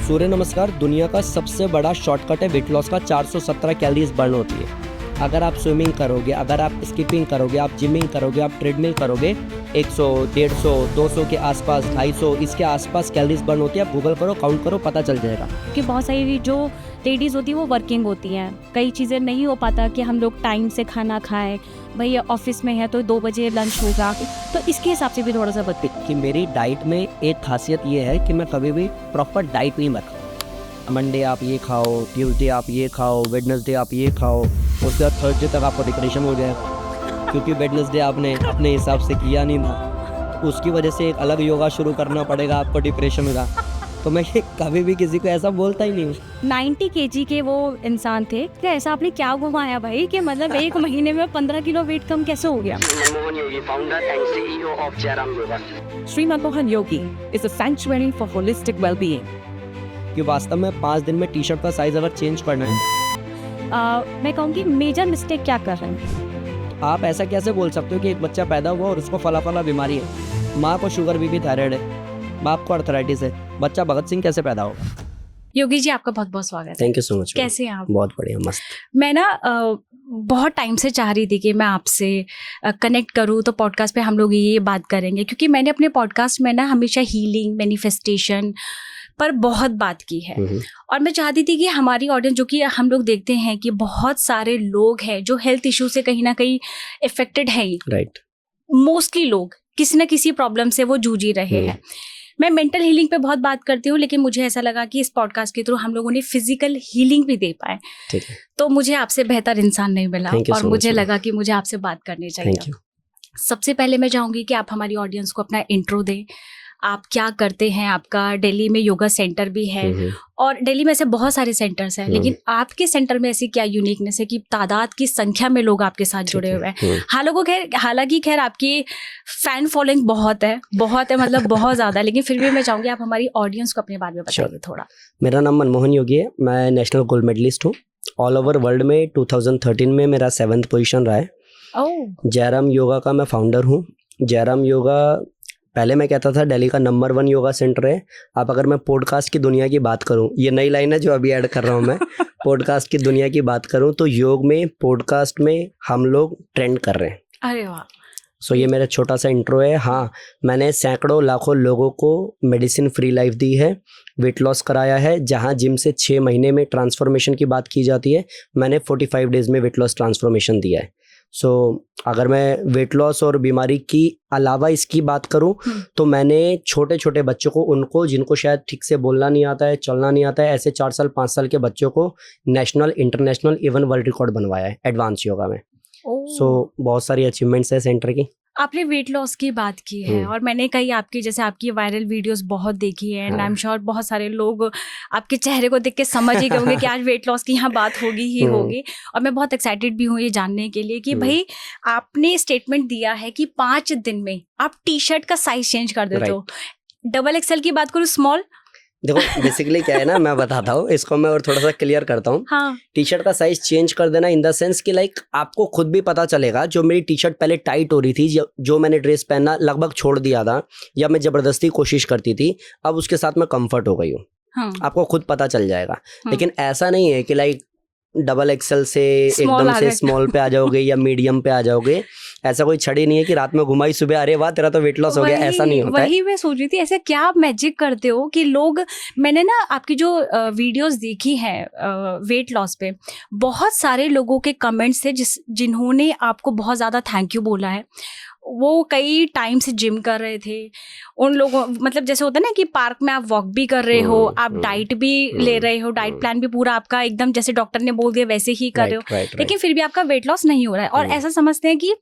सूर्य नमस्कार दुनिया का सबसे बड़ा शॉर्टकट है वेट लॉस का। 417 कैलोरीज बर्न होती है। अगर आप स्विमिंग करोगे, अगर आप स्किपिंग करोगे, आप जिमिंग करोगे, आप ट्रेडमिल करोगे, 100, 150, 200 के आसपास, 250 इसके आसपास कैलोरीज बर्न होती है। आप गूगल करो, काउंट करो, पता चल जाएगा। कि बहुत सारी जो लेडीज़ होती है वो वर्किंग होती हैं, कई चीज़ें नहीं हो पाता कि हम लोग टाइम से खाना खाएं। भाई ऑफिस में है तो 2 बजे लंच होगा, तो इसके हिसाब से भी थोड़ा सा बता कि मेरी डाइट में एक खासियत ये है कि मैं कभी भी प्रॉपर डाइट नहीं रखा। मंडे आप ये खाओ, ट्यूसडे आप ये खाओ, वेडनेसडे आप ये खाओ, उसके बाद थर्सडे तक आपको डिप्रेशन हो जाएगा क्योंकि वेडनेसडे आपने अपने हिसाब से किया नहीं था। उसकी वजह से एक अलग योगा शुरू करना पड़ेगा, आपको डिप्रेशन होगा। तो मैं कभी भी किसी को ऐसा बोलता ही नहीं हूँ। 90 kg के वो इंसान थे, क्या ऐसा आपने क्या घुमाया भाई कि मतलब 1 महीने में 15 किलो वेट कम कैसे हो गया? Mohan Yogi, founder and CEO of Jairam Yoga. Sri Manmohan Yogi is a sanctuary for holistic well-being. कि वास्तव में 5 दिन में टी शर्ट का साइज अगर चेंज करना है, मैं कहूँगी मेजर मिस्टेक क्या कर रहे हैं? आप ऐसा कैसे बोल सकते हो कि एक बच्चा पैदा हुआ और उसको फला बीमारी है, माँ को शुगर बीपी थायराइड है, बाप को अर्थराइटिस है, बच्चा भगत सिंह कैसे पैदा होगा? योगी जी आपका बहुत बहुत स्वागत है। Thank you so much. कैसे हैं आप? बहुत बढ़िया, मस्त। मैं ना बहुत टाइम से चाह रही थी कि मैं आपसे कनेक्ट करूँ, तो पॉडकास्ट पे हम लोग ये बात करेंगे, क्योंकि मैंने अपने पॉडकास्ट में ना हमेशा हीलिंग, मैनिफेस्टेशन पर बहुत बात की है। और मैं चाहती थी कि हमारी ऑडियंस, जो कि हम लोग देखते हैं कि बहुत सारे लोग हैं जो हेल्थ इशू से कहीं ना कहीं इफेक्टेड है, राइट। मोस्टली लोग किसी ना किसी प्रॉब्लम से वो जूझ ही रहे हैं। मैं मेंटल हीलिंग पे बहुत बात करती हूँ, लेकिन मुझे ऐसा लगा कि इस पॉडकास्ट के थ्रू हम लोग उन्हें फिजिकल हीलिंग भी दे पाए। ठीक है। तो मुझे आपसे बेहतर इंसान नहीं मिला और मुझे लगा कि मुझे आपसे बात करनी चाहिए। सबसे पहले मैं चाहूँगी कि आप हमारी ऑडियंस को अपना इंट्रो दें। आप क्या करते हैं? आपका दिल्ली में योगा सेंटर भी है और दिल्ली में ऐसे बहुत सारे सेंटर्स हैं, लेकिन आपके सेंटर में ऐसी क्या यूनिकनेस है कि तादाद की संख्या में लोग आपके साथ जुड़े हुए हैं? हालांकि खैर आपकी फैन फॉलोइंग बहुत है मतलब बहुत ज़्यादा, लेकिन फिर भी मैं चाहूँगी आप हमारी ऑडियंस को अपने बारे में बताइए थोड़ा। मेरा नाम मनमोहन योगी है, मैं नेशनल गोल्ड मेडलिस्ट हूँ। ऑल ओवर वर्ल्ड में 2013 में मेरा 7th पोजीशन रहा है। जयराम योगा का मैं फाउंडर हूँ। जयराम योगा पहले मैं कहता था दिल्ली का नंबर 1 योगा सेंटर है। अब अगर मैं पॉडकास्ट की दुनिया की बात करूं, ये नई लाइन है जो अभी ऐड कर रहा हूं मैं, पॉडकास्ट की दुनिया की बात करूं तो योग में, पॉडकास्ट में हम लोग ट्रेंड कर रहे हैं। अरे वाह। सो ये मेरा छोटा सा इंट्रो है। हाँ, मैंने सैकड़ों लाखों लोगों को मेडिसिन फ्री लाइफ दी है, वेट लॉस कराया है। जहाँ जिम से 6 महीने में ट्रांसफॉर्मेशन की बात की जाती है, मैंने 45 डेज में वेट लॉस ट्रांसफॉर्मेशन दिया है। सो अगर मैं वेट लॉस और बीमारी की अलावा इसकी बात करूं तो मैंने छोटे छोटे बच्चों को, उनको जिनको शायद ठीक से बोलना नहीं आता है, चलना नहीं आता है, ऐसे 4 साल 5 साल के बच्चों को national, international, even world record बनवाया है एडवांस योगा में। सो बहुत सारी अचीवमेंट्स है सेंटर की। आपने वेट लॉस की बात की है और मैंने कई आपकी वायरल वीडियोस बहुत देखी है एंड आई एम श्योर बहुत सारे लोग आपके चेहरे को देख के समझ ही गए होंगे कि आज वेट लॉस की यहाँ बात होगी ही होगी। और मैं बहुत एक्साइटेड भी हूँ ये जानने के लिए कि भाई आपने स्टेटमेंट दिया है कि 5 दिन में आप टी शर्ट का साइज चेंज कर देते हो। XXL की बात करूँ, स्मॉल? देखो बेसिकली क्या है ना, मैं बताता हूँ इसको, मैं और थोड़ा सा क्लियर करता हूँ। हाँ। टी शर्ट का साइज चेंज कर देना इन द सेंस कि लाइक आपको खुद भी पता चलेगा, जो मेरी टी शर्ट पहले टाइट हो रही थी, जो मैंने ड्रेस पहनना लगभग छोड़ दिया था या मैं जबरदस्ती कोशिश करती थी, अब उसके साथ मैं कंफर्ट हो गई हूँ। हाँ। आपको खुद पता चल जाएगा। लेकिन ऐसा नहीं है कि लाइक XXL से एकदम से स्मॉल पे आ जाओगे या मीडियम पे आ जाओगे। ऐसा कोई छड़ी नहीं है कि रात में घुमाई सुबह अरे वाह तेरा तो वेट लॉस हो गया, ऐसा नहीं होता है। वही मैं सोच रही थी, ऐसे क्या आप मैजिक करते हो कि लोग, मैंने ना आपकी जो वीडियोस देखी हैं वेट लॉस पे, बहुत सारे लोगों के कमेंट्स थे जिन्होंने आपको बहुत ज़्यादा थैंक यू बोला है। वो कई टाइम से जिम कर रहे थे, उन लोगों, मतलब जैसे होता है ना कि पार्क में आप वॉक भी कर रहे हो, आप डाइट भी ले रहे हो, डाइट प्लान भी पूरा आपका एकदम जैसे डॉक्टर ने बोल दिया वैसे ही कर रहे हो, लेकिन फिर भी आपका वेट लॉस नहीं हो रहा है। और ऐसा समझते हैं कि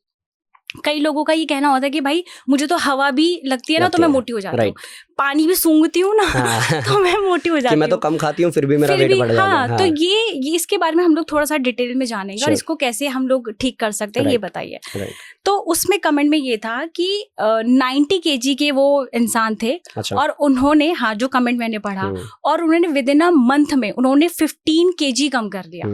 कई लोगों का ये कहना होता है कि भाई मुझे तो हवा भी लगती है ना तो मैं मोटी हो जाती हूँ, पानी भी सूंघती हूँ ना तो मैं मोटी हो जाती हूँ, मैं तो कम खाती हूँ फिर भी मेरा वेट बढ़ जाता है। हाँ, तो ये इसके बारे में हम लोग थोड़ा सा डिटेल में जानेंगे और इसको कैसे हम लोग ठीक कर सकते हैं ये बताइए। तो उसमें कमेंट में ये था कि 90 kg के वो इंसान थे और उन्होंने, हाँ जो कमेंट मैंने पढ़ा, और उन्होंने विद इन अ मंथ में उन्होंने 15 kg कम कर लिया।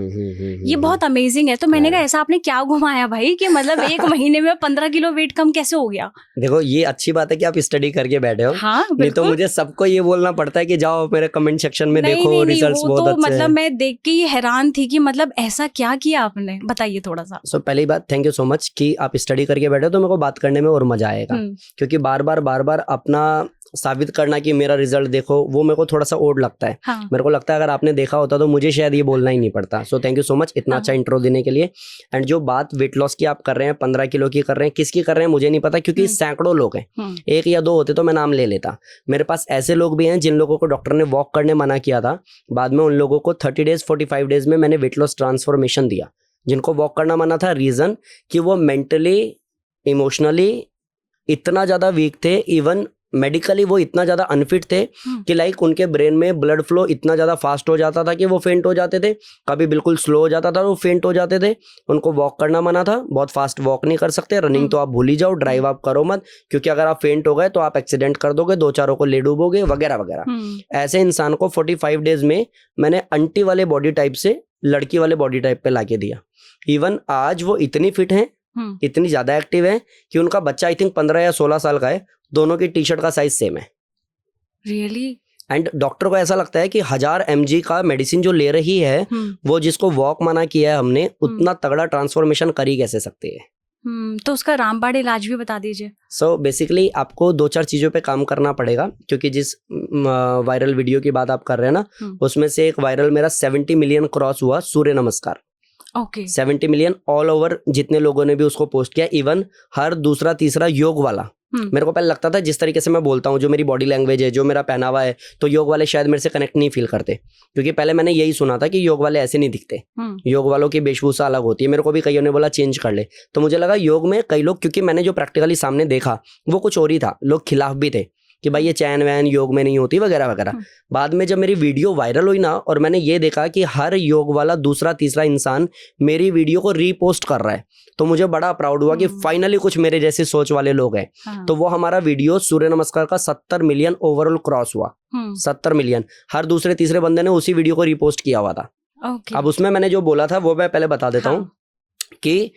ये बहुत अमेजिंग है। तो मैंने कहा ऐसा आपने क्या घुमाया भाई कि मतलब 1 महीने में 15 किलो वेट कम कैसे हो गया? देखो ये अच्छी बात है कि आप स्टडी करके बैठे हो, हाँ नहीं तो बिल्कुल। मुझे सबको ये बोलना पड़ता है कि जाओ मेरे कमेंट सेक्शन में नहीं, देखो नहीं, नहीं, रिजल्ट्स वो बहुत तो अच्छे मतलब हैं। मैं देख के ही हैरान थी कि मतलब ऐसा क्या किया आपने, बताइए थोड़ा सा। सो पहली बात थैंक यू सो मच कि आप स्टडी करके बैठे हो, तो मेरे को बात करने में और मजा आएगा, क्योंकि बार बार अपना साबित करना कि मेरा रिजल्ट देखो, वो मेरे को थोड़ा सा ओड लगता है। हाँ। मेरे को लगता है अगर आपने देखा होता तो मुझे शायद ये बोलना ही नहीं पड़ता। So thank you so much इतना हाँ। अच्छा इंट्रो देने के लिए। एंड जो बात वेट लॉस की आप कर रहे हैं, 15 किलो की कर रहे हैं, किसकी कर रहे हैं मुझे नहीं पता, क्योंकि सैकड़ों लोग हैं। एक या दो होते तो मैं नाम ले लेता। मेरे पास ऐसे लोग भी हैं जिन लोगों को डॉक्टर ने वॉक करने मना किया था, बाद में उन लोगों को 30 डेज 45 डेज में मैंने वेट लॉस ट्रांसफॉर्मेशन दिया। जिनको वॉक करना मना था, रीजन कि वो मेंटली इमोशनली इतना ज़्यादा वीक थे, इवन मेडिकली वो इतना ज़्यादा अनफिट थे कि लाइक उनके ब्रेन में ब्लड फ्लो इतना ज़्यादा फास्ट हो जाता था कि वो फेंट हो जाते थे, कभी बिल्कुल स्लो हो जाता था वो फेंट हो जाते थे। उनको वॉक करना मना था, बहुत फास्ट वॉक नहीं कर सकते, रनिंग तो आप भूल ही जाओ, ड्राइव आप करो मत, क्योंकि अगर आप फेंट हो गए तो आप एक्सीडेंट कर दोगे, 2-4 को ले डूबोगे वगैरह वगैरह। ऐसे इंसान को 45 डेज में मैंने आंटी वाले बॉडी टाइप से लड़की वाले बॉडी टाइप पे लाके दिया। इवन आज वो इतनी फिट हैं, इतनी ज्यादा एक्टिव है कि उनका बच्चा आई थिंक 15 या 16 साल का है, दोनों की टी शर्ट का साइज सेम है। रियली? एंड डॉक्टर को ऐसा लगता है कि 1000 mg का मेडिसिन जो ले रही है, वो जिसको वॉक मना किया है हमने, उतना तगड़ा ट्रांसफॉर्मेशन कर ही कैसे सकती है। तो उसका रामबाण इलाज भी बता दीजिए। सो बेसिकली आपको 2-4 चीज़ों पे काम करना पड़ेगा, क्योंकि जिस वायरल वीडियो की बात आप कर रहे हैं ना, उसमें से एक वायरल मेरा 70 मिलियन क्रॉस हुआ, सूर्य नमस्कार। ओके। 70 मिलियन ऑल ओवर जितने लोगों ने भी उसको पोस्ट किया, इवन हर दूसरा तीसरा योग वाला। मेरे को पहले लगता था जिस तरीके से मैं बोलता हूँ, जो मेरी बॉडी लैंग्वेज है, जो मेरा पहनावा है, तो योग वाले शायद मेरे से कनेक्ट नहीं फील करते, क्योंकि पहले मैंने यही सुना था कि योग वाले ऐसे नहीं दिखते, योग वालों की वेशभूषा अलग होती है। मेरे को भी कईयों ने बोला चेंज कर ले, तो मुझे लगा योग में कई लोग, क्योंकि मैंने जो प्रैक्टिकली सामने देखा वो कुछ और ही था, लोग खिलाफ भी थे कि भाई ये चैन वैन योग में नहीं होती वगैरह वगैरह। बाद में जब मेरी वीडियो वायरल हुई ना, और मैंने ये देखा कि हर योग वाला दूसरा तीसरा इंसान मेरी वीडियो को रीपोस्ट कर रहा है, तो मुझे बड़ा प्राउड हुआ कि फाइनली कुछ मेरे जैसी सोच वाले लोग हैं। तो वो हमारा वीडियो सूर्य नमस्कार का 70 मिलियन ओवरऑल क्रॉस हुआ। 70 मिलियन, हर दूसरे तीसरे बंदे ने उसी वीडियो को रीपोस्ट किया हुआ था। अब उसमें मैंने जो बोला था वो मैं पहले बता देता हूँ कि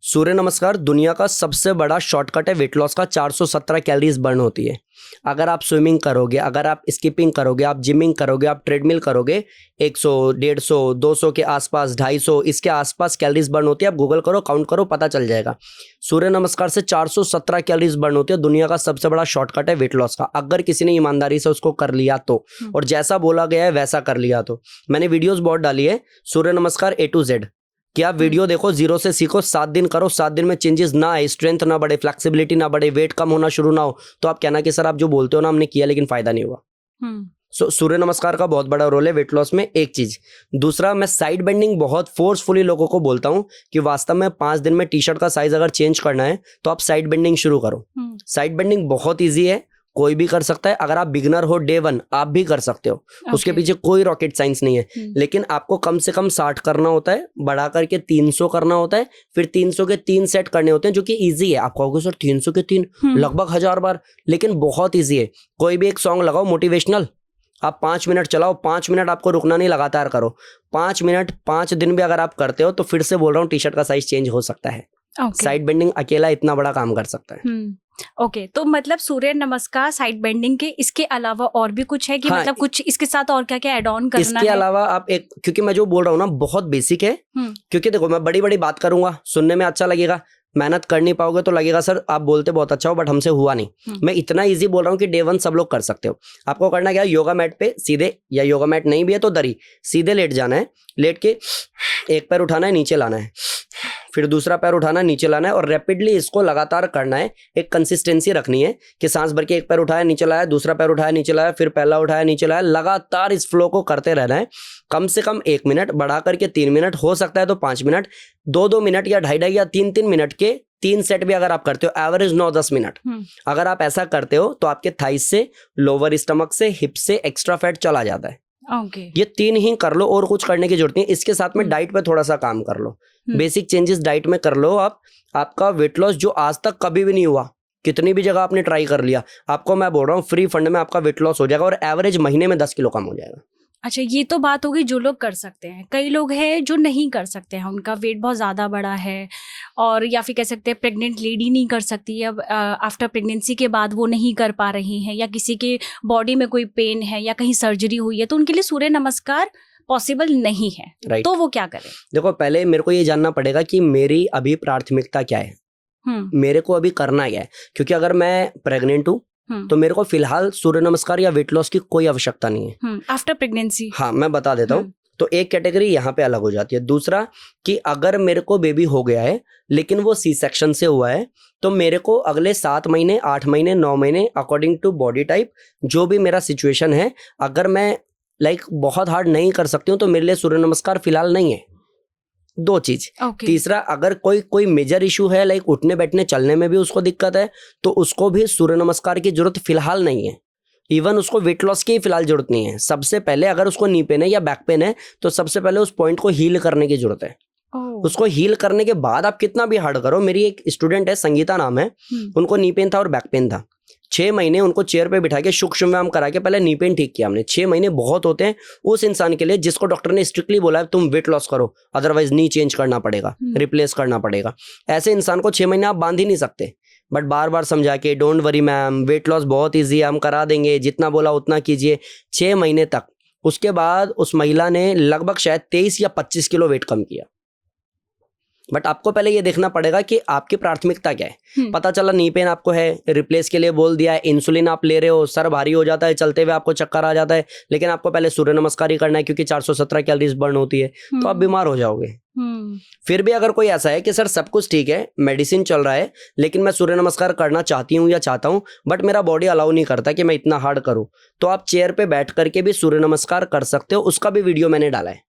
सूर्य नमस्कार दुनिया का सबसे बड़ा शॉर्टकट है वेट लॉस का। 417 कैलोरीज बर्न होती है। अगर आप स्विमिंग करोगे, अगर आप स्किपिंग करोगे, आप जिमिंग करोगे, आप ट्रेडमिल करोगे, 100, 150, 200 के आसपास, 250 इसके आसपास कैलोरीज बर्न होती है। आप गूगल करो, काउंट करो, पता चल जाएगा। सूर्य नमस्कार से 417 कैलोरीज बर्न होती है। दुनिया का सबसे बड़ा शॉर्टकट है वेट लॉस का, अगर किसी ने ईमानदारी से उसको कर लिया तो, और जैसा बोला गया है वैसा कर लिया तो। मैंने वीडियोज बहुत डाली है सूर्य नमस्कार A to Z कि आप वीडियो देखो, 0 से सीखो, 7 दिन करो, 7 दिन में चेंजेस ना आए, स्ट्रेंथ ना बढ़े, फ्लेक्सिबिलिटी ना बढ़े, वेट कम होना शुरू ना हो, तो आप कहना कि सर आप जो बोलते हो ना हमने किया लेकिन फायदा नहीं हुआ। सो सूर्य नमस्कार का बहुत बड़ा रोल है वेट लॉस में, एक चीज। दूसरा, मैं साइड बेंडिंग बहुत फोर्सफुली लोगों को बोलता हूं कि वास्तव में 5 दिन में टी शर्ट का साइज अगर चेंज करना है तो आप साइड बेंडिंग शुरू करो। साइड बेंडिंग बहुत ईजी है, कोई भी कर सकता है। अगर आप बिगनर हो डे 1 आप भी कर सकते हो, उसके पीछे कोई रॉकेट साइंस नहीं है। लेकिन आपको कम से कम 60 करना होता है, बढ़ा करके 300 करना होता है, फिर 300 के 3 सेट करने होते हैं, जो कि इजी है। आप कहोगे सर 300 के 3 लगभग 1000 बार, लेकिन बहुत इजी है। कोई भी एक सॉन्ग लगाओ मोटिवेशनल, आप 5 मिनट चलाओ, 5 मिनट आपको रुकना नहीं, लगातार करो 5 मिनट, 5 दिन भी अगर आप करते हो तो फिर से बोल रहा हूँ टी शर्ट का साइज चेंज हो सकता है। साइड बेंडिंग अकेला इतना बड़ा काम कर सकता है। ओके, तो मतलब सूर्य नमस्कार, साइड बेंडिंग के इसके अलावा और भी कुछ है कि मतलब कुछ इसके साथ और क्या क्या ऐड ऑन करना है? इसके अलावा आप एक, क्योंकि मैं जो बोल रहा हूँ ना बहुत बेसिक है, क्योंकि देखो मैं बड़ी बड़ी बात करूंगा, सुनने में अच्छा लगेगा, मेहनत कर नहीं पाओगे तो लगेगा सर आप बोलते बहुत अच्छा हो बट हमसे हुआ नहीं। मैं इतना इजी बोल रहा हूँ कि डे 1 सब लोग कर सकते हो। आपको करना क्या है, योगा मैट पे सीधे, या योगा मैट नहीं भी है तो दरी, सीधे लेट जाना है। लेट के एक पैर उठाना है, नीचे लाना है, फिर दूसरा पैर उठाना, नीचे लाना है, और रैपिडली इसको लगातार करना है। एक कंसिस्टेंसी रखनी है कि सांस भर के एक पैर उठाया नीचे लाया, दूसरा पैर उठाया नीचे लाया, फिर पहला उठाया नीचे लाया, लगातार इस फ्लो को करते रहना है। कम से कम 1 मिनट, बढ़ा करके 3 मिनट, हो सकता है तो 5 मिनट, 2-2 मिनट या 2.5 या 3-3 मिनट के 3 सेट भी अगर आप करते हो, एवरेज 9-10 मिनट अगर आप ऐसा करते हो तो आपके थाइस से, लोअर स्टमक से, हिप से एक्स्ट्रा फैट चला जाता है। ये 3 ही कर लो, और कुछ करने की जरूरत नहीं। इसके साथ में डाइट पे थोड़ा सा काम कर लो, बेसिक चेंजेस डाइट में कर लो आप। आपका वेट लॉस जो आज तक कभी भी नहीं हुआ, कितनी भी जगह आपने ट्राई कर लिया, आपको मैं बोल रहा हूँ फ्री फंड में आपका वेट लॉस हो जाएगा, और एवरेज महीने में 10 किलो कम हो जाएगा। अच्छा, ये तो बात हो गई जो लोग कर सकते हैं। कई लोग हैं जो नहीं कर सकते हैं, उनका वेट बहुत ज़्यादा बड़ा है, और या फिर कह सकते हैं प्रेग्नेंट लेडी नहीं कर सकती है, अब आफ्टर प्रेगनेंसी के बाद वो नहीं कर पा रही हैं, या किसी के बॉडी में कोई पेन है या कहीं सर्जरी हुई है, तो उनके लिए सूर्य नमस्कार पॉसिबल नहीं है। राइट। तो वो क्या करें? देखो, पहले मेरे को ये जानना पड़ेगा कि मेरी अभी प्राथमिकता क्या है, मेरे को अभी करना क्या है। क्योंकि अगर मैं प्रेग्नेंट हूँ तो मेरे को फिलहाल सूर्य नमस्कार या वेट लॉस की कोई आवश्यकता नहीं है आफ्टर प्रेगनेंसी। हाँ, मैं बता देता हूँ। तो एक कैटेगरी यहाँ पे अलग हो जाती है। दूसरा कि अगर मेरे को बेबी हो गया है लेकिन वो सी सेक्शन से हुआ है, तो मेरे को अगले 7 महीने, 8 महीने, 9 महीने अकॉर्डिंग टू बॉडी टाइप, जो भी मेरा सिचुएशन है, अगर मैं बहुत हार्ड नहीं कर सकती हूँ तो मेरे लिए सूर्य नमस्कार फिलहाल नहीं है। 2 चीज। तीसरा, अगर कोई मेजर इशू है, उठने बैठने चलने में भी उसको दिक्कत है, तो उसको भी सूर्य नमस्कार की जरूरत फिलहाल नहीं है। इवन उसको वेट लॉस की फिलहाल जरूरत नहीं है। सबसे पहले अगर उसको नी पेन है या बैक पेन है तो सबसे पहले उस पॉइंट को हील करने की जरूरत है। उसको हील करने के बाद आप कितना भी हार्ड करो। मेरी एक स्टूडेंट है, संगीता नाम है, उनको नी पेन था और बैक पेन था। 6 महीने उनको चेयर पे बिठा के सूक्ष्म व्यायाम करा के पहले नी पेन ठीक किया हमने। 6 महीने बहुत होते हैं उस इंसान के लिए जिसको डॉक्टर ने स्ट्रिक्टली बोला है तुम वेट लॉस करो, अदरवाइज नी चेंज करना पड़ेगा, रिप्लेस करना पड़ेगा। ऐसे इंसान को 6 महीने आप बांध ही नहीं सकते। बट बार बार समझा के, don't worry ma'am, weight loss बहुत ईजी है, हम करा देंगे, जितना बोला उतना कीजिए। 6 महीने तक। उसके बाद उस महिला ने लगभग शायद 23 या 25 किलो वेट कम किया। बट आपको पहले ये देखना पड़ेगा कि आपकी प्राथमिकता क्या है। पता चला नी पेन आपको है, रिप्लेस के लिए बोल दिया है, इंसुलिन आप ले रहे हो, सर भारी हो जाता है, चलते हुए आपको चक्कर आ जाता है, लेकिन आपको पहले सूर्य नमस्कार ही करना है क्योंकि 417 कैलोरीज बर्न होती है, तो आप बीमार हो जाओगे। फिर भी अगर कोई ऐसा है कि सर सब कुछ ठीक है, मेडिसिन चल रहा है, लेकिन मैं सूर्य नमस्कार करना चाहती हूँ या चाहता हूँ बट मेरा बॉडी अलाउ नहीं करता कि मैं इतना हार्ड करूँ, तो आप चेयर पे बैठ करके भी सूर्य नमस्कार कर सकते हो। उसका भी वीडियो मैंने डाला है।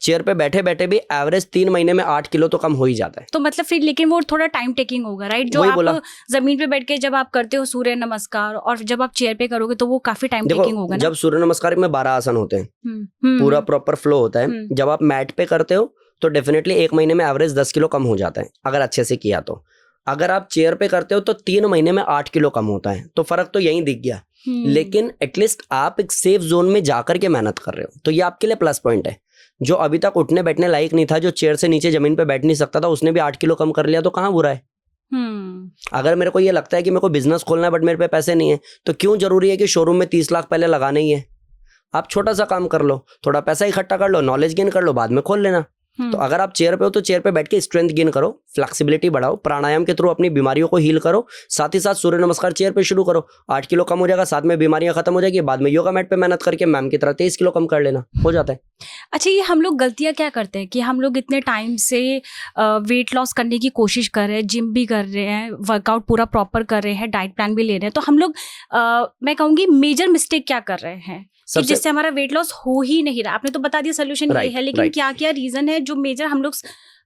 चेयर पे बैठे बैठे भी एवरेज 3 महीने में 8 किलो तो कम हो ही जाता है। तो मतलब फिर लेकिन वो थोड़ा टाइम टेकिंग होगा, राइट? जो आप जमीन पे बैठ के जब आप करते हो सूर्य नमस्कार और जब आप चेयर पे करोगे तो वो काफी टाइम टेकिंग होगा ना? जब सूर्य नमस्कार में 12 आसन होते हैं, पूरा प्रॉपर फ्लो होता है। जब आप मैट पे करते हो तो डेफिनेटली 1 महीने में एवरेज 10 किलो कम हो जाता है अगर अच्छे से किया तो। अगर आप चेयर पे करते हो तो 3 महीने में 8 किलो कम होता है। तो फर्क तो यही दिख गया। लेकिन एटलीस्ट आप एक सेफ जोन में जाकर के मेहनत कर रहे हो, तो ये आपके लिए प्लस पॉइंट है। जो अभी तक उठने बैठने लायक नहीं था, जो चेयर से नीचे जमीन पे बैठ नहीं सकता था, उसने भी 8 किलो कम कर लिया, तो कहाँ बुरा है? अगर मेरे को ये लगता है कि मेरे को बिजनेस खोलना है बट मेरे पे पैसे नहीं है, तो क्यों जरूरी है कि शोरूम में 30 लाख पहले लगाना ही है? आप छोटा सा काम कर लो, थोड़ा पैसा इकट्ठा कर लो, नॉलेज गेन कर लो, बाद में खोल लेना। तो अगर आप चेयर पे हो तो चेयर पे बैठ के स्ट्रेंथ गेन करो, फ्लेक्सिबिलिटी बढ़ाओ, प्राणायाम के थ्रू अपनी बीमारियों को हील करो, साथ ही साथ सूर्य नमस्कार चेयर पे शुरू करो। 8 किलो कम हो जाएगा, साथ में बीमारियां खत्म हो जाएगी, बाद में योगा मैट पे मेहनत करके मैम की तरह 23 किलो कम कर लेना, हो जाता है। अच्छा, ये हम लोग गलतियां क्या करते हैं कि हम लोग इतने टाइम से वेट लॉस करने की कोशिश कर रहे हैं, जिम भी कर रहे हैं, वर्कआउट पूरा प्रॉपर कर रहे हैं, डाइट प्लान भी ले रहे हैं, तो हम लोग मैं कहूँगी मेजर मिस्टेक क्या कर रहे हैं कि जिससे हमारा वेट लॉस हो ही नहीं रहा? आपने तो बता दिया सोल्यूशन ये है, लेकिन क्या क्या रीजन है जो मेजर हम लोग,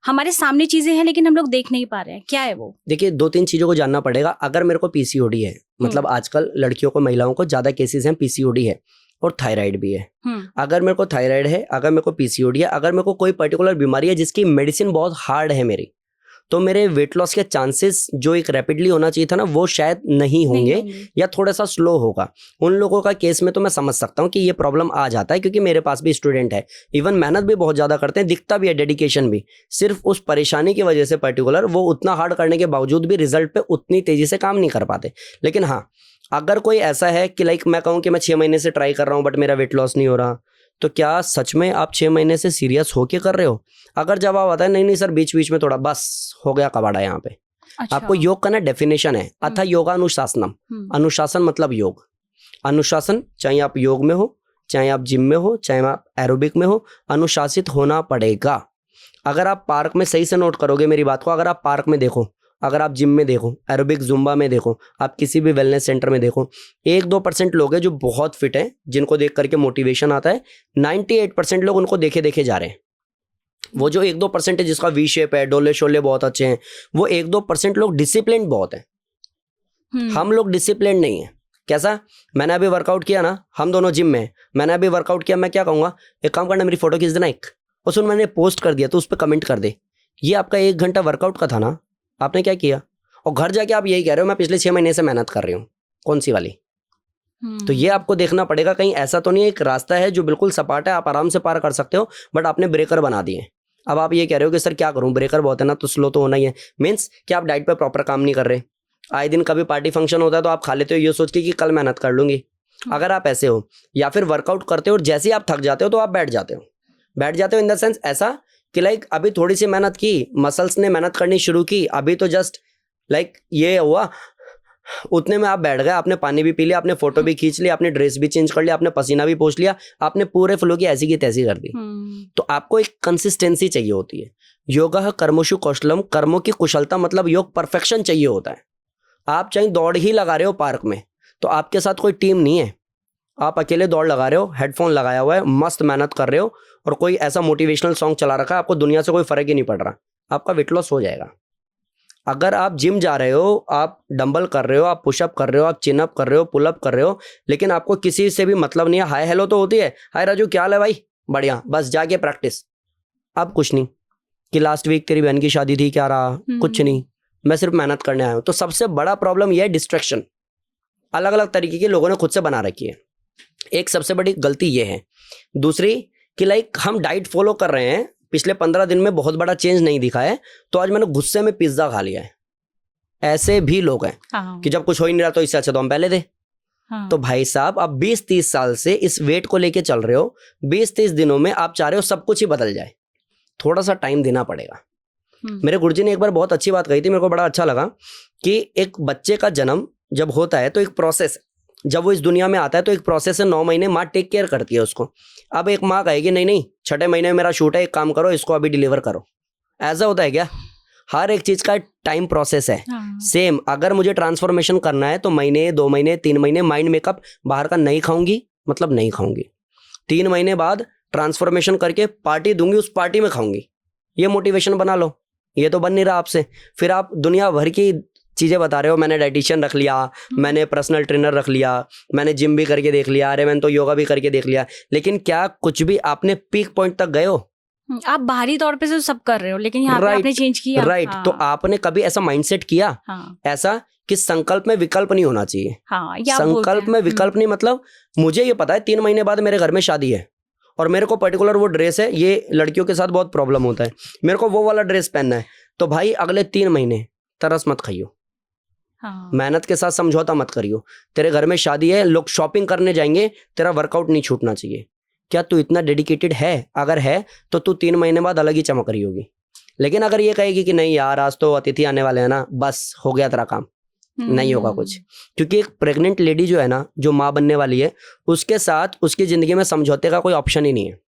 हमारे सामने चीजें हैं लेकिन हम लोग देख नहीं पा रहे हैं, क्या है वो? देखिए, 2-3 चीजों को जानना पड़ेगा। अगर मेरे को पीसीओडी है, मतलब आजकल लड़कियों को, महिलाओं को ज्यादा केसेस हैं, पीसीओडी है और थायराइड भी है। अगर मेरे को थायराइड है, अगर मेरे को पीसीओडी है, अगर मेरे को कोई पर्टिकुलर बीमारी है जिसकी मेडिसिन बहुत हार्ड है मेरी, तो मेरे वेट लॉस के चांसेस जो एक रैपिडली होना चाहिए था ना, वो शायद नहीं होंगे या थोड़ा सा स्लो होगा। उन लोगों का केस में तो मैं समझ सकता हूँ कि ये प्रॉब्लम आ जाता है, क्योंकि मेरे पास भी स्टूडेंट है, इवन मेहनत भी बहुत ज़्यादा करते हैं, दिखता भी है डेडिकेशन भी, सिर्फ उस परेशानी की वजह से पर्टिकुलर वो उतना हार्ड करने के बावजूद भी रिजल्ट पे उतनी तेज़ी से काम नहीं कर पाते। लेकिन हाँ, अगर कोई ऐसा है कि मैं कहूँ कि मैं 6 महीने से ट्राई कर रहा हूँ बट मेरा वेट लॉस नहीं हो रहा, तो क्या सच में आप 6 महीने से सीरियस होके कर रहे हो? अगर जवाब आता है नहीं सर, बीच बीच में थोड़ा, बस हो गया कबाड़ा यहाँ पे। अच्छा। आपको योग का ना डेफिनेशन है, अथा योगा अनुशासनम। अनुशासन मतलब योग। अनुशासन, चाहे आप योग में हो, चाहे आप जिम में हो, चाहे आप एरोबिक में हो, अनुशासित होना पड़ेगा। अगर आप पार्क में, सही से नोट करोगे मेरी बात को, अगर आप पार्क में देखो, अगर आप जिम में देखो, एरोबिक जुम्बा में देखो, आप किसी भी वेलनेस सेंटर में देखो, 1-2% लोग हैं जो बहुत फिट हैं, जिनको देख करके मोटिवेशन आता है। 98% लोग उनको देखे देखे जा रहे हैं। वो जो 1-2% है जिसका वी शेप है, डोले शोले बहुत अच्छे हैं, वो 1-2% लोग डिसिप्लिन बहुत है। हम लोग डिसिप्लिन नहीं है। कैसा? मैंने अभी वर्कआउट किया ना, हम दोनों जिम में, मैंने अभी वर्कआउट किया, मैं क्या कहूँगा, एक काम करना, मेरी फोटो खींच देना एक, और सुन मैंने पोस्ट कर दिया तो उस पर कमेंट कर दे, ये आपका 1 घंटा वर्कआउट का था ना, आपने क्या किया? और घर जाके आप यही कह रहे हो मैं पिछले 6 महीने से मेहनत कर रही हूँ। कौन सी वाली? तो ये आपको देखना पड़ेगा, कहीं ऐसा तो नहीं है एक रास्ता है जो बिल्कुल सपाट है, आप आराम से पार कर सकते हो, बट आपने ब्रेकर बना दिए। अब आप ये कह रहे हो कि सर क्या करूं, ब्रेकर बहुत है ना, तो स्लो तो होना ही है। मीन्स कि आप डाइट पे प्रॉपर काम नहीं कर रहे, आए दिन कभी पार्टी फंक्शन होता है तो आप खा लेते हो ये सोच के कि कल मेहनत कर लूंगी। अगर आप ऐसे हो, या फिर वर्कआउट करते हो और जैसे ही आप थक जाते हो तो आप बैठ जाते हो इन द सेंस ऐसा कि लाइक अभी थोड़ी सी मेहनत की, मसल्स ने मेहनत करनी शुरू की, अभी तो जस्ट लाइक ये हुआ, उतने में आप बैठ गए, आपने पानी भी पी लिया, आपने फोटो भी खींच लिया, आपने ड्रेस भी चेंज कर लिया, आपने पसीना भी पोंछ लिया, आपने पूरे फ्लो की ऐसी की तैसी कर दी। तो आपको एक कंसिस्टेंसी चाहिए होती है। योगः कर्मसु कौशलम, कर्मों की कुशलता मतलब योग परफेक्शन चाहिए होता है। आप चाहे दौड़ ही लगा रहे हो पार्क में, तो आपके साथ कोई टीम नहीं है, आप अकेले दौड़ लगा रहे हो, हेडफोन लगाया हुआ है, मस्त मेहनत कर रहे हो, और कोई ऐसा मोटिवेशनल सॉन्ग चला रखा है, आपको दुनिया से कोई फर्क ही नहीं पड़ रहा, आपका वेट लॉस हो जाएगा। अगर आप जिम जा रहे हो, आप डंबल कर रहे हो, आप पुशअप कर रहे हो, आप चिनअप कर रहे हो, पुलअप कर रहे हो, लेकिन आपको किसी से भी मतलब नहीं है, हाय हेलो तो होती है, हाय राजू क्या हाल है भाई, बढ़िया, बस जाके प्रैक्टिस। अब कुछ नहीं कि लास्ट वीक तेरी बहन की शादी थी, क्या रहा, कुछ नहीं, मैं सिर्फ मेहनत करने आया हूं। तो सबसे बड़ा प्रॉब्लम यह है डिस्ट्रैक्शन, अलग अलग तरीके के लोगों ने खुद से बना रखी है, एक सबसे बड़ी गलती ये है। दूसरी कि लाइक हम डाइट फॉलो कर रहे हैं, पिछले 15 दिन में बहुत बड़ा चेंज नहीं दिखा है, तो आज मैंने गुस्से में पिज्जा खा लिया है। ऐसे भी लोग हैं कि जब कुछ हो ही नहीं रहा तो इससे अच्छा तो हम पहले दे। तो भाई साहब, आप 20-30 साल से इस वेट को लेके चल रहे हो, 20-30 दिनों में आप चाह रहे हो सब कुछ ही बदल जाए, थोड़ा सा टाइम देना पड़ेगा। मेरे गुरुजी ने एक बार बहुत अच्छी बात कही थी, मेरे को बड़ा अच्छा लगा कि एक बच्चे का जन्म जब होता है तो एक प्रोसेस, जब वो इस दुनिया में आता है तो एक प्रोसेस है, 9 महीने माँ टेक केयर करती है उसको। अब एक माँ कहेगी नहीं 6ठे महीने में मेरा शूट है, एक काम करो इसको अभी डिलीवर करो, ऐसा होता है क्या? हर एक चीज का टाइम प्रोसेस है। सेम अगर मुझे ट्रांसफॉर्मेशन करना है तो महीने, 2 महीने, 3 महीने माइंड मेकअप बाहर का नहीं खाऊंगी, मतलब नहीं खाऊंगी, 3 महीने बाद ट्रांसफॉर्मेशन करके पार्टी दूंगी, उस पार्टी में खाऊंगी, ये मोटिवेशन बना लो। ये तो बन नहीं रहा आपसे, फिर आप दुनिया भर की चीज़ें बता रहे हो, मैंने डाइटिशियन रख लिया, मैंने पर्सनल ट्रेनर रख लिया, मैंने जिम भी करके देख लिया, अरे मैंने तो योगा भी करके देख लिया, लेकिन क्या कुछ भी आपने पीक पॉइंट तक गए हो? आप बाहरी तौर पे तो सब कर रहे हो, लेकिन यहाँ पे आपने चेंज किया। तो आपने कभी ऐसा माइंडसेट किया? ऐसा कि संकल्प में विकल्प नहीं होना चाहिए। संकल्प में विकल्प नहीं, मतलब मुझे ये पता है 3 महीने बाद मेरे घर में शादी है और मेरे को पर्टिकुलर वो ड्रेस है, ये लड़कियों के साथ बहुत प्रॉब्लम होता है, मेरे को वो वाला ड्रेस पहनना है, तो भाई अगले 3 महीने तरस मत खाइयो, मेहनत के साथ समझौता मत करियो। तेरे घर में शादी है, लोग शॉपिंग करने जाएंगे, तेरा वर्कआउट नहीं छूटना चाहिए। क्या तू इतना डेडिकेटेड है? अगर है तो तू 3 महीने बाद अलग ही चमक रही होगी। लेकिन अगर ये कहेगी कि नहीं यार आज तो अतिथि आने वाले हैं ना, बस हो गया तेरा काम, नहीं होगा कुछ। क्योंकि एक प्रेग्नेंट लेडी जो है ना, जो माँ बनने वाली है, उसके साथ उसकी जिंदगी में समझौते का कोई ऑप्शन ही नहीं है।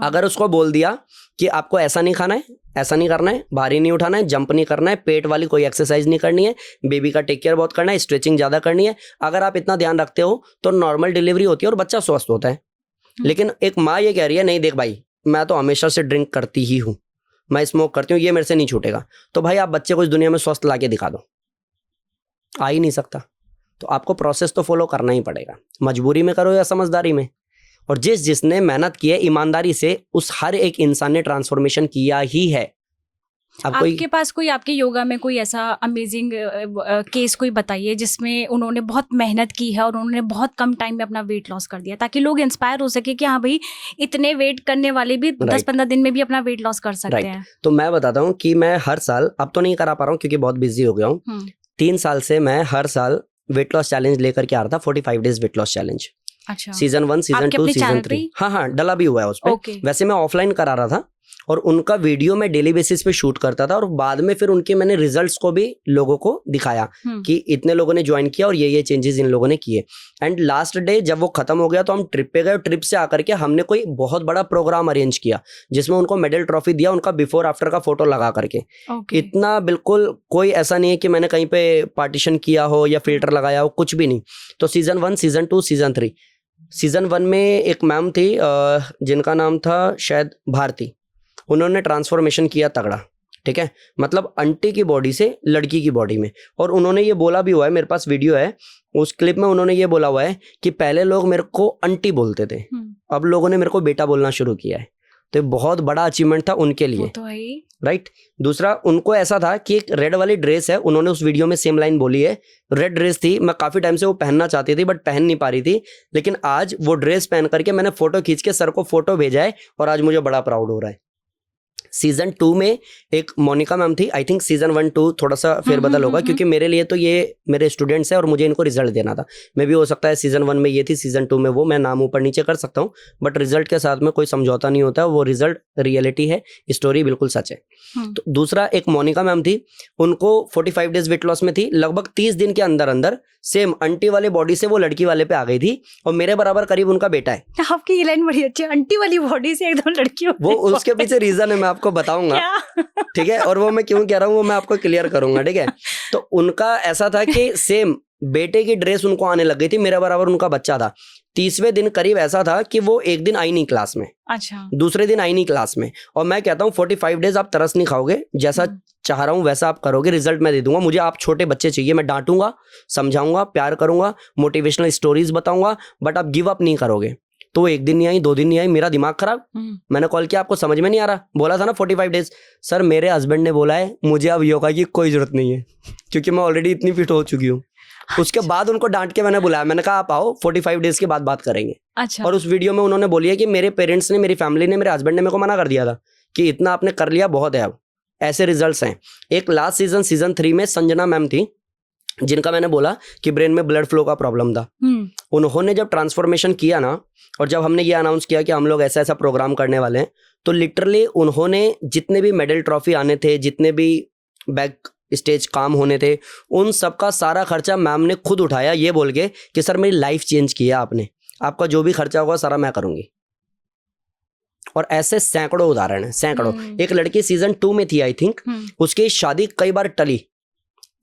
अगर उसको बोल दिया कि आपको ऐसा नहीं खाना है, ऐसा नहीं करना है, भारी नहीं उठाना है, जंप नहीं करना है, पेट वाली कोई एक्सरसाइज नहीं करनी है, बेबी का टेक केयर बहुत करना है, स्ट्रेचिंग ज्यादा करनी है, अगर आप इतना ध्यान रखते हो तो नॉर्मल डिलीवरी होती है और बच्चा स्वस्थ होता है। लेकिन एक माँ ये कह रही है नहीं देख भाई, मैं तो हमेशा से ड्रिंक करती ही हूँ, मैं स्मोक करती हूँ, ये मेरे से नहीं छूटेगा, तो भाई आप बच्चे को इस दुनिया में स्वस्थ ला के दिखा दो, आ ही नहीं सकता। तो आपको प्रोसेस तो फॉलो करना ही पड़ेगा, मजबूरी में करो या समझदारी में। और जिसने मेहनत की है ईमानदारी से, उस हर एक इंसान ने ट्रांसफॉर्मेशन किया ही है। आपके पास कोई, आपके योगा में कोई ऐसा अमेजिंग केस कोई बताइए जिसमें उन्होंने बहुत मेहनत की है और उन्होंने बहुत कम टाइम में अपना वेट लॉस कर दिया, ताकि लोग इंस्पायर हो सके कि हाँ भाई इतने वेट करने वाले भी 10-15 दिन में भी अपना वेट लॉस कर सकते हैं। तो मैं बताता हूँ कि मैं हर साल, अब तो नहीं करा पा रहा हूँ क्योंकि बहुत बिजी हो गया हूँ, 3 साल से मैं हर साल वेट लॉस चैलेंज लेकर के आ रहा था, 45 डेज वेट लॉस चैलेंज। अच्छा। सीजन 1, सीजन 2, सीजन 3, हाँ डला भी हुआ है उस पर। वैसे मैं ऑफलाइन करा रहा था और उनका वीडियो मैं डेली बेसिस पे शूट करता था, और बाद में फिर उनके मैंने रिजल्ट्स को भी लोगों को दिखाया कि इतने लोगों ने ज्वाइन किया और ये चेंजेस इन लोगों ने किए। एंड लास्ट डे जब वो खत्म हो गया तो हम ट्रिप पे गए, ट्रिप से आकर के हमने कोई बहुत बड़ा प्रोग्राम अरेंज किया जिसमें उनको मेडल ट्रॉफी दिया, उनका बिफोर आफ्टर का फोटो लगा करके। इतना बिल्कुल कोई ऐसा नहीं है कि मैंने कहीं पे पार्टीशन किया हो या फिल्टर लगाया हो, कुछ भी नहीं। तो सीजन 1, सीजन 2, सीजन 3, सीजन 1 में एक मैम थी जिनका नाम था शायद भारती, उन्होंने ट्रांसफॉर्मेशन किया तगड़ा, ठीक है, मतलब आंटी की बॉडी से लड़की की बॉडी में। और उन्होंने ये बोला भी हुआ है, मेरे पास वीडियो है, उस क्लिप में उन्होंने ये बोला हुआ है कि पहले लोग मेरे को आंटी बोलते थे, अब लोगों ने मेरे को बेटा बोलना शुरू किया है। तो ये बहुत बड़ा अचीवमेंट था उनके वो लिए, तो है ही। राइट। दूसरा, उनको ऐसा था कि एक रेड वाली ड्रेस है, उन्होंने उस वीडियो में सेम लाइन बोली है, रेड ड्रेस थी, मैं काफ़ी टाइम से वो पहनना चाहती थी बट पहन नहीं पा रही थी, लेकिन आज वो ड्रेस पहन करके मैंने फोटो खींच के सर को फोटो भेजा है और आज मुझे बड़ा प्राउड हो रहा है। सीजन 2 में एक मोनिका मैम थी, आई थिंक सीजन 1 2 थोड़ा सा फेरबदल होगा क्योंकि मेरे लिए तो ये मेरे स्टूडेंट्स हैं और मुझे इनको रिजल्ट देना था। मे भी हो सकता है सीजन 1 में ये थी, सीजन 2 में वो, मैं नाम ऊपर नीचे कर सकता हूँ, बट रिजल्ट के साथ में कोई समझौता नहीं होता, वो रिजल्ट रियलिटी है, स्टोरी बिल्कुल सच है। तो दूसरा, एक मोनिका मैम थी, उनको 45 डेज वेट लॉस में थी, लगभग 30 दिन के अंदर अंदर सेम आंटी वाले बॉडी से वो लड़की वाले पे आ गई थी और मेरे बराबर करीब उनका बेटा है। आपकी ये लाइन बड़ी अच्छी है, आंटी वाली बॉडी से एकदम लड़की वो उसके पीछे रीजन है, मैं आपको बताऊंगा, ठीक है, और वो मैं क्यों कह रहा हूँ वो मैं आपको क्लियर करूंगा, ठीक है। तो उनका ऐसा था कि सेम बेटे की ड्रेस उनको आने लग गई थी, मेरे बराबर उनका बच्चा था। 30वें दिन करीब ऐसा था कि वो एक दिन आई नहीं क्लास में, अच्छा, दूसरे दिन आई नहीं क्लास में, और मैं कहता हूँ 45 डेज आप तरस नहीं खाओगे, जैसा चाह रहा हूँ वैसा आप करोगे, रिजल्ट मैं दे दूंगा। मुझे आप छोटे बच्चे चाहिए, मैं डांटूंगा, समझाऊंगा, प्यार करूंगा, मोटिवेशनल स्टोरीज बताऊंगा, बट आप गिव अप नहीं करोगे। तो एक दिन नहीं आई, 2 दिन नहीं आई, मेरा दिमाग खराब, मैंने कॉल किया, आपको समझ में नहीं आ रहा, बोला था ना 45 डेज। सर मेरे हस्बैंड ने बोला है मुझे अब योगा की कोई जरूरत नहीं है क्योंकि मैं ऑलरेडी इतनी फिट हो चुकी हूँ। उसके बाद उनको डांट के मैंने बुलाया, मैंने कहा आप आओ 45 डेज के बाद बात करेंगे। अच्छा, और उस वीडियो में उन्होंने बोली है कि मेरे पेरेंट्स ने, मेरी फैमिली ने, मेरे हस्बैंड ने मेरे को मना कर दिया था कि इतना आपने कर लिया बहुत है, अब ऐसे रिजल्ट्स हैं। एक लास्ट सीजन 3 में संजना मैम थी, जिनका मैंने बोला कि ब्रेन में ब्लड फ्लो का प्रॉब्लम था। उन्होंने जब ट्रांसफॉर्मेशन किया ना, और जब हमने ये अनाउंस किया कि हम लोग ऐसा ऐसा प्रोग्राम करने वाले हैं, तो लिटरली उन्होंने जितने भी मेडल ट्रॉफी आने थे, जितने भी बैक स्टेज काम होने थे, उन सब का सारा खर्चा मैम ने खुद उठाया, ये बोल के कि सर मेरी लाइफ चेंज किया आपने, आपका जो भी खर्चा होगा सारा मैं करूंगी। और ऐसे सैकड़ों उदाहरण हैं, सैकड़ों। एक लड़की सीजन 2 में थी आई थिंक, उसकी शादी कई बार टली,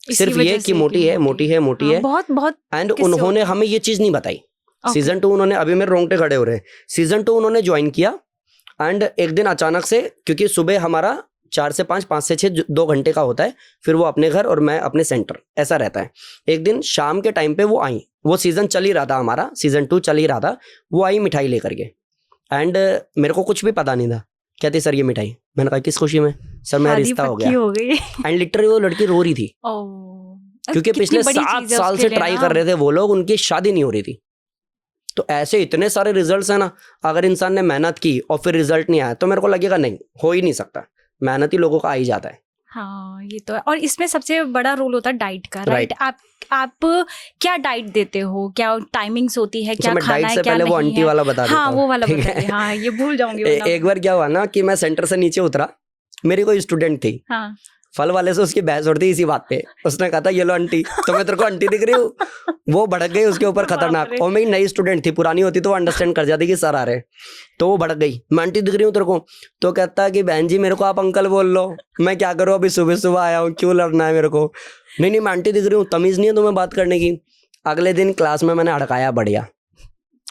सिर्फ ये कि मोटी है, बहुत बहुत, एंड उन्होंने हमें ये चीज नहीं बताई। सीजन 2 उन्होंने, अभी मेरे रोंगटे खड़े हो रहे हैं, सीजन 2 उन्होंने ज्वाइन किया, एंड एक दिन अचानक से, क्योंकि सुबह हमारा 4 से 5, 5 से 6 2 घंटे का होता है, फिर वो अपने घर और मैं अपने सेंटर, ऐसा रहता है। एक दिन शाम के टाइम पे वो आई, वो सीजन चल ही रहा था, हमारा सीजन 2 चल ही रहा था, वो आई मिठाई लेकर के, एंड मेरे को कुछ भी पता नहीं था। कहते सर ये मिठाई, मैंने कहा किस खुशी में? सर मेरा रिश्ता हो गया। एंड लिटरली वो लड़की रो रही थी, क्योंकि पिछले 7 साल से ट्राई कर रहे थे वो लोग, उनकी शादी नहीं हो रही थी। तो ऐसे इतने सारे रिजल्ट्स हैं ना, अगर इंसान ने मेहनत की और फिर रिजल्ट नहीं आया तो मेरे को लगेगा नहीं, हो ही नहीं सकता, मेहनत ही लोगों का आ ही जाता है। हाँ, ये तो है। और इसमें सबसे बड़ा रोल होता है डाइट का, राइट? आप क्या डाइट देते हो, क्या टाइमिंग्स होती है, क्या खाना है, क्या नहीं है? वो आंटी वाला बता देता हूं। हाँ, वो वाला बता दे। हाँ, ये भूल जाऊंगी। एक बार क्या हुआ ना कि मैं सेंटर से नीचे उतरा, मेरी कोई स्टूडेंट थी, हाँ, फल वाले से उसकी बहस उड़ती इसी बात पे। उसने कहा था ये लो आंटी, तो मैं तेरे को आंटी दिख रही हूँ। वो भड़क गई उसके ऊपर खतरनाक, और मेरी नई स्टूडेंट थी, पुरानी होती तो वो अंडरस्टैंड कर जाती कि सर आ रहे, तो वो भड़क गई, मैं आंटी दिख रही हूँ तेरे को। तो कहता है कि बहन जी मेरे को आप अंकल बोल लो, मैं क्या करूँ, अभी सुबह सुबह आया हूँ, क्यों लड़ना है मेरे को? नहीं मैं आंटी दिख रही हूँ, तमीज नहीं है तुम्हें बात करने की। अगले दिन क्लास में मैंने अड़काया बढ़िया,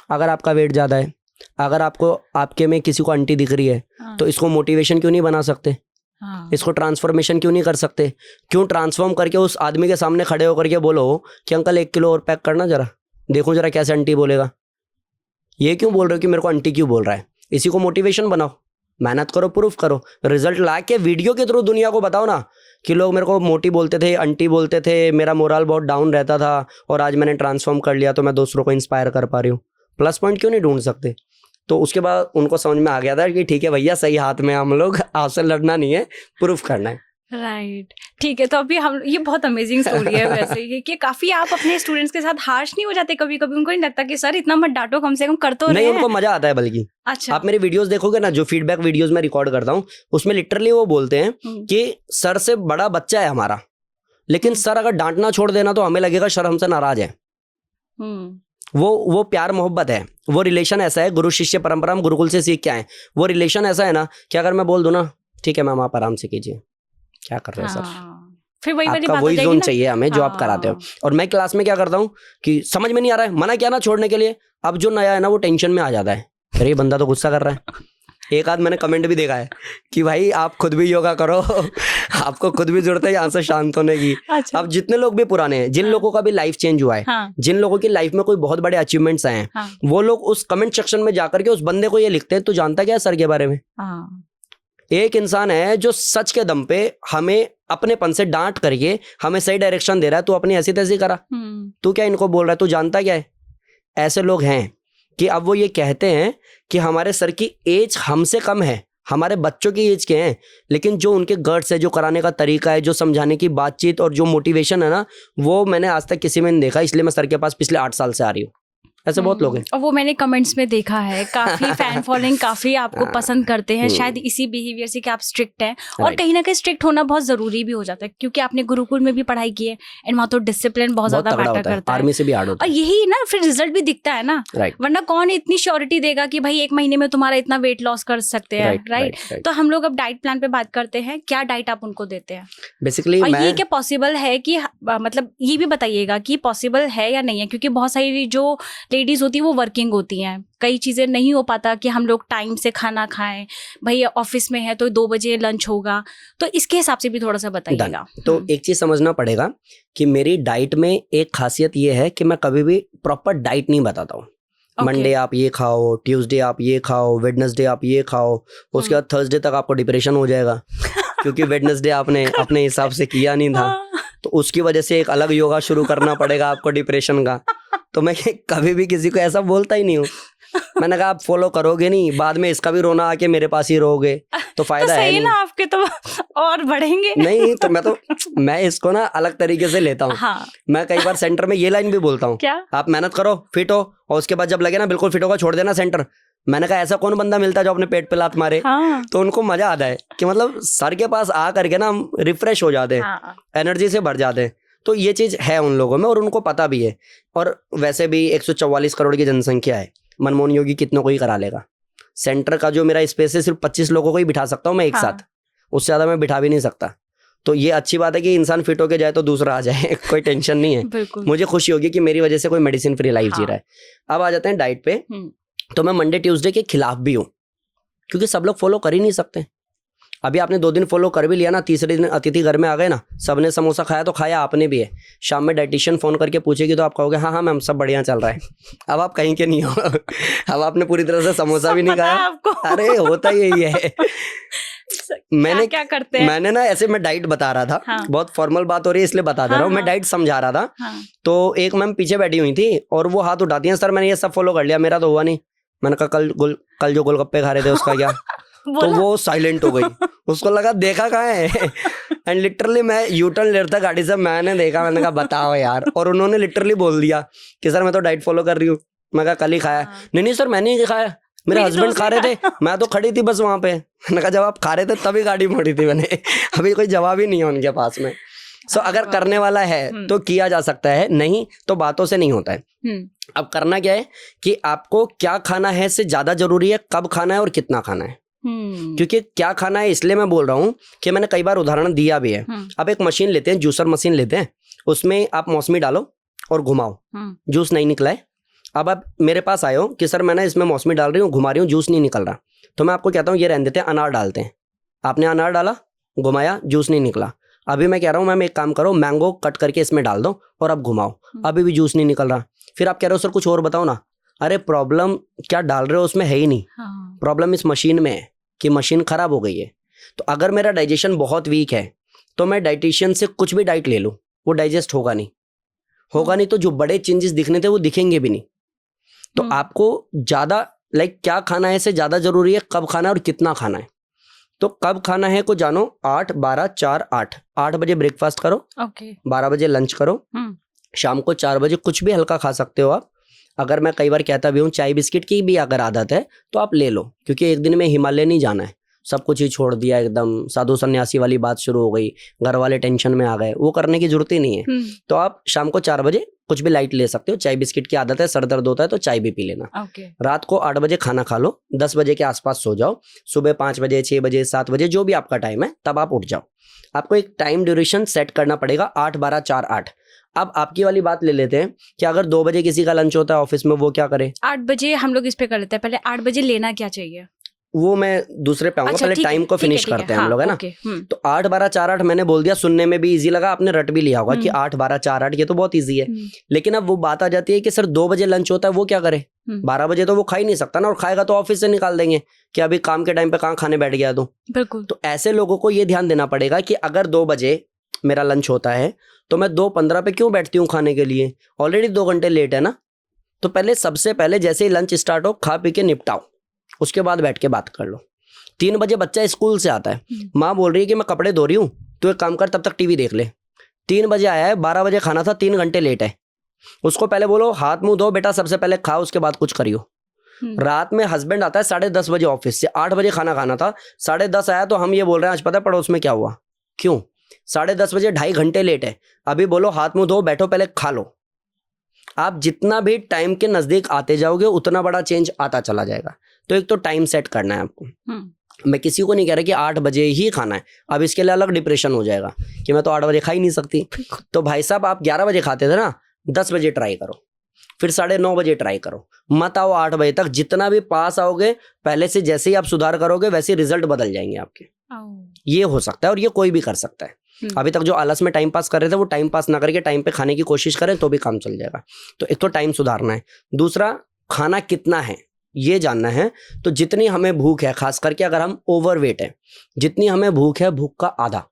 अगर आपका वेट ज्यादा है, अगर आपको आपके में किसी को आंटी दिख रही है, तो इसको मोटिवेशन क्यों नहीं बना सकते? इसको ट्रांसफॉर्मेशन क्यों नहीं कर सकते? क्यों ट्रांसफॉर्म करके उस आदमी के सामने खड़े होकर के बोलो कि अंकल 1 किलो और पैक करना, जरा देखो जरा कैसे आंटी बोलेगा। ये क्यों बोल रहे हो कि मेरे को आंटी क्यों बोल रहा है? इसी को मोटिवेशन बनाओ, मेहनत करो, प्रूफ करो, रिजल्ट ला के वीडियो के थ्रू दुनिया को बताओ ना कि लोग मेरे को मोटी बोलते थे, आंटी बोलते थे, मेरा मोरल बहुत डाउन रहता था और आज मैंने ट्रांसफॉर्म कर लिया तो मैं दूसरों को इंस्पायर कर पा रही हूँ। प्लस पॉइंट क्यों नहीं ढूंढ सकते? तो उसके बाद उनको समझ में आ गया था कि ठीक है भैया, सही हाथ में हम लोग, आपसे लड़ना नहीं है, प्रूफ करना है। राइट, ठीक है। तो अभी हम, ये बहुत अमेजिंग स्टोरी है वैसे ये, कि काफी आप अपने स्टूडेंट्स के साथ हार्श नहीं हो जाते कभी कभी? उनको नहीं लगता कि सर इतना मत डांटो, कम से कम कर तो रहे हैं? नहीं, उनको मजा आता है बल्कि। अच्छा, आप मेरे वीडियोस देखोगे ना, जो फीडबैक वीडियोस में रिकॉर्ड करता हूँ, उसमें लिटरली वो बोलते हैं कि सर से बड़ा बच्चा है हमारा, लेकिन सर अगर डांटना छोड़ देना तो हमें लगेगा सर हमसे नाराज है। वो प्यार मोहब्बत है, वो रिलेशन ऐसा है, गुरु शिष्य परंपरा हम गुरुकुल से सीख के आए। वो रिलेशन ऐसा है ना कि अगर मैं बोल दूं ना ठीक है मैम आप आराम से कीजिए, क्या कर रहे हैं सर, फिर वही आपका वही जोन चाहिए हमें जो आप कराते हो। और मैं क्लास में क्या करता हूँ कि समझ में नहीं आ रहा है, मना किया ना छोड़ने के लिए, अब जो नया है ना वो टेंशन में आ जाता है, अरे ये बंदा तो गुस्सा कर रहा है, एक आध मैंने कमेंट भी देखा है कि भाई आप खुद भी योगा करो, आपको खुद भी जरूरत है यहाँ से शांत होने की। अच्छा। अब जितने लोग भी पुराने हैं, जिन लोगों का भी लाइफ चेंज हुआ है, हाँ। जिन लोगों की लाइफ में कोई बहुत बड़े अचीवमेंट्स आए हैं, हाँ। वो लोग उस कमेंट सेक्शन में जाकर के उस बंदे को ये लिखते हैं, तू जानता क्या है सर के बारे में? हाँ। एक इंसान है जो सच के दम पे हमें अपनेपन से डांट करके हमें सही डायरेक्शन दे रहा है, तू अपनी ऐसी तैसी करा, तू क्या इनको बोल रहा है, तू जानता क्या है? ऐसे लोग हैं कि अब वो ये कहते हैं कि हमारे सर की एज हमसे कम है, हमारे बच्चों की एज के हैं, लेकिन जो उनके गट्स है, जो कराने का तरीका है, जो समझाने की बातचीत और जो मोटिवेशन है ना, वो मैंने आज तक किसी में नहीं देखा। इसलिए मैं सर के पास पिछले 8 साल से आ रही हूँ। ऐसे बहुत लोग हैं। और वो मैंने कमेंट्स में देखा है, काफी फैन फॉलोइंग, काफी आपको पसंद करते हैं, शायद इसी बिहेवियर से कि आप स्ट्रिक्ट हैं। और कहीं ना कहीं स्ट्रिक्ट होना बहुत जरूरी भी हो जाता है, क्योंकि आपने गुरुकुल में भी पढ़ाई की है एंड वहाँ तो डिसिप्लिन बहुत ज्यादा मैटर करता है। आर्मी से भी हार्ड होता और है। यही ना फिर रिजल्ट भी दिखता है ना, राइट। वरना कौन इतनी श्योरिटी देगा कि भाई 1 महीने में तुम्हारा इतना वेट लॉस कर सकते हैं, राइट? तो हम लोग अब डाइट प्लान पे बात करते हैं। क्या डाइट आप उनको देते हैं बेसिकली? और ये क्या पॉसिबल है कि मतलब ये भी बताइएगा कि पॉसिबल है या नहीं है, क्योंकि बहुत सारी जो लेडीज होती है वो वर्किंग होती हैं, कई चीजें नहीं हो पाता कि हम लोग टाइम से खाना खाएं, भाई ऑफिस में है तो 2 बजे लंच होगा, तो इसके हिसाब से भी थोड़ा सा बताइएगा। तो एक चीज समझना पड़ेगा कि मेरी डाइट में एक खासियत ये है कि मैं कभी भी प्रॉपर डाइट नहीं बताता हूँ। मंडे आप ये खाओ, ट्यूसडे आप ये खाओ, वेडनेसडे आप ये खाओ, उसके बाद थर्सडे तक आपको डिप्रेशन हो जाएगा क्योंकि वेडनेसडे आपने अपने हिसाब से किया नहीं था, तो उसकी वजह से एक अलग योगा शुरू करना पड़ेगा आपको डिप्रेशन का। तो मैं कभी भी किसी को ऐसा बोलता ही नहीं हूँ। मैंने कहा आप फॉलो करोगे नहीं, बाद में इसका भी रोना आके मेरे पास ही रहोगे, तो फायदा है नहीं ना आपके, तो और बढ़ेंगे नहीं। तो मैं इसको ना अलग तरीके से लेता हूँ। हाँ। मैं कई बार सेंटर में ये लाइन भी बोलता हूँ, क्या? आप मेहनत करो, फिट हो, और उसके बाद जब लगे ना बिल्कुल फिट होगा, छोड़ देना सेंटर। मैंने कहा ऐसा कौन बंदा मिलता है जो अपने पेट पे लात मारे? हाँ। तो उनको मजा आता है कि मतलब सर के पास आ करके ना हम रिफ्रेश हो जाते हैं, हाँ। एनर्जी से भर जाते हैं। तो ये चीज है उन लोगों में और उनको पता भी है। और वैसे भी 144 करोड़ की जनसंख्या है, मनमोहन योगी कितनों को ही करा लेगा। सेंटर का जो मेरा स्पेस है सिर्फ 25 लोगों को ही बिठा सकता हूँ मैं एक साथ, उससे ज्यादा मैं बिठा भी नहीं सकता। तो ये अच्छी बात है कि इंसान फिट होके जाए तो दूसरा आ जाए, कोई टेंशन नहीं है। मुझे खुशी होगी कि मेरी वजह से कोई मेडिसिन फ्री लाइफ जी रहा है। अब आ जाते हैं डाइट पे। तो मैं मंडे ट्यूसडे के खिलाफ भी हूँ, क्योंकि सब लोग फॉलो कर ही नहीं सकते। अभी आपने 2 दिन फॉलो कर भी लिया ना, तीसरे दिन अतिथि घर में आ गए ना, सबने समोसा खाया तो खाया, आपने भी है। शाम में डाइटिशियन फोन करके पूछेगी तो आप कहोगे हाँ हाँ मैम सब बढ़िया चल रहा है। अब आप कहीं के नहीं हो, अब आपने पूरी तरह से समोसा भी नहीं खाया। अरे होता यही है। मैंने क्या करते हैं? मैंने ना ऐसे मैं डाइट बता रहा था। हाँ। बहुत फॉर्मल बात हो रही है इसलिए बता दे रहा हूँ। मैं डाइट समझा रहा था। हाँ। तो एक मैम पीछे बैठी हुई थी और वो हाथ उठाती हैं, सर मैंने ये सब फॉलो कर लिया, मेरा तो हुआ नहीं। मैंने कहा कल जो गोलगप्पे खा रहे थे उसका क्या? तो वो साइलेंट हो गई, उसको लगा देखा कहाँ है। एंड लिटरली मैं यूटर्न ले रहा था गाड़ी से, मैंने देखा, मैंने कहा बताओ यार। और उन्होंने लिटरली बोल दिया कि सर मैं तो डाइट फॉलो कर रही हूँ। मैं कहा कल ही खाया। नहीं सर मैंने नहीं खाया, मेरे हस्बैंड खा रहे थे, मैं तो खड़ी थी बस वहां पे। मैंने कहा जब आप खा रहे थे तभी गाड़ी मोड़ी थी मैंने। अभी कोई जवाब ही नहीं है उनके पास में। सो अगर करने वाला है तो किया जा सकता है, नहीं तो बातों से नहीं होता है। अब करना क्या है कि आपको क्या खाना है से ज्यादा जरूरी है कब खाना है और कितना खाना है। क्योंकि क्या खाना है इसलिए मैं बोल रहा हूँ कि मैंने कई बार उदाहरण दिया भी है। अब एक मशीन लेते हैं, जूसर मशीन लेते हैं, उसमें आप मौसमी डालो और घुमाओ, जूस नहीं निकला है। अब आप मेरे पास आए हो कि सर मैं ना इसमें मौसमी डाल रही हूँ, घुमा रही हूँ, जूस नहीं निकल रहा, तो मैं आपको कहता हूँ ये रहने देते हैं, अनार डालते हैं। आपने अनार डाला, घुमाया, जूस नहीं निकला। अभी मैं कह रहा हूँ मैम एक काम करो, मैंगो कट करके इसमें डाल दो और अब घुमाओ, अभी भी जूस नहीं निकल रहा। फिर आप कह रहे हो सर कुछ और बताओ ना। अरे प्रॉब्लम क्या डाल रहे हो उसमें है ही नहीं, प्रॉब्लम इस मशीन में है कि मशीन खराब हो गई है। तो अगर मेरा डाइजेशन बहुत वीक है तो मैं डाइटिशियन से कुछ भी डाइट ले लूँ, वो डाइजेस्ट होगा नहीं, तो जो बड़े चेंजेस दिखने थे वो दिखेंगे भी नहीं। तो आपको ज्यादा क्या खाना है से ज्यादा जरूरी है कब खाना है और कितना खाना है। तो कब खाना है को जानो, 8 12 4 8। 8 बजे ब्रेकफास्ट करो, 12 बजे लंच करो, शाम को 4 बजे कुछ भी हल्का खा सकते हो आप। अगर मैं कई बार कहता भी हूँ चाय बिस्किट की भी अगर आदत है तो आप ले लो, क्योंकि एक दिन में हिमालय नहीं जाना है, सब कुछ ही छोड़ दिया, एकदम साधु सन्यासी वाली बात शुरू हो गई, घर वाले टेंशन में आ गए, वो करने की जरूरत ही नहीं है। तो आप शाम को 4 बजे कुछ भी लाइट ले सकते हो। चाय बिस्किट की आदत है, सर दर्द होता है तो चाय भी पी लेना। रात को 8 बजे खाना खा लो, 10 बजे के आसपास सो जाओ, सुबह 5 बजे 6 बजे 7 बजे जो भी आपका टाइम है तब आप उठ जाओ। आपको एक टाइम ड्यूरेशन सेट करना पड़ेगा, 8 12 4 8। अब आपकी वाली बात ले लेते हैं कि अगर 2 बजे किसी का लंच होता है ऑफिस में, वो क्या करे? 8 बजे हम लोग इस पे कर लेते हैं। पहले 8 बजे लेना क्या चाहिए? वो मैं दूसरे पे आऊंगा, अच्छा, पहले ठीक है, टाइम को ठीक है, फिनिश ठीक है, करते हैं हम हाँ, लोग, है ना। ओके, तो 8 12 4 8 मैंने बोल दिया, सुनने में भी इजी लगा, आपने रट भी लिया होगा कि 8 12 4 8 ये तो बहुत इजी है। लेकिन अब वो बात आ जाती है कि सर 2 बजे लंच होता है, वो क्या करे? 12 बजे तो वो खा ही नहीं सकता ना, और खाएगा तो ऑफिस से निकाल देंगे कि अभी काम के टाइम पे कहाँ खाने बैठ गया तू। बिल्कुल। तो ऐसे लोगों को ये ध्यान देना पड़ेगा कि अगर 2 बजे मेरा लंच होता है तो मैं 2:15 पे क्यों बैठती हूँ खाने के लिए? ऑलरेडी 2 घंटे लेट है ना। तो पहले सबसे पहले जैसे ही लंच स्टार्ट हो, खा पी के निपटाओ, उसके बाद बैठ के बात कर लो। 3 बजे बच्चा स्कूल से आता है, माँ बोल रही है कि मैं कपड़े धो रही हूँ, तो एक काम कर, तब तक टीवी देख ले। 3 बजे आया है, 12 बजे खाना था, 3 घंटे लेट है, उसको पहले बोलो हाथ मुंह धो बेटा, सबसे पहले खाओ, उसके बाद कुछ करियो। रात में हस्बैंड आता है 10:30 बजे ऑफिस से, 8 बजे खाना खाना था, 10:30 आया, तो हम ये बोल रहे हैं आज पता है पड़ोस में क्या हुआ? क्यों? 10:30 बजे 2.5 घंटे लेट है, अभी बोलो हाथ मुंह धो, बैठो पहले खा लो। आप जितना भी टाइम के नजदीक आते जाओगे उतना बड़ा चेंज आता चला जाएगा। तो एक तो टाइम सेट करना है आपको। मैं किसी को नहीं कह रहा कि 8 बजे ही खाना है, अब इसके लिए अलग डिप्रेशन हो जाएगा कि मैं तो 8 बजे खा ही नहीं सकती। तो भाई साहब आप 11 बजे खाते थे ना, 10 बजे ट्राई करो, फिर 9:30 बजे ट्राई करो, मत आओ 8 बजे तक। जितना भी पास आओगे पहले से, जैसे ही आप सुधार करोगे वैसे रिजल्ट बदल जाएंगे आपके। ये हो सकता है और ये कोई भी कर सकता है। अभी तक जो आलस में टाइम पास कर रहे थे वो टाइम पास ना करके टाइम पे खाने की कोशिश करें तो भी काम चल जाएगा। तो एक तो टाइम सुधारना है, दूसरा खाना कितना है ये जानना है। तो जितनी हमें भूख है, खास करके अगर हम ओवरवेट है, जितनी हमें भूख है भूख का आधा।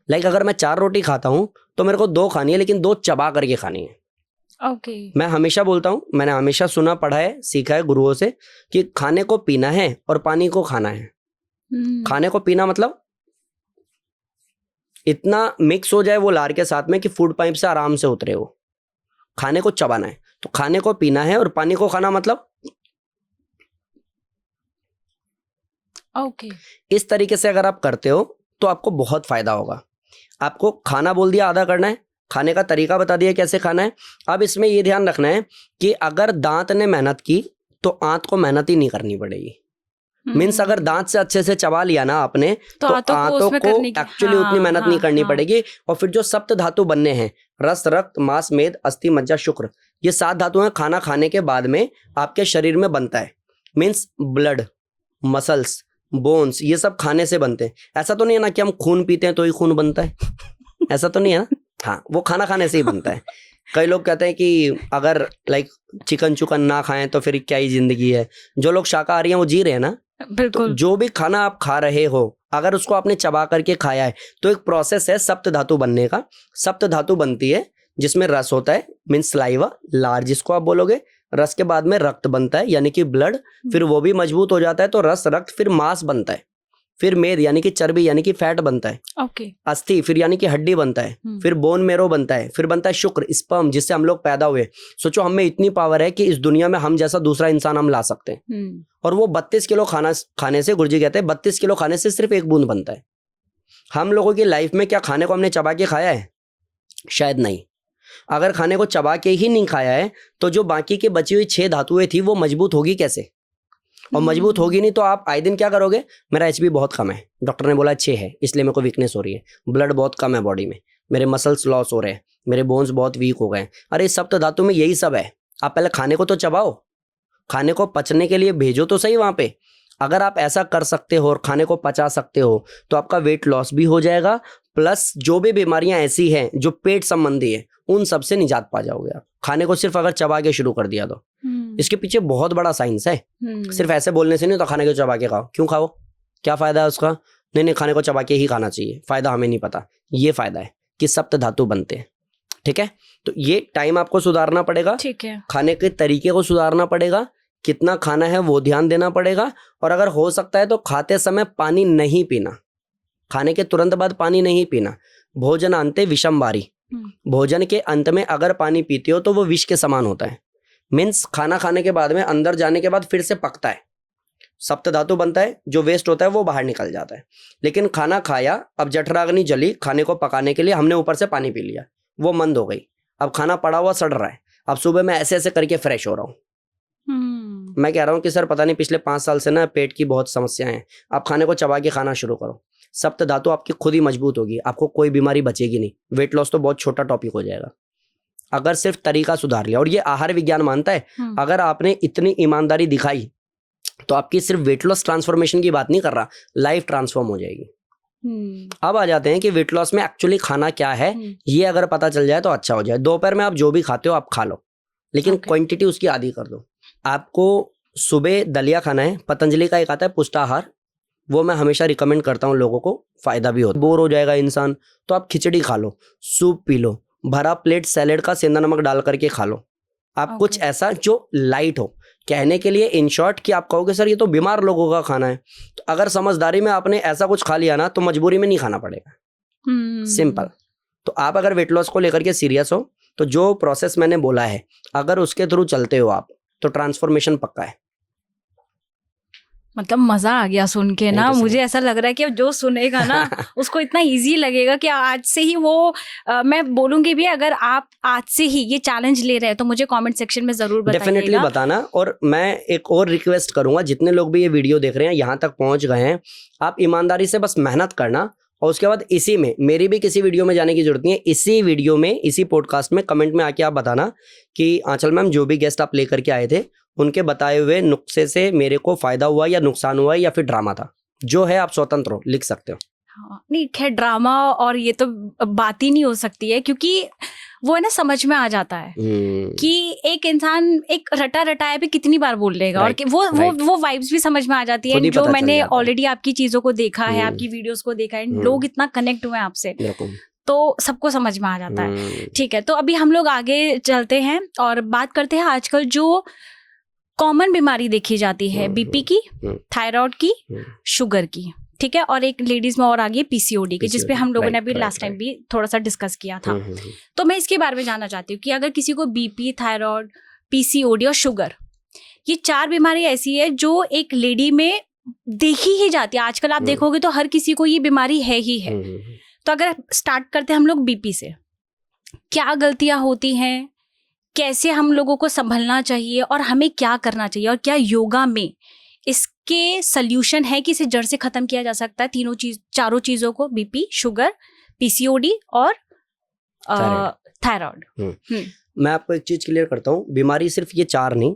लाइक अगर मैं 4 रोटी खाता हूं तो मेरे को 2 खानी है, लेकिन 2 चबा करके खानी है। ओके। मैं हमेशा बोलता हूं, मैंने हमेशा सुना पढ़ा है सीखा है गुरुओं से कि खाने को पीना है और पानी को खाना है। खाने को पीना मतलब इतना मिक्स हो जाए वो लार के साथ में कि फूड पाइप से आराम से उतरे वो। खाने को चबाना है, तो खाने को पीना है और पानी को खाना मतलब ओके। इस तरीके से अगर आप करते हो तो आपको बहुत फायदा होगा। आपको खाना बोल दिया आधा करना है, खाने का तरीका बता दिया कैसे खाना है। अब इसमें ये ध्यान रखना है कि अगर दांत ने मेहनत की तो आंत को मेहनत ही नहीं करनी पड़ेगी। मीन्स अगर दांत से अच्छे से चबा लिया ना आपने तो आंतों को एक्चुअली उतनी मेहनत नहीं करनी पड़ेगी। और फिर जो सप्त धातु बनने हैं, रस रक्त मांस मेद अस्थि मज्जा शुक्र, ये 7 धातु हैं, खाना खाने के बाद में आपके शरीर में बनता है। मीन्स ब्लड, मसल्स, बोन्स, ये सब खाने से बनते हैं। ऐसा तो नहीं है ना कि हम खून पीते हैं तो ही खून बनता है, ऐसा तो नहीं है ना। हाँ, वो खाना खाने से ही बनता है। कई लोग कहते हैं कि अगर लाइक चिकन चुकन ना खाएं तो फिर क्या ही जिंदगी है। जो लोग शाकाहारी हैं वो जी रहे हैं ना। बिल्कुल। तो जो भी खाना आप खा रहे हो अगर उसको आपने चबा करके खाया है तो एक प्रोसेस है सप्त धातु बनने का। सप्त धातु बनती है जिसमें रस होता है, मीन्स सलाइवा, लार जिसको आप बोलोगे। रस के बाद में रक्त बनता है यानी कि ब्लड, फिर वो भी मजबूत हो जाता है तो रस रक्त, फिर मांस बनता है, फिर मेद यानी कि चर्बी यानी कि फैट बनता है। ओके। अस्थि फिर यानी कि हड्डी बनता है, फिर बोन मेरो बनता है, फिर बनता है शुक्र, स्पर्म, जिससे हम लोग पैदा हुए। सोचो हम में इतनी पावर है कि इस दुनिया में हम जैसा दूसरा इंसान हम ला सकते हैं। और वो 32 किलो खाने से, गुरुजी कहते हैं 32 किलो खाने से सिर्फ 1 बूंद बनता है। हम लोगों की लाइफ में क्या खाने को हमने चबा के खाया है? शायद नहीं। अगर खाने को चबा के ही नहीं खाया है तो जो बाकी की बची हुई 6 धातुएं थी वो मजबूत होगी कैसे? और मजबूत होगी नहीं तो आप आए दिन क्या करोगे? मेरा एचबी बहुत कम है, डॉक्टर ने बोला 6 है, इसलिए मेरे को वीकनेस हो रही है, ब्लड बहुत कम है बॉडी में, मेरे मसल्स लॉस हो रहे हैं, मेरे बोन्स बहुत वीक हो गए। अरे सप्त धातु में यही सब है। आप पहले खाने को तो चबाओ, खाने को पचने के लिए भेजो तो सही वहां पे। अगर आप ऐसा कर सकते हो और खाने को पचा सकते हो तो आपका वेट लॉस भी हो जाएगा, प्लस जो भी बीमारियां ऐसी हैं जो पेट संबंधी है उन सब से निजात पा जाओगे आप। खाने को सिर्फ अगर चबा के शुरू कर दिया तो इसके पीछे बहुत बड़ा साइंस है। सिर्फ ऐसे बोलने से नहीं तो खाने को चबा के खाओ, क्यों खाओ, क्या फायदा है उसका? नहीं, खाने को चबा के ही खाना चाहिए, फायदा हमें नहीं पता। ये फायदा है कि सप्त धातु बनते हैं। ठीक है, तो ये टाइम आपको सुधारना पड़ेगा, ठीक है, खाने के तरीके को सुधारना पड़ेगा, कितना खाना है वो ध्यान देना पड़ेगा। और अगर हो सकता है तो खाते समय पानी नहीं पीना, खाने के तुरंत बाद पानी नहीं पीना। भोजन अंते विषम बारी, भोजन के अंत में अगर पानी पीते हो तो वो विष के समान होता है। मीन्स खाना खाने के बाद में अंदर जाने के बाद फिर से पकता है, सप्त धातु बनता है, जो वेस्ट होता है वो बाहर निकल जाता है। लेकिन खाना खाया, अब जठराग्नि जली, खाने को पकाने के लिए हमने ऊपर से पानी पी लिया, वो मंद हो गई, अब खाना पड़ा हुआ सड़ रहा है। अब सुबह मैं ऐसे ऐसे करके फ्रेश हो रहा हूँ। मैं कह रहा हूँ कि सर पता नहीं पिछले 5 साल से ना पेट की बहुत समस्याएं हैं। आप खाने को चबा के खाना शुरू करो, सप्त धातु आपकी खुद ही मजबूत होगी, आपको कोई बीमारी बचेगी नहीं। वेट लॉस तो बहुत छोटा टॉपिक हो जाएगा अगर सिर्फ तरीका सुधार लिया। और ये आहार विज्ञान मानता है, अगर आपने इतनी ईमानदारी दिखाई तो आपकी सिर्फ वेट लॉस ट्रांसफॉर्मेशन की बात नहीं कर रहा, लाइफ ट्रांसफॉर्म हो जाएगी। अब आ जाते हैं कि वेट लॉस में एक्चुअली खाना क्या है, ये अगर पता चल जाए तो अच्छा हो जाए। दोपहर में आप जो भी खाते हो आप खा लो, लेकिन क्वांटिटी उसकी आधी कर दो। आपको सुबह दलिया खाना है, पतंजलि का एक आता है पुष्टाहार, वो मैं हमेशा रिकमेंड करता हूँ लोगों को, फायदा भी होता है। बोर हो जाएगा इंसान तो आप खिचड़ी खा लो, सूप पी लो, भरा प्लेट सैलेड का सेंधा नमक डाल करके खा लो। आप कुछ ऐसा जो लाइट हो, कहने के लिए इन शॉर्ट कि आप कहोगे सर ये तो बीमार लोगों का खाना है, तो अगर समझदारी में आपने ऐसा कुछ खा लिया ना तो मजबूरी में नहीं खाना पड़ेगा, सिंपल। तो आप अगर वेट लॉस को लेकर के सीरियस हो तो जो प्रोसेस मैंने बोला है अगर उसके थ्रू चलते हो आप तो ट्रांसफॉर्मेशन पक्का है। मतलब मजा आ गया सुन के ना, मुझे ऐसा लग रहा है कि जो सुनेगा ना उसको इतना इजी लगेगा कि आज से ही वो मैं बोलूंगी भी, अगर आप आज से ही ये चैलेंज ले रहे हैं तो मुझे कमेंट सेक्शन में जरूर बताइएगा, डेफिनेटली बताना। और मैं एक और रिक्वेस्ट करूंगा, जितने लोग भी ये वीडियो देख रहे हैं, यहाँ तक पहुंच गए हैं, आप ईमानदारी से बस मेहनत करना और उसके बाद इसी में, मेरी भी किसी वीडियो में जाने की जरूरत नहीं है, इसी वीडियो में, इसी पॉडकास्ट में कमेंट में आके आप बताना कि आंचल मैम जो भी गेस्ट आप लेकर के आए थे उनके बताए हुए नुस्खे से मेरे को फायदा हुआ या नुकसान हुआ या फिर ड्रामा था, जो है आप स्वतंत्र हो, लिख सकते हो। हाँ, नहीं खैर ड्रामा और ये तो बात ही नहीं हो सकती है, क्योंकि वो है ना समझ में आ जाता है कि एक इंसान एक रटा रटाया पे कितनी बार बोल लेगा, और वो वाइब्स भी समझ में आ जाती है। जो मैंने ऑलरेडी आपकी चीजों को देखा है, आपकी वीडियोस को देखा है, लोग इतना कनेक्ट हुए हैं आपसे तो सबको समझ में आ जाता है। ठीक है, तो अभी हम लोग आगे चलते हैं और बात करते हैं आजकल जो कॉमन बीमारी देखी जाती है, बीपी की, थायराइड की, शुगर की, ठीक है, और एक लेडीज में और आ गई पीसीओडी की, जिसपे हम लोगों ने अभी लास्ट टाइम भी थोड़ा सा डिस्कस किया था। तो मैं इसके बारे में जानना चाहती हूँ कि अगर किसी को बीपी, थायराइड, पीसीओडी और शुगर, ये 4 बीमारी ऐसी है जो एक लेडी में देखी ही जाती है। आजकल आप देखोगे तो हर किसी को ये बीमारी है ही है। तो अगर स्टार्ट करते हैं हम लोग बीपी से, क्या गलतियां होती हैं, कैसे हम लोगों को संभलना चाहिए और हमें क्या करना चाहिए, और क्या योगा में इसके सल्यूशन है कि इसे जड़ से खत्म किया जा सकता है, चारों चीजों को, बीपी, शुगर, पीसीओडी और थायराइड। मैं आपको एक चीज क्लियर करता हूँ, बीमारी सिर्फ ये 4 नहीं,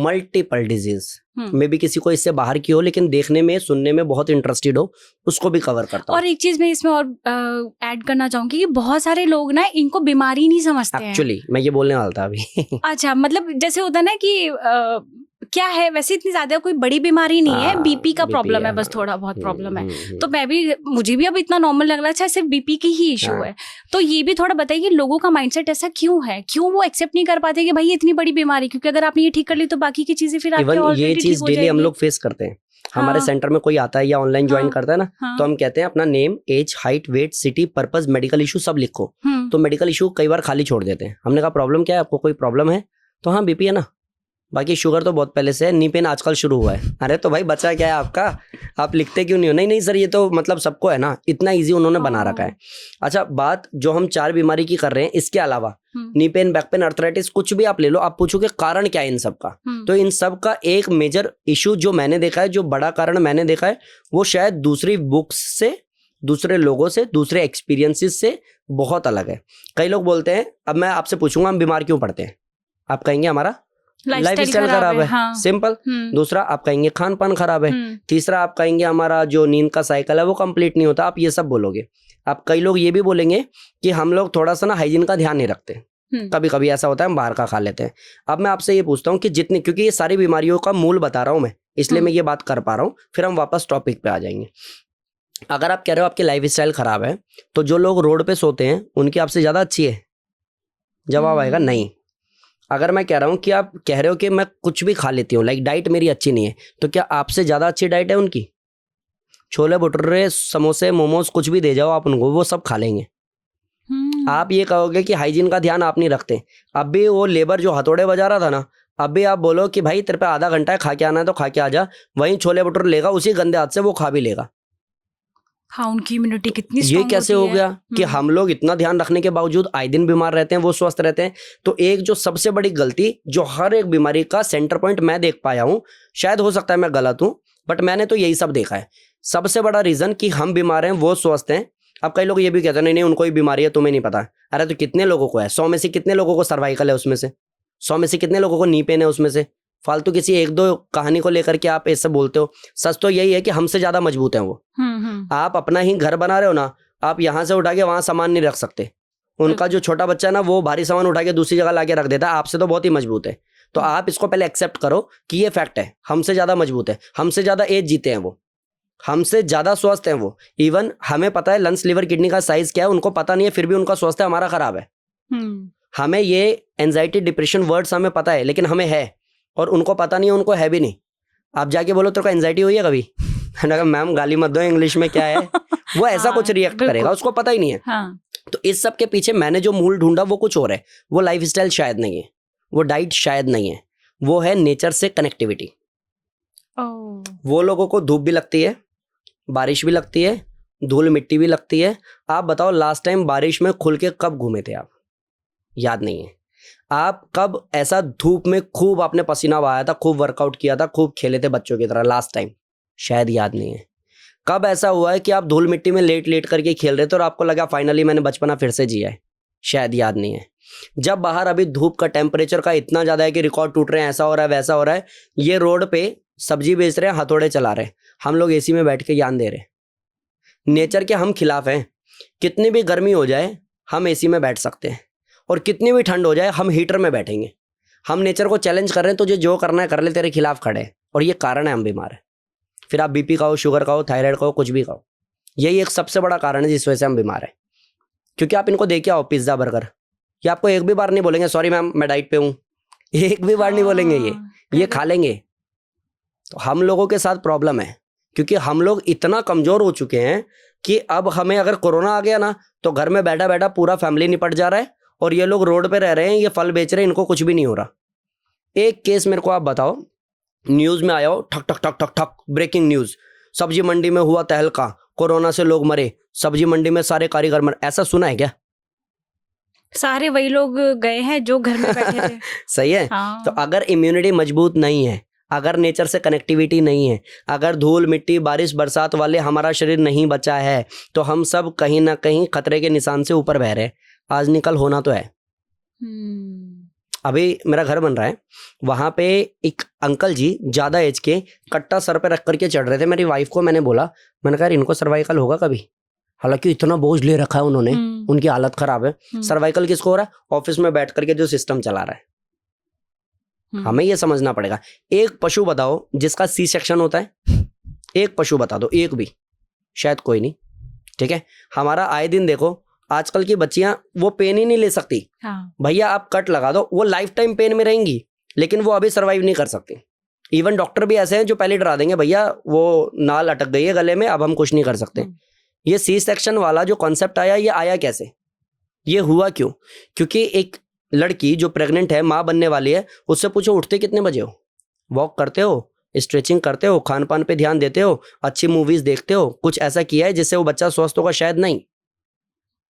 मल्टीपल डिजीज में भी किसी को इससे बाहर की हो लेकिन देखने में सुनने में बहुत इंटरेस्टेड हो, उसको भी कवर करता हूँ। और एक चीज मैं इसमें और ऐड करना चाहूंगी कि बहुत सारे लोग ना इनको बीमारी नहीं समझते हैं। एक्चुअली मैं ये बोलने वाला था अभी। अच्छा, मतलब जैसे होता है ना कि क्या है, वैसे इतनी ज्यादा कोई बड़ी बीमारी नहीं है, बीपी का प्रॉब्लम है, बस थोड़ा बहुत प्रॉब्लम है। तो मुझे भी अब इतना नॉर्मल लग रहा है, सिर्फ बीपी की ही इशू है। तो ये भी थोड़ा बताइए कि लोगों का माइंडसेट ऐसा क्यों है, क्यों वो एक्सेप्ट नहीं कर पाते कि भाई ये इतनी बड़ी बीमारी, क्योंकि अगर आपने ये ठीक कर ली तो बाकी की चीजें फिर आपके ऑलरेडी ठीक हो जाएगी। डेली हम लोग फेस करते हैं। हमारे सेंटर में कोई आता है या ऑनलाइन ज्वाइन करता है ना, तो हम कहते हैं अपना name, age, height, weight, city, purpose, medical issue सब लिखो। तो मेडिकल इशू कई बार खाली छोड़ देते हैं। हमने कहा प्रॉब्लम क्या है, आपको कोई प्रॉब्लम है? तो हाँ बीपी है ना, बाकी शुगर तो बहुत पहले से है, नी पेन आजकल शुरू हुआ है। अरे तो भाई बचा क्या है आपका, आप लिखते क्यों नहीं हो? नहीं सर ये तो मतलब सबको है ना, इतना इजी उन्होंने बना रखा है। अच्छा, बात जो हम 4 बीमारी की कर रहे हैं, इसके अलावा knee pain, back pain, arthritis, कुछ भी आप ले लो, आप पूछोगे कारण क्या है इन सब का, तो इन सब का एक मेजर इशू जो मैंने देखा है, जो बड़ा कारण मैंने देखा है, वो शायद दूसरी बुक्स से, दूसरे लोगों से, दूसरे एक्सपीरियंसेस से बहुत अलग है। कई लोग बोलते हैं, अब मैं आपसे पूछूंगा हम बीमार क्यों पड़ते हैं, आप कहेंगे हमारा लाइफ स्टाइल खराब है, हाँ। सिंपल। दूसरा आप कहेंगे खान पान खराब है। तीसरा आप कहेंगे हमारा जो नींद का साइकिल है वो कंप्लीट नहीं होता। आप ये सब बोलोगे। आप कई लोग ये भी बोलेंगे कि हम लोग थोड़ा सा ना हाइजीन का ध्यान नहीं रखते, कभी कभी ऐसा होता है हम बाहर का खा लेते हैं। अब मैं आपसे ये पूछता हूँ कि जितनी, क्योंकि ये सारी बीमारियों का मूल बता रहा हूँ मैं, इसलिए मैं ये बात कर पा रहा हूँ, फिर हम वापस टॉपिक पे आ जाएंगे। अगर आप कह रहे हो आपकी लाइफ स्टाइल खराब है, तो जो लोग रोड पे सोते हैं उनकी आपसे ज्यादा अच्छी है? जवाब आएगा नहीं। अगर मैं कह रहा हूँ कि आप कह रहे हो कि मैं कुछ भी खा लेती हूँ, लाइक डाइट मेरी अच्छी नहीं है, तो क्या आपसे ज्यादा अच्छी डाइट है उनकी? छोले भटूरे, समोसे, मोमोज कुछ भी दे जाओ आप उनको, वो सब खा लेंगे। आप ये कहोगे कि हाइजीन का ध्यान आप नहीं रखते। अब भी वो लेबर जो हथौड़े बजा रहा था ना, अब भी आप बोलो कि भाई तेरे पे आधा घंटा है, खा के आना है तो खा के आ जा, वहीं छोले भटूरे लेगा, उसी गंदे हाथ से वो खा भी लेगा। हाँ, उनकी इम्यूनिटी कितनी ये कैसे हो गया कि हम लोग इतना ध्यान रखने के बावजूद आए दिन बीमार रहते हैं, वो स्वस्थ रहते हैं? तो एक जो सबसे बड़ी गलती जो हर एक बीमारी का सेंटर पॉइंट मैं देख पाया हूं, शायद हो सकता है मैं गलत हूं, बट मैंने तो यही सब देखा है। सबसे बड़ा रीजन कि हम बीमार हैं, वो स्वस्थ हैं। अब कई लोग ये भी कहते हैं नहीं उनको ही बीमारी है, तुम्हें नहीं पता। अरे तो कितने लोगों को है? 100 में से कितने लोगों को सर्वाइकल है उसमें से? 100 में से कितने लोगों को नी पेन है उसमें से? फालतू किसी एक दो कहानी को लेकर के आप ऐसे बोलते हो। सच तो यही है कि हमसे ज्यादा मजबूत हैं वो। आप अपना ही घर बना रहे हो ना, आप यहाँ से उठा के वहां सामान नहीं रख सकते। उनका जो छोटा बच्चा है ना, वो भारी सामान उठा के दूसरी जगह लाके रख देता है, आपसे तो बहुत ही मजबूत है। तो आप इसको पहले एक्सेप्ट करो कि ये फैक्ट है, हमसे ज्यादा मजबूत है, हमसे ज्यादा एज जीते हैं वो, हमसे ज्यादा स्वस्थ हैं वो। इवन हमें पता है लंग्स, लिवर, किडनी का साइज क्या है, उनको पता नहीं है, फिर भी उनका स्वास्थ्य हमारा खराब है। हमें ये एंजाइटी, डिप्रेशन वर्ड्स हमें पता है, लेकिन हमें है, और उनको पता नहीं है, उनको है भी नहीं। आप जाके बोलो तेरे को एंजाइटी हुई है कभी, मैम गाली मत दो, इंग्लिश में क्या है, वो ऐसा कुछ रिएक्ट करेगा, उसको पता ही नहीं है। तो इस सब के पीछे मैंने जो मूल ढूंढा वो कुछ और है। वो लाइफस्टाइल शायद नहीं है, वो डाइट शायद नहीं है, वो है नेचर से कनेक्टिविटी। वो लोगों को धूप भी लगती है, बारिश भी लगती है, धूल मिट्टी भी लगती है। आप बताओ लास्ट टाइम बारिश में खुल के कब घूमे थे आप? याद नहीं है। आप कब ऐसा धूप में खूब आपने पसीना बहाया था, खूब वर्कआउट किया था, खूब खेले थे बच्चों की तरह लास्ट टाइम? शायद याद नहीं है। कब ऐसा हुआ है कि आप धूल मिट्टी में लेट लेट करके खेल रहे थे और आपको लगा फाइनली मैंने बचपना फिर से जिया है? शायद याद नहीं है। जब बाहर अभी धूप का टेम्परेचर का इतना ज्यादा है कि रिकॉर्ड टूट रहे हैं, ऐसा हो रहा है, वैसा हो रहा है, ये रोड पे सब्जी बेच रहे हैं, हथौड़े चला रहे हैं, हम लोग एसी में बैठ के ज्ञान दे रहे हैं। नेचर के हम खिलाफ हैं। कितनी भी गर्मी हो जाए हम एसी में बैठ सकते हैं, और कितनी भी ठंड हो जाए हम हीटर में बैठेंगे। हम नेचर को चैलेंज कर रहे हैं, तुझे जो करना है कर ले, तेरे खिलाफ खड़े हैं, और ये कारण है हम बीमार हैं। फिर आप बीपी का हो, शुगर का हो, थायराइड का हो, कुछ भी का हो, यही एक सबसे बड़ा कारण है जिस वजह से हम बीमार हैं। क्योंकि आप इनको देखिए आओ, पिज्जा, बर्गर, ये आपको एक भी बार नहीं बोलेंगे सॉरी मैम मैं डाइट पे हूँ, एक भी बार नहीं बोलेंगे, ये खा लेंगे। तो हम लोगों के साथ प्रॉब्लम है, क्योंकि हम लोग इतना कमजोर हो चुके हैं कि अब हमें अगर कोरोना आ गया ना, तो घर में बैठा बैठा पूरा फैमिली निपट जा रहा है, और ये लोग रोड पे रह रहे हैं, ये फल बेच रहे हैं, इनको कुछ भी नहीं हो रहा। एक केस मेरे को आप बताओ, न्यूज में आया हो, ठक ठक ठक ठक ठक, ब्रेकिंग न्यूज, सब्जी मंडी में हुआ तहलका, कोरोना से लोग मरे, सब्जी मंडी में सारे कारीगर मरे, ऐसा सुना है क्या? सारे वही लोग गए हैं जो घर में बैठे थे। सही है। हाँ। तो अगर इम्यूनिटी मजबूत नहीं है, अगर नेचर से कनेक्टिविटी नहीं है, अगर धूल मिट्टी बारिश बरसात वाले हमारा शरीर नहीं बचा है, तो हम सब कहीं ना कहीं खतरे के निशान से ऊपर बह रहे हैं। आज निकल होना तो है। अभी मेरा घर बन रहा है, वहां पे एक अंकल जी ज्यादा एज के कट्टा सर पे रख करके चढ़ रहे थे। मेरी वाइफ को मैंने बोला, मैंने कहा इनको सर्वाइकल होगा कभी? हालांकि इतना बोझ ले रखा है उन्होंने, उनकी हालत खराब है। सर्वाइकल किसको हो रहा है? ऑफिस में बैठ करके जो सिस्टम चला रहा है। हमें ये समझना पड़ेगा। एक पशु बताओ जिसका सी सेक्शन होता है, एक पशु बता दो, एक भी, शायद कोई नहीं। ठीक है, हमारा आए दिन देखो आजकल की बच्चियां वो पेन ही नहीं ले सकती। हाँ। भैया आप कट लगा दो, वो लाइफ टाइम पेन में रहेंगी, लेकिन वो अभी सर्वाइव नहीं कर सकती। इवन डॉक्टर भी ऐसे हैं जो पहले डरा देंगे, भैया वो नाल अटक गई है गले में, अब हम कुछ नहीं कर सकते। ये सी सेक्शन वाला जो कॉन्सेप्ट आया, ये आया कैसे? ये हुआ क्यों? क्योंकि एक लड़की जो प्रेग्नेंट है, माँ बनने वाली है, उससे पूछो उठते कितने बजे हो, वॉक करते हो, स्ट्रेचिंग करते हो, खान पान पे ध्यान देते हो, अच्छी मूवीज देखते हो, कुछ ऐसा किया है जिससे वो बच्चा स्वस्थ होगा? शायद नहीं।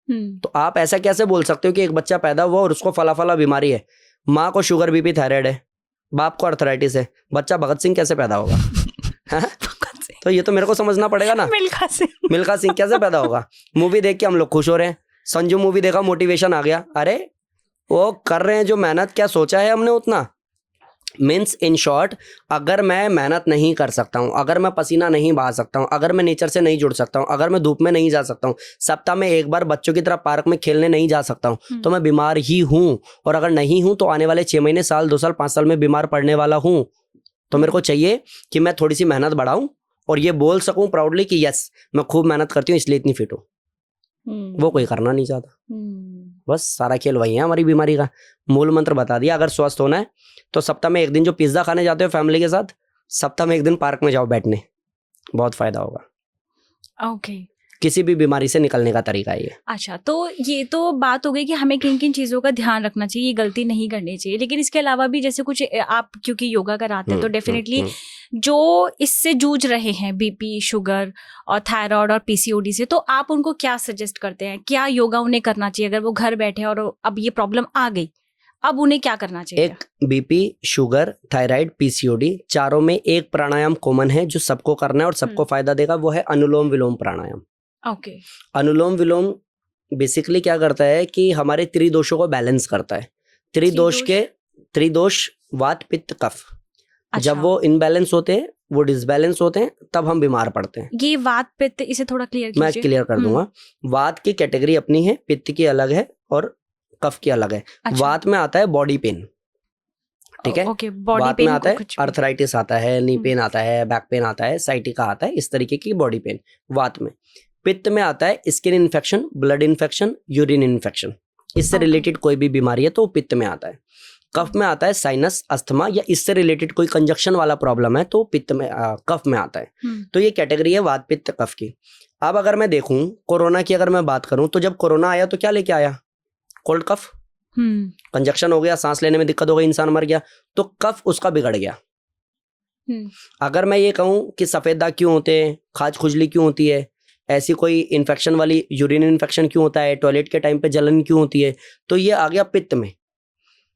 तो आप ऐसा कैसे बोल सकते हो कि एक बच्चा पैदा हुआ और उसको फला फला बीमारी है? माँ को शुगर, बीपी, थायराइड है, बाप को अर्थराइटिस है, बच्चा भगत सिंह कैसे पैदा होगा? तो ये तो मेरे को समझना पड़ेगा ना। मिल्खा सिंह कैसे पैदा होगा? मूवी देख के हम लोग खुश हो रहे हैं, संजू मूवी देखा, मोटिवेशन आ गया। अरे वो कर रहे हैं जो मेहनत, क्या सोचा है हमने उतना? मीन्स इन शॉर्ट, अगर मैं मेहनत नहीं कर सकता हूँ, अगर मैं पसीना नहीं बहा सकता हूँ, अगर मैं नेचर से नहीं जुड़ सकता हूँ, अगर मैं धूप में नहीं जा सकता हूँ, सप्ताह में एक बार बच्चों की तरह पार्क में खेलने नहीं जा सकता हूँ, तो मैं बीमार ही हूँ। और अगर नहीं हूँ तो आने वाले 6 महीने, साल, 2 साल, 5 साल में बीमार पड़ने वाला हूँ। तो मेरे को चाहिए कि मैं थोड़ी सी मेहनत बढ़ाऊँ और ये बोल सकूँ प्राउडली कि यस मैं खूब मेहनत करती हूँ इसलिए इतनी फिट हूँ। वो कोई करना नहीं चाहता। बस सारा खेल वही है हमारी बीमारी का। मूल मंत्र बता दिया, अगर स्वस्थ होना है तो सप्ताह में एक दिन जो पिज्जा खाने जाते हो फैमिली के साथ, सप्ताह में एक दिन पार्क में जाओ बैठने, बहुत फायदा होगा। ओके। किसी भी बीमारी से निकलने का तरीका है ये। अच्छा, तो ये तो बात हो गई कि हमें किन किन चीज़ों का ध्यान रखना चाहिए, ये गलती नहीं करनी चाहिए। लेकिन इसके अलावा भी जैसे कुछ आप क्योंकि योगा कराते हैं तो डेफिनेटली जो इससे जूझ रहे हैं बीपी, शुगर और थायराइड और पीसीओडी से, तो आप उनको क्या सजेस्ट करते हैं? क्या योगा उन्हें करना चाहिए अगर वो घर बैठे और अब ये प्रॉब्लम आ गई, अब उन्हें क्या करना चाहिए? एक बीपी, शुगर, थायराइड, पीसीओडी, चारों में एक प्राणायाम कॉमन है जो सबको करना है और सबको फायदा देगा, वो है अनुलोम विलोम प्राणायाम। ओके। अनुलोम विलोम बेसिकली क्या करता है कि हमारे त्रिदोषों को बैलेंस करता है। त्रिदोष, वात, पित्त, कफ, जब वो इनबैलेंस होते हैं, वो डिसबैलेंस होते हैं, तब हम बीमार पड़ते हैं। ये वात पित्त, इसे थोड़ा क्लियर मैं कीजिए। क्लियर कर दूंगा। वात की कैटेगरी अपनी है, पित्त की अलग है और कफ की अलग है। अच्छा, वात में आता है बॉडी पेन, ठीक है। ओके, बॉडी वात पेन में आता है कुछ भी। अर्थराइटिस आता है, नी हम्म। पेन आता है, बैक पेन आता है, साइटिका आता है, इस तरीके की बॉडी पेन वात में। पित्त में आता है skin infection, blood infection, urine infection, इससे ओके। रिलेटेड कोई भी बीमारी है तो वो पित्त में आता है। कफ में आता है साइनस, अस्थमा या इससे रिलेटेड कोई कंजक्शन वाला प्रॉब्लम है तो पित्त में कफ में आता है। तो ये कैटेगरी है वात पित्त कफ की। अब अगर मैं देखूं कोरोना की, अगर मैं बात करूं तो जब कोरोना आया तो क्या लेके आया? कोल्ड कफ, कंजक्शन हो गया, सांस लेने में दिक्कत हो गई, इंसान मर गया, तो कफ उसका बिगड़ गया। अगर मैं ये कहूं कि सफेद दाग क्यों होते हैं, खाज खुजली क्यों होती है, ऐसी कोई इन्फेक्शन वाली, यूरिन इन्फेक्शन क्यों होता है, टॉयलेट के टाइम पे जलन क्यों होती है, तो ये आ गया पित्त में।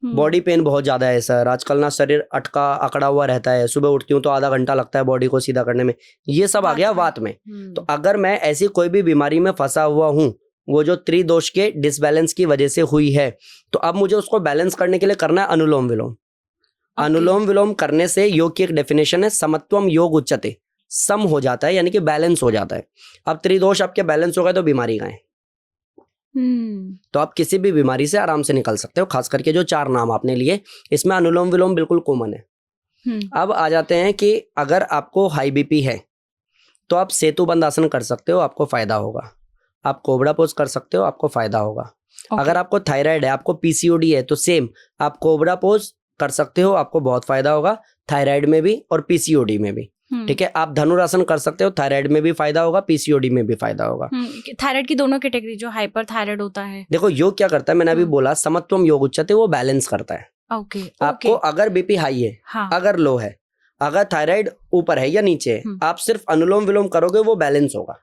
बॉडी पेन बहुत ज्यादा है सर, आजकल ना शरीर अटका अकड़ा हुआ रहता है, सुबह उठती हूँ तो आधा घंटा लगता है बॉडी को सीधा करने में, ये सब आ गया वात में। तो अगर मैं ऐसी कोई भी बीमारी में फंसा हुआ हूँ, वो जो त्रिदोष के डिसबैलेंस की वजह से हुई है, तो अब मुझे उसको बैलेंस करने के लिए करना है अनुलोम विलोम। अनुलोम विलोम करने से, योग की एक डेफिनेशन है समत्वम योग उच्यते, सम हो जाता है, यानी कि बैलेंस हो जाता है। अब त्रिदोष आपके बैलेंस हो गए तो बीमारी कहाँ है? तो आप किसी भी बीमारी से आराम से निकल सकते हो, खास करके जो 4 नाम आपने लिए, इसमें अनुलोम विलोम बिल्कुल कॉमन है। अब आ जाते हैं कि अगर आपको हाई बीपी है तो आप सेतु बंद आसन कर सकते हो, आपको फायदा होगा। आप कोबरा पोज कर सकते हो, आपको फायदा होगा। अगर आपको थायराइड है, आपको पीसीओडी है, तो सेम आप कोबरा पोज कर सकते हो, आपको बहुत फायदा होगा, थायराइड में भी और पीसीओडी में भी। ठीक है, आप धनुरासन कर सकते हो, थायराइड में भी फायदा होगा, पीसीओडी में भी फायदा होगा। थायराइड की दोनों कैटेगरी, जो हाइपर थायराइड होता है। देखो योग क्या करता है, मैंने अभी बोला समत्वम योग उच्यते, वो बैलेंस करता है। आपको अगर बीपी हाई है, अगर लो है, अगर थायराइड ऊपर है या नीचे है, आप सिर्फ अनुलोम विलोम करोगे, वो बैलेंस होगा।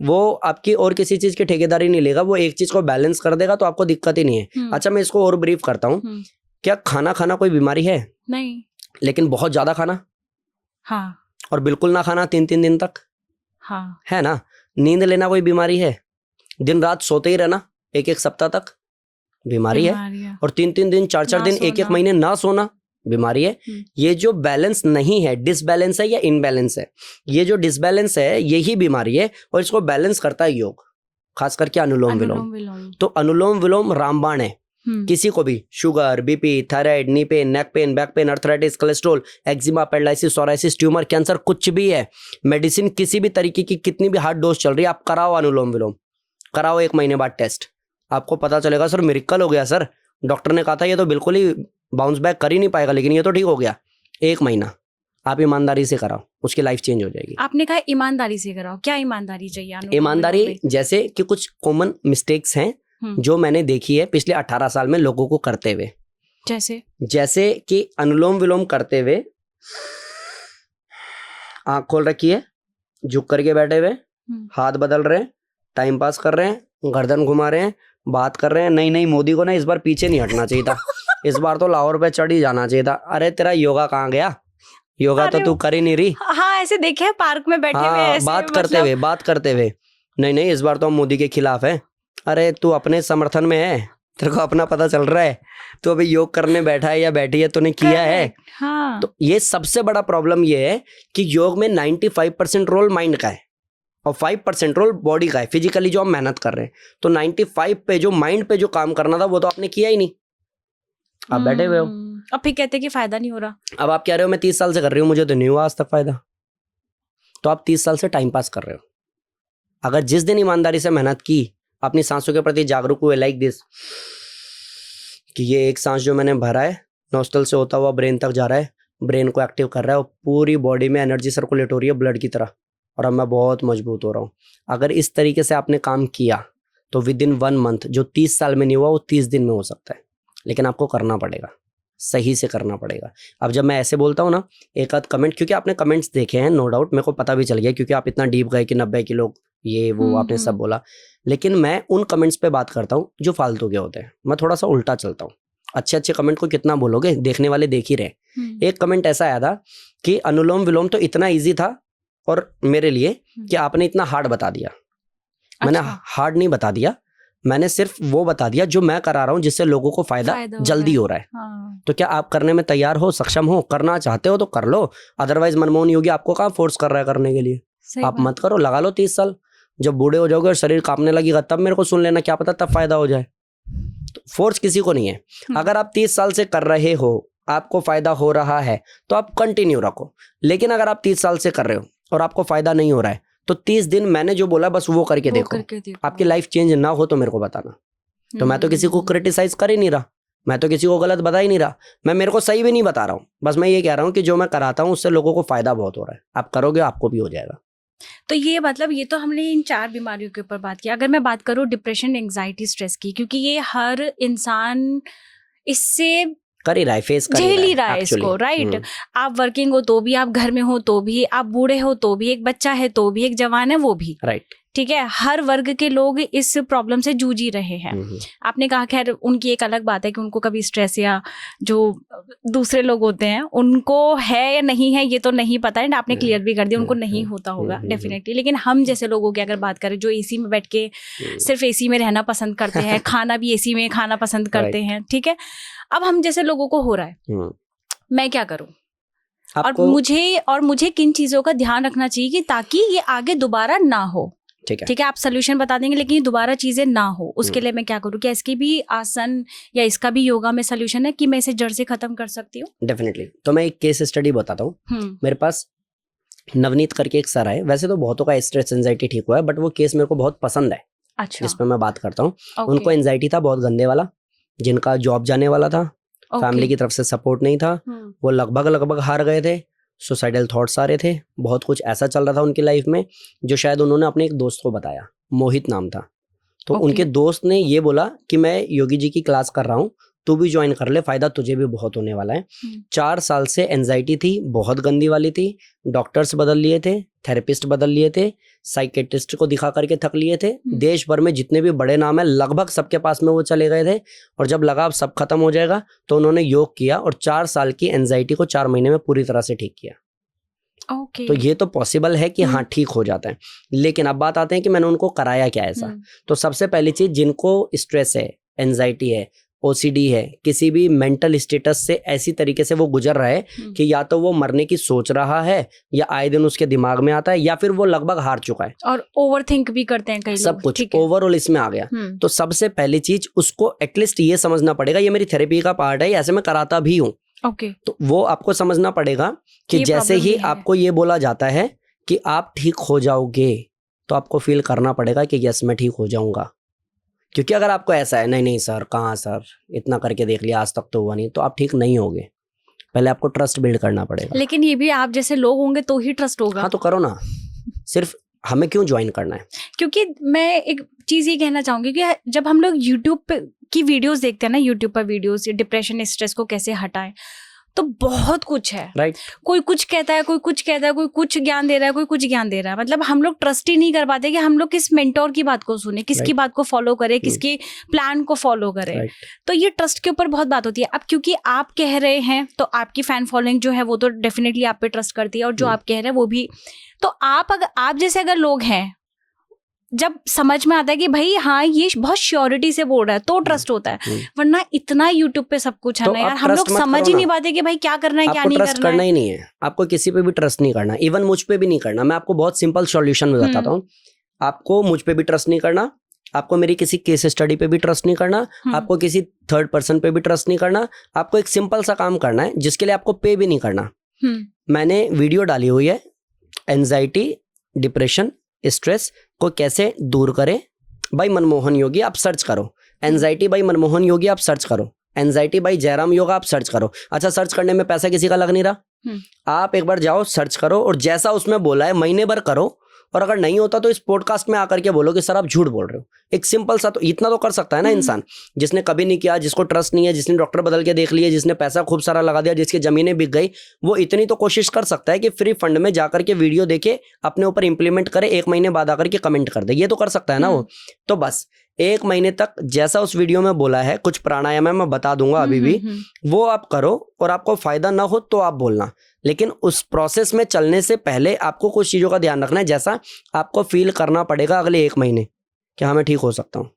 वो आपकी और किसी चीज की ठेकेदारी नहीं लेगा, वो एक चीज को बैलेंस कर देगा, तो आपको दिक्कत ही नहीं है। अच्छा, मैं इसको और ब्रीफ करता हूँ। क्या खाना खाना कोई बीमारी है? नहीं। लेकिन बहुत ज्यादा खाना, हाँ, और बिल्कुल ना खाना 3-3 दिन तक, हाँ, है ना। नींद लेना कोई बीमारी है? दिन रात सोते ही रहना 1-1 सप्ताह तक, बीमारी है। और 3-3 दिन, 4-4 दिन, 1-1 महीने ना सोना, बीमारी है। ये जो बैलेंस नहीं है, डिसबैलेंस है या इनबैलेंस है, ये जो डिसबैलेंस है यही बीमारी है, और इसको बैलेंस करता है योग, खास करके अनुलोम विलोम। तो अनुलोम विलोम रामबाण है। किसी को भी sugar, BP, thyroid, knee pain, neck pain, back pain, arthritis, cholesterol, eczema, paralysis, psoriasis, tumour, cancer, कुछ भी है, मेडिसिन किसी भी तरीके की, कितनी भी हार्ड डोज चल रही है, आप कराओ अनुलोम विलोम, कराओ 1 महीने बाद टेस्ट, आपको पता चलेगा सर मिरेकल हो गया सर, डॉक्टर ने कहा था ये तो बिल्कुल ही बाउंस बैक कर ही नहीं पाएगा, लेकिन ये तो ठीक हो गया। 1 महीना आप ईमानदारी से कराओ, उसकी लाइफ चेंज हो जाएगी। आपने कहा ईमानदारी से कराओ, क्या ईमानदारी चाहिए? ईमानदारी जैसे कि कुछ कॉमन मिस्टेक्स हैं जो मैंने देखी है पिछले 18 साल में लोगों को करते हुए। जैसे कि अनुलोम विलोम करते हुए आंख खोल रखी है, झुक करके बैठे हुए, हाथ बदल रहे हैं, टाइम पास कर रहे हैं, गर्दन घुमा रहे हैं, बात कर रहे हैं। नहीं, मोदी को ना इस बार पीछे नहीं हटना चाहिए था, इस बार तो लाहौर पे चढ़ ही जाना चाहिए था। अरे तेरा योगा कहाँ गया? योगा तो तू कर ही नहीं रही। हाँ, ऐसे देखे हैं पार्क में बैठे हुए, ऐसे बात करते हुए नहीं, इस बार तो हम मोदी के खिलाफ है। अरे तू अपने समर्थन में है, तेरे को अपना पता चल रहा है, तो अभी योग करने बैठा है या बैठी है, तूने किया है। हाँ। तो ये सबसे बड़ा प्रॉब्लम ये है कि योग में 95% रोल माइंड का है और 5% रोल बॉडी का है, फिजिकली जो हम मेहनत कर रहे हैं। तो 95 पे जो माइंड पे जो काम करना था वो तो आपने किया ही नहीं, आप बैठे हुए हो। अब फिर कहते कि फायदा नहीं हो रहा। अब आप कह रहे हो मैं 30 साल से कर रही हूँ, मुझे तो नहीं हुआ आज तक फायदा। तो आप 30 साल से टाइम पास कर रहे हो। अगर जिस दिन ईमानदारी से मेहनत की, अपनी सांसों के प्रति जागरूक हुए, लाइक दिस, कि ये एक सांस जो मैंने भरा है नोस्टल से होता हुआ ब्रेन तक जा रहा है, ब्रेन को एक्टिव कर रहा है और पूरी बॉडी में एनर्जी सर्कुलेट हो रही है ब्लड की तरह, और अब मैं बहुत मजबूत हो रहा हूँ। अगर इस तरीके से आपने काम किया तो विद इन 1 मंथ जो 30 साल में नहीं हुआ वो 30 दिन में हो सकता है, लेकिन आपको करना पड़ेगा, सही से करना पड़ेगा। अब जब मैं ऐसे बोलता हूँ ना, एक आध कमेंट, क्योंकि आपने कमेंट्स देखे हैं नो डाउट, मेरे को पता भी चल गया क्योंकि आप इतना डीप गए कि 90 के लोग ये वो आपने सब बोला, लेकिन मैं उन कमेंट्स पे बात करता हूँ जो फालतू के होते हैं। मैं थोड़ा सा उल्टा चलता हूँ। अच्छे कमेंट को कितना बोलोगे, देखने वाले देख ही रहे। एक कमेंट ऐसा आया था कि अनुलोम विलोम तो इतना ईजी था और मेरे लिए कि आपने इतना हार्ड बता दिया। मैंने हार्ड नहीं बता दिया, मैंने सिर्फ वो बता दिया जो मैं करा रहा हूँ, जिससे लोगों को फायदा फायदा हो जल्दी रहा है। हो रहा है। हाँ, तो क्या आप करने में तैयार हो, सक्षम हो, करना चाहते हो तो कर लो, अदरवाइज मनमोहन योगी आपको कहाँ फोर्स कर रहा है करने के लिए। सही आप बात। मत करो, लगा लो 30 साल, जब बूढ़े हो जाओगे और शरीर कांपने लगेगा तब मेरे को सुन लेना, क्या पता तब फायदा हो जाए। तो फोर्स किसी को नहीं है। अगर आप 30 साल से कर रहे हो, आपको फायदा हो रहा है तो आप कंटिन्यू रखो। लेकिन अगर आप 30 साल से कर रहे हो और आपको फायदा नहीं हो रहा है तो 30 दिन मैंने जो बोला बस वो करके वो देखो। करके देखो। आपकी लाइफ चेंज ना हो तो मेरे को बताना। तो मैं तो किसी को क्रिटिसाइज कर ही नहीं रहा, मैं तो किसी को गलत बता ही नहीं रहा, मैं मेरे को सही भी नहीं बता रहा हूँ। बस मैं ये कह रहा हूँ कि जो मैं कराता हूँ उससे लोगों को फायदा बहुत हो रहा है। आप करोगे आपको भी हो जाएगा। तो ये मतलब ये तो हमने इन 4 बीमारियों के ऊपर बात की। अगर मैं बात करूँ डिप्रेशन, एंग्जाइटी, स्ट्रेस की, क्योंकि ये हर इंसान इससे कर ही रहा है, फेस कर झेल ही रहा है actually। इसको, राइट। आप वर्किंग हो तो भी, आप घर में हो तो भी, आप बूढ़े हो तो भी, एक बच्चा है तो भी, एक जवान है वो भी, राइट। ठीक है। हर वर्ग के लोग इस प्रॉब्लम से जूझ ही रहे हैं। आपने कहा खैर उनकी एक अलग बात है कि उनको कभी स्ट्रेस या जो दूसरे लोग होते हैं उनको है या नहीं है ये तो नहीं पता है, आपने क्लियर भी कर दिया उनको नहीं होता होगा डेफिनेटली। लेकिन हम जैसे लोगों की अगर बात करें जो एसी में बैठ के सिर्फ एसी में रहना पसंद करते हैं, खाना भी एसी में खाना पसंद करते हैं, ठीक है। अब हम जैसे लोगों को हो रहा है, मैं क्या करूं और मुझे किन चीजों का ध्यान रखना चाहिए कि ताकि ये आगे दोबारा ना हो। ठीक है, आप सोल्यूशन बता देंगे लेकिन ये दोबारा चीजें ना हो, उसके लिए मैं क्या करूं? क्या इसकी भी आसन या इसका भी योगा में सोल्यूशन है कि मैं इसे जड़ से खत्म कर सकती हूँ? डेफिनेटली। तो मैं एक केस स्टडी बताता हूँ। मेरे पास नवनीत करके एक सर आए, वैसे तो बहुतों का स्ट्रेस एंजाइटी ठीक हुआ है बट वो केस मेरे को बहुत पसंद है। अच्छा। जिसपे मैं बात करता हूँ। उनको एंजाइटी था बहुत गंदे वाला, जिनका जॉब जाने वाला था, फैमिली की तरफ से सपोर्ट नहीं था, वो लगभग हार गए थे, सुसाइडल थॉट्स आ रहे थे, बहुत कुछ ऐसा चल रहा था उनकी लाइफ में जो शायद उन्होंने अपने एक दोस्त को बताया, मोहित नाम था। तो उनके दोस्त ने ये बोला कि मैं योगी जी की क्लास कर रहा हूँ, तू भी ज्वाइन कर ले, फायदा तुझे भी बहुत होने वाला है। 4 साल से एंजाइटी थी, बहुत गंदी वाली थी, डॉक्टर्स बदल लिए थे, थेरेपिस्ट बदल लिए थे, साइकेट्रिस्ट को दिखा करके थक लिए थे, देश भर में जितने भी बड़े नाम है लगभग सबके पास में वो चले गए थे। और जब लगा अब सब खत्म हो जाएगा तो उन्होंने योग किया और 4 साल की एंजाइटी को 4 महीने में पूरी तरह से ठीक किया। तो ये तो पॉसिबल है कि हाँ ठीक हो जाता है। लेकिन अब बात आते हैं कि मैंने उनको कराया क्या ऐसा। तो सबसे पहली चीज, जिनको स्ट्रेस है, एंजाइटी है, ओसीडी है, किसी भी मेंटल स्टेटस से ऐसी तरीके से वो गुजर रहा है कि या तो वो मरने की सोच रहा है या आए दिन उसके दिमाग में आता है या फिर वो लगभग हार चुका है और ओवरथिंक भी करते हैं कई लोग, सब कुछ ओवरऑल इसमें आ गया। तो सबसे पहली चीज उसको एटलीस्ट ये समझना पड़ेगा, ये मेरी थेरेपी का पार्ट है, ऐसे मैं कराता भी हूँ। तो वो आपको समझना पड़ेगा कि जैसे ही आपको ये बोला जाता है कि आप ठीक हो जाओगे तो आपको फील करना पड़ेगा कि यस मैं ठीक हो जाऊंगा। क्योंकि अगर आपको ऐसा है नहीं सर, कहाँ सर, इतना करके देख लिया आज तक तो हुआ नहीं, तो आप ठीक नहीं होगे। पहले आपको ट्रस्ट बिल्ड करना पड़ेगा। लेकिन ये भी आप जैसे लोग होंगे तो ही ट्रस्ट होगा। हाँ तो करो ना, सिर्फ हमें क्यों ज्वाइन करना है? क्योंकि मैं एक चीज ये कहना चाहूंगी कि जब हम लोग यूट्यूब की वीडियोस देखते हैं ना, यूट्यूब पर वीडियोस डिप्रेशन स्ट्रेस को कैसे हटाएं, तो बहुत कुछ है। राइट। कोई कुछ कहता है, कोई कुछ कहता है, कोई कुछ ज्ञान दे रहा है, कोई कुछ ज्ञान दे रहा है। मतलब हम लोग ट्रस्ट ही नहीं कर पाते कि हम लोग किस मेंटोर की बात को सुने, किसकी बात को फॉलो करें, किसके प्लान को फॉलो करें। तो ये ट्रस्ट के ऊपर बहुत बात होती है। अब क्योंकि आप कह रहे हैं तो आपकी फैन फॉलोइंग जो है वो तो डेफिनेटली आप पे ट्रस्ट करती है और जो आप कह रहे हैं वो भी। तो आप जैसे अगर लोग हैं, जब समझ में आता है कि भाई हाँ ये बहुत श्योरिटी से बोल रहा है तो ट्रस्ट होता है। वरना इतना यूट्यूब पे सब कुछ है तो ना यार, हम लोग समझ ही नहीं पाते कि भाई क्या करना है क्या नहीं करना है। ट्रस्ट करना ही नहीं है, आपको किसी पे भी ट्रस्ट नहीं करना, इवन मुझ पे भी नहीं करना। मैं आपको बहुत सिंपल सॉल्यूशन बताता हूँ। आपको मुझ पे भी ट्रस्ट नहीं करना, आपको मेरी किसी केस स्टडी पे भी ट्रस्ट नहीं करना, आपको किसी थर्ड पर्सन पे भी ट्रस्ट नहीं करना। आपको एक सिंपल सा काम करना है जिसके लिए आपको पे भी नहीं करना। मैंने वीडियो डाली हुई है, एंजाइटी, डिप्रेशन, स्ट्रेस को कैसे दूर करें भाई मनमोहन योगी, आप सर्च करो। एंजाइटी बाई मनमोहन योगी आप सर्च करो, एंजाइटी बाई जयराम योगा आप सर्च करो। अच्छा, सर्च करने में पैसा किसी का लग नहीं रहा, आप एक बार जाओ सर्च करो और जैसा उसमें बोला है महीने भर करो। और अगर नहीं होता तो इस पॉडकास्ट में आकर के बोलो कि सर आप झूठ बोल रहे हो। एक सिंपल सा तो इतना तो कर सकता है ना इंसान, जिसने कभी नहीं किया, जिसको ट्रस्ट नहीं है, जिसने डॉक्टर बदल के देख लिए, जिसने पैसा खूब सारा लगा दिया, जिसकी जमीनें बिक गई, वो इतनी तो कोशिश कर सकता है कि फ्री फंड में जाकर के वीडियो देखे, अपने ऊपर इंप्लीमेंट करे, 1 महीने बाद आकर के कमेंट कर दे। ये तो कर सकता है ना वो। तो बस 1 महीने तक जैसा उस वीडियो में बोला है, कुछ प्राणायाम है मैं बता दूंगा अभी भी, वो आप करो और आपको फायदा ना हो तो आप बोलना। लेकिन उस प्रोसेस में चलने से पहले आपको कुछ चीज़ों का ध्यान रखना है, जैसा आपको फील करना पड़ेगा अगले 1 महीने कि हाँ मैं ठीक हो सकता हूँ।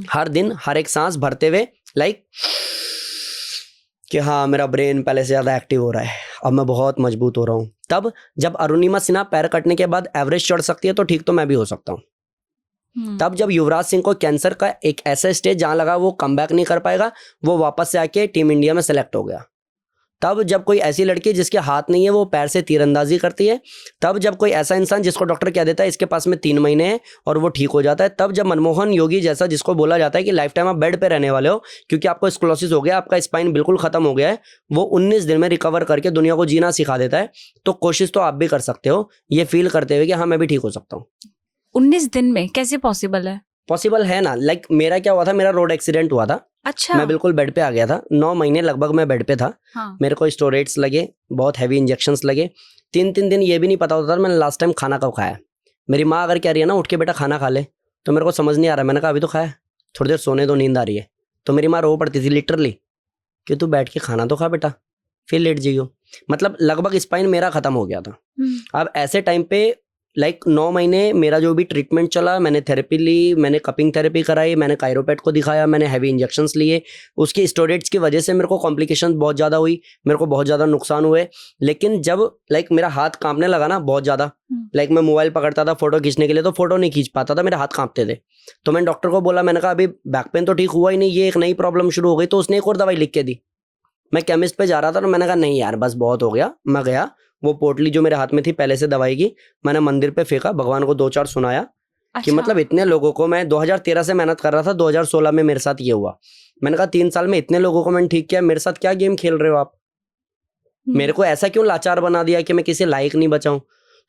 हर दिन हर एक सांस भरते हुए लाइक कि हाँ मेरा ब्रेन पहले से ज़्यादा एक्टिव हो रहा है, अब मैं बहुत मजबूत हो रहा हूँ। तब जब अरुणिमा सिन्हा पैर कटने के बाद एवरेस्ट चढ़ सकती है तो ठीक तो मैं भी हो सकता हूँ। तब जब युवराज सिंह को कैंसर का एक ऐसा स्टेज जहाँ लगा वो कमबैक नहीं कर पाएगा, वो वापस से आके टीम इंडिया में सेलेक्ट हो गया। तब जब कोई ऐसी लड़की जिसके हाथ नहीं है वो पैर से तीरंदाजी करती है। तब जब कोई ऐसा इंसान जिसको डॉक्टर कह देता है इसके पास में 3 महीने हैं और वो ठीक हो जाता है। तब जब मनमोहन योगी जैसा जिसको बोला जाता है कि लाइफ टाइम आप बेड पे रहने वाले हो क्योंकि आपको स्क्लोसिस हो गया, आपका स्पाइन बिल्कुल खत्म हो गया है, वो 19 दिन में रिकवर करके दुनिया को जीना सिखा देता है। तो कोशिश तो आप भी कर सकते हो ये फील करते हुए कि हाँ मैं भी ठीक हो सकता हूँ। 19 दिन में कैसे पॉसिबल है? पॉसिबल है ना। लाइक मेरा क्या हुआ था, मेरा रोड एक्सीडेंट हुआ था। अच्छा। मैं बिल्कुल बेड पे आ गया था, 9 महीने लगभग मैं बेड पे था। हाँ। मेरे को स्टेरॉइड्स लगे, बहुत हैवी इंजेक्शंस लगे। 3 दिन ये भी नहीं पता होता था मैंने लास्ट टाइम खाना कब खाया। मेरी माँ अगर कह रही है ना उठ के बेटा खाना खा ले, तो मेरे को समझ नहीं आ रहा। मैंने कहा अभी तो खाया, थोड़ी देर सोने दो, नींद आ रही है। तो मेरी माँ रो पड़ती थी लिटरली कि तू बैठ के खाना तो खा बेटा, फिर लेट जाइयो। मतलब लगभग स्पाइन मेरा खत्म हो गया था। अब ऐसे टाइम पे लाइक 9 महीने मेरा जो भी ट्रीटमेंट चला, मैंने थेरेपी ली, मैंने कपिंग थेरेपी कराई, मैंने कायरोपैट को दिखाया, मैंने हैवी इंजेक्शंस लिए। उसकी स्टेरॉइड्स की वजह से मेरे को कॉम्प्लिकेशंस बहुत ज़्यादा हुई, मेरे को बहुत ज़्यादा नुकसान हुए। लेकिन जब लाइक मेरा हाथ कांपने लगा ना बहुत ज़्यादा, लाइक मैं मोबाइल पकड़ता था फोटो खींचने के लिए तो फोटो नहीं खींच पाता था, मेरे हाथ कांपते थे। तो मैंने डॉक्टर को बोला, मैंने कहा अभी बैक पेन तो ठीक हुआ ही नहीं, ये एक नई प्रॉब्लम शुरू हो गई। तो उसने एक और दवाई लिख के दी। मैं केमिस्ट पे जा रहा था तो मैंने कहा नहीं यार बस बहुत हो गया। मैं गया, वो पोटली जो मेरे हाथ में थी पहले से दवाई की, मैंने मंदिर पे फेंका, भगवान को 2-4 सुनाया। अच्छा। कि मतलब इतने लोगों को मैं 2013 से मेहनत कर रहा था, 2016 में मेरे साथ ये हुआ। मैंने कहा 3 साल में इतने लोगों को मैंने ठीक किया, मेरे साथ क्या गेम खेल रहे हो आप? मेरे को ऐसा क्यों लाचार बना दिया कि मैं किसी लायक नहीं बचाऊं?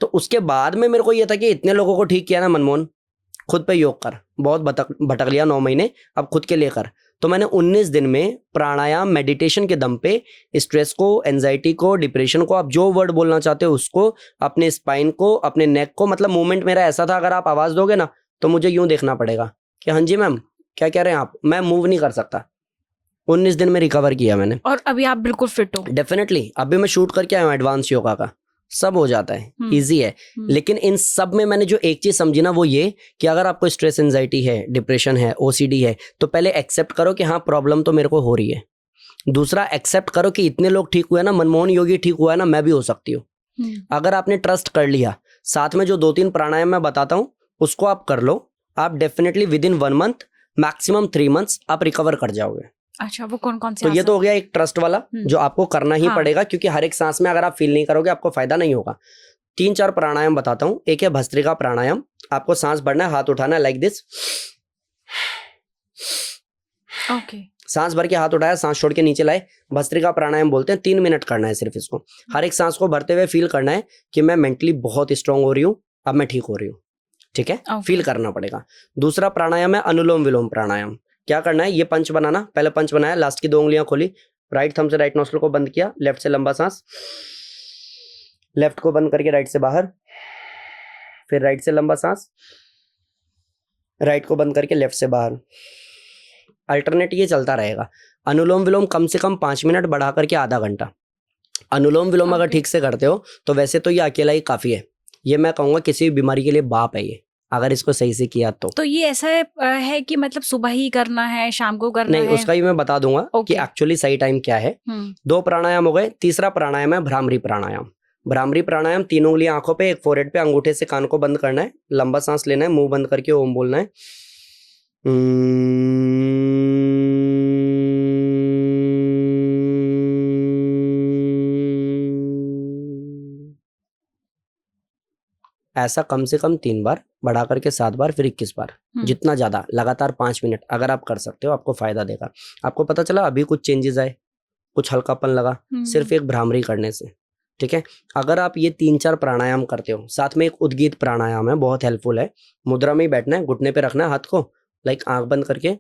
तो उसके बाद में मेरे को ये था कि इतने लोगों को ठीक किया ना मनमोहन, खुद पे योग कर। बहुत भटक लिया 9 महीने, अब खुद के लिए कर। तो मैंने 19 दिन में प्राणायाम मेडिटेशन के दम पे स्ट्रेस को, एंजाइटी को, डिप्रेशन को, आप जो वर्ड बोलना चाहते हो उसको, अपने स्पाइन को, अपने नेक को, मतलब मूवमेंट मेरा ऐसा था अगर आप आवाज दोगे ना तो मुझे यूं देखना पड़ेगा कि हाँ जी मैम क्या कह रहे हैं आप, मैं मूव नहीं कर सकता। 19 दिन में रिकवर किया मैंने। और अभी आप बिल्कुल फिट हो? डेफिनेटली। अभी मैं शूट करके आया हूँ एडवांस योगा का, सब हो जाता है, इजी है। लेकिन इन सब में मैंने जो एक चीज समझी ना वो ये कि अगर आपको स्ट्रेस, एंजाइटी है, डिप्रेशन है, ओसीडी है, तो पहले एक्सेप्ट करो कि हाँ प्रॉब्लम तो मेरे को हो रही है। दूसरा एक्सेप्ट करो कि इतने लोग ठीक हुए ना, मनमोहन योगी ठीक हुआ है ना, मैं भी हो सकती हूँ। अगर आपने ट्रस्ट कर लिया, साथ में जो 2-3 प्राणायाम मैं बताता हूँ उसको आप कर लो, आप definitely with in 1 month maximum 3 months आप रिकवर कर जाओगे। अच्छा, वो कौन कौन से? तो ये तो हो गया एक ट्रस्ट वाला जो आपको करना ही हाँ। पड़ेगा, क्योंकि हर एक सांस में अगर आप फील नहीं करोगे आपको फायदा नहीं होगा। 3-4 प्राणायाम बताता हूँ। एक है भस्त्रिका प्राणायाम, आपको सांस भरना है, हाथ उठाना है लाइक दिस। ओके। सांस भर के हाथ उठाया, सांस छोड़ के नीचे लाए, भस्त्रिका प्राणायाम बोलते हैं। 3 मिनट करना है सिर्फ इसको। हर एक सांस को भरते हुए फील करना है कि मैं मेंटली बहुत स्ट्रांग हो रही हूँ, अब मैं ठीक हो रही हूँ। ठीक है, फील करना पड़ेगा। दूसरा प्राणायाम है अनुलोम विलोम प्राणायाम। क्या करना है, ये पंच बनाना, पहले पंच बनाया, लास्ट की 2 उंगलियां खोली, राइट थंब से राइट नोस्ट्रिल को बंद किया, लेफ्ट से लंबा सांस, लेफ्ट को बंद करके राइट से बाहर, फिर राइट से लंबा सांस, राइट को बंद करके लेफ्ट से बाहर। अल्टरनेट ये चलता रहेगा। अनुलोम विलोम कम से कम 5 मिनट, बढ़ा करके आधा घंटा। अनुलोम विलोम अगर ठीक से करते हो तो वैसे तो ये अकेला ही काफी है। ये मैं कहूंगा किसी भी बीमारी के लिए बाप है ये, अगर इसको सही से किया तो ये ऐसा है कि मतलब सुबह ही करना है, शाम को करना नहीं है? उसका ही मैं बता दूंगा कि एक्चुअली सही टाइम क्या है। 2 प्राणायाम हो गए। तीसरा प्राणायाम है भ्रामरी प्राणायाम। भ्रामरी प्राणायाम 3 उंगलियां आंखों पे, एक फोरहेड पे, अंगूठे से कान को बंद करना है, लंबा सांस लेना है, मुंह बंद करके ओम बोलना है। ऐसा कम से कम 3 बार, बढ़ा करके 7 बार, फिर 21 बार, जितना ज्यादा, लगातार 5 मिनट अगर आप कर सकते हो आपको फायदा देगा। आपको पता चला अभी कुछ चेंजेस आए, कुछ हल्कापन लगा सिर्फ एक भ्रामरी करने से। ठीक है, अगर आप ये 3-4 प्राणायाम करते हो, साथ में एक उद्गीत प्राणायाम है, बहुत हेल्पफुल है। मुद्रा में ही बैठना है, घुटने पे रखना है हाथ को, लाइक आंख बंद करके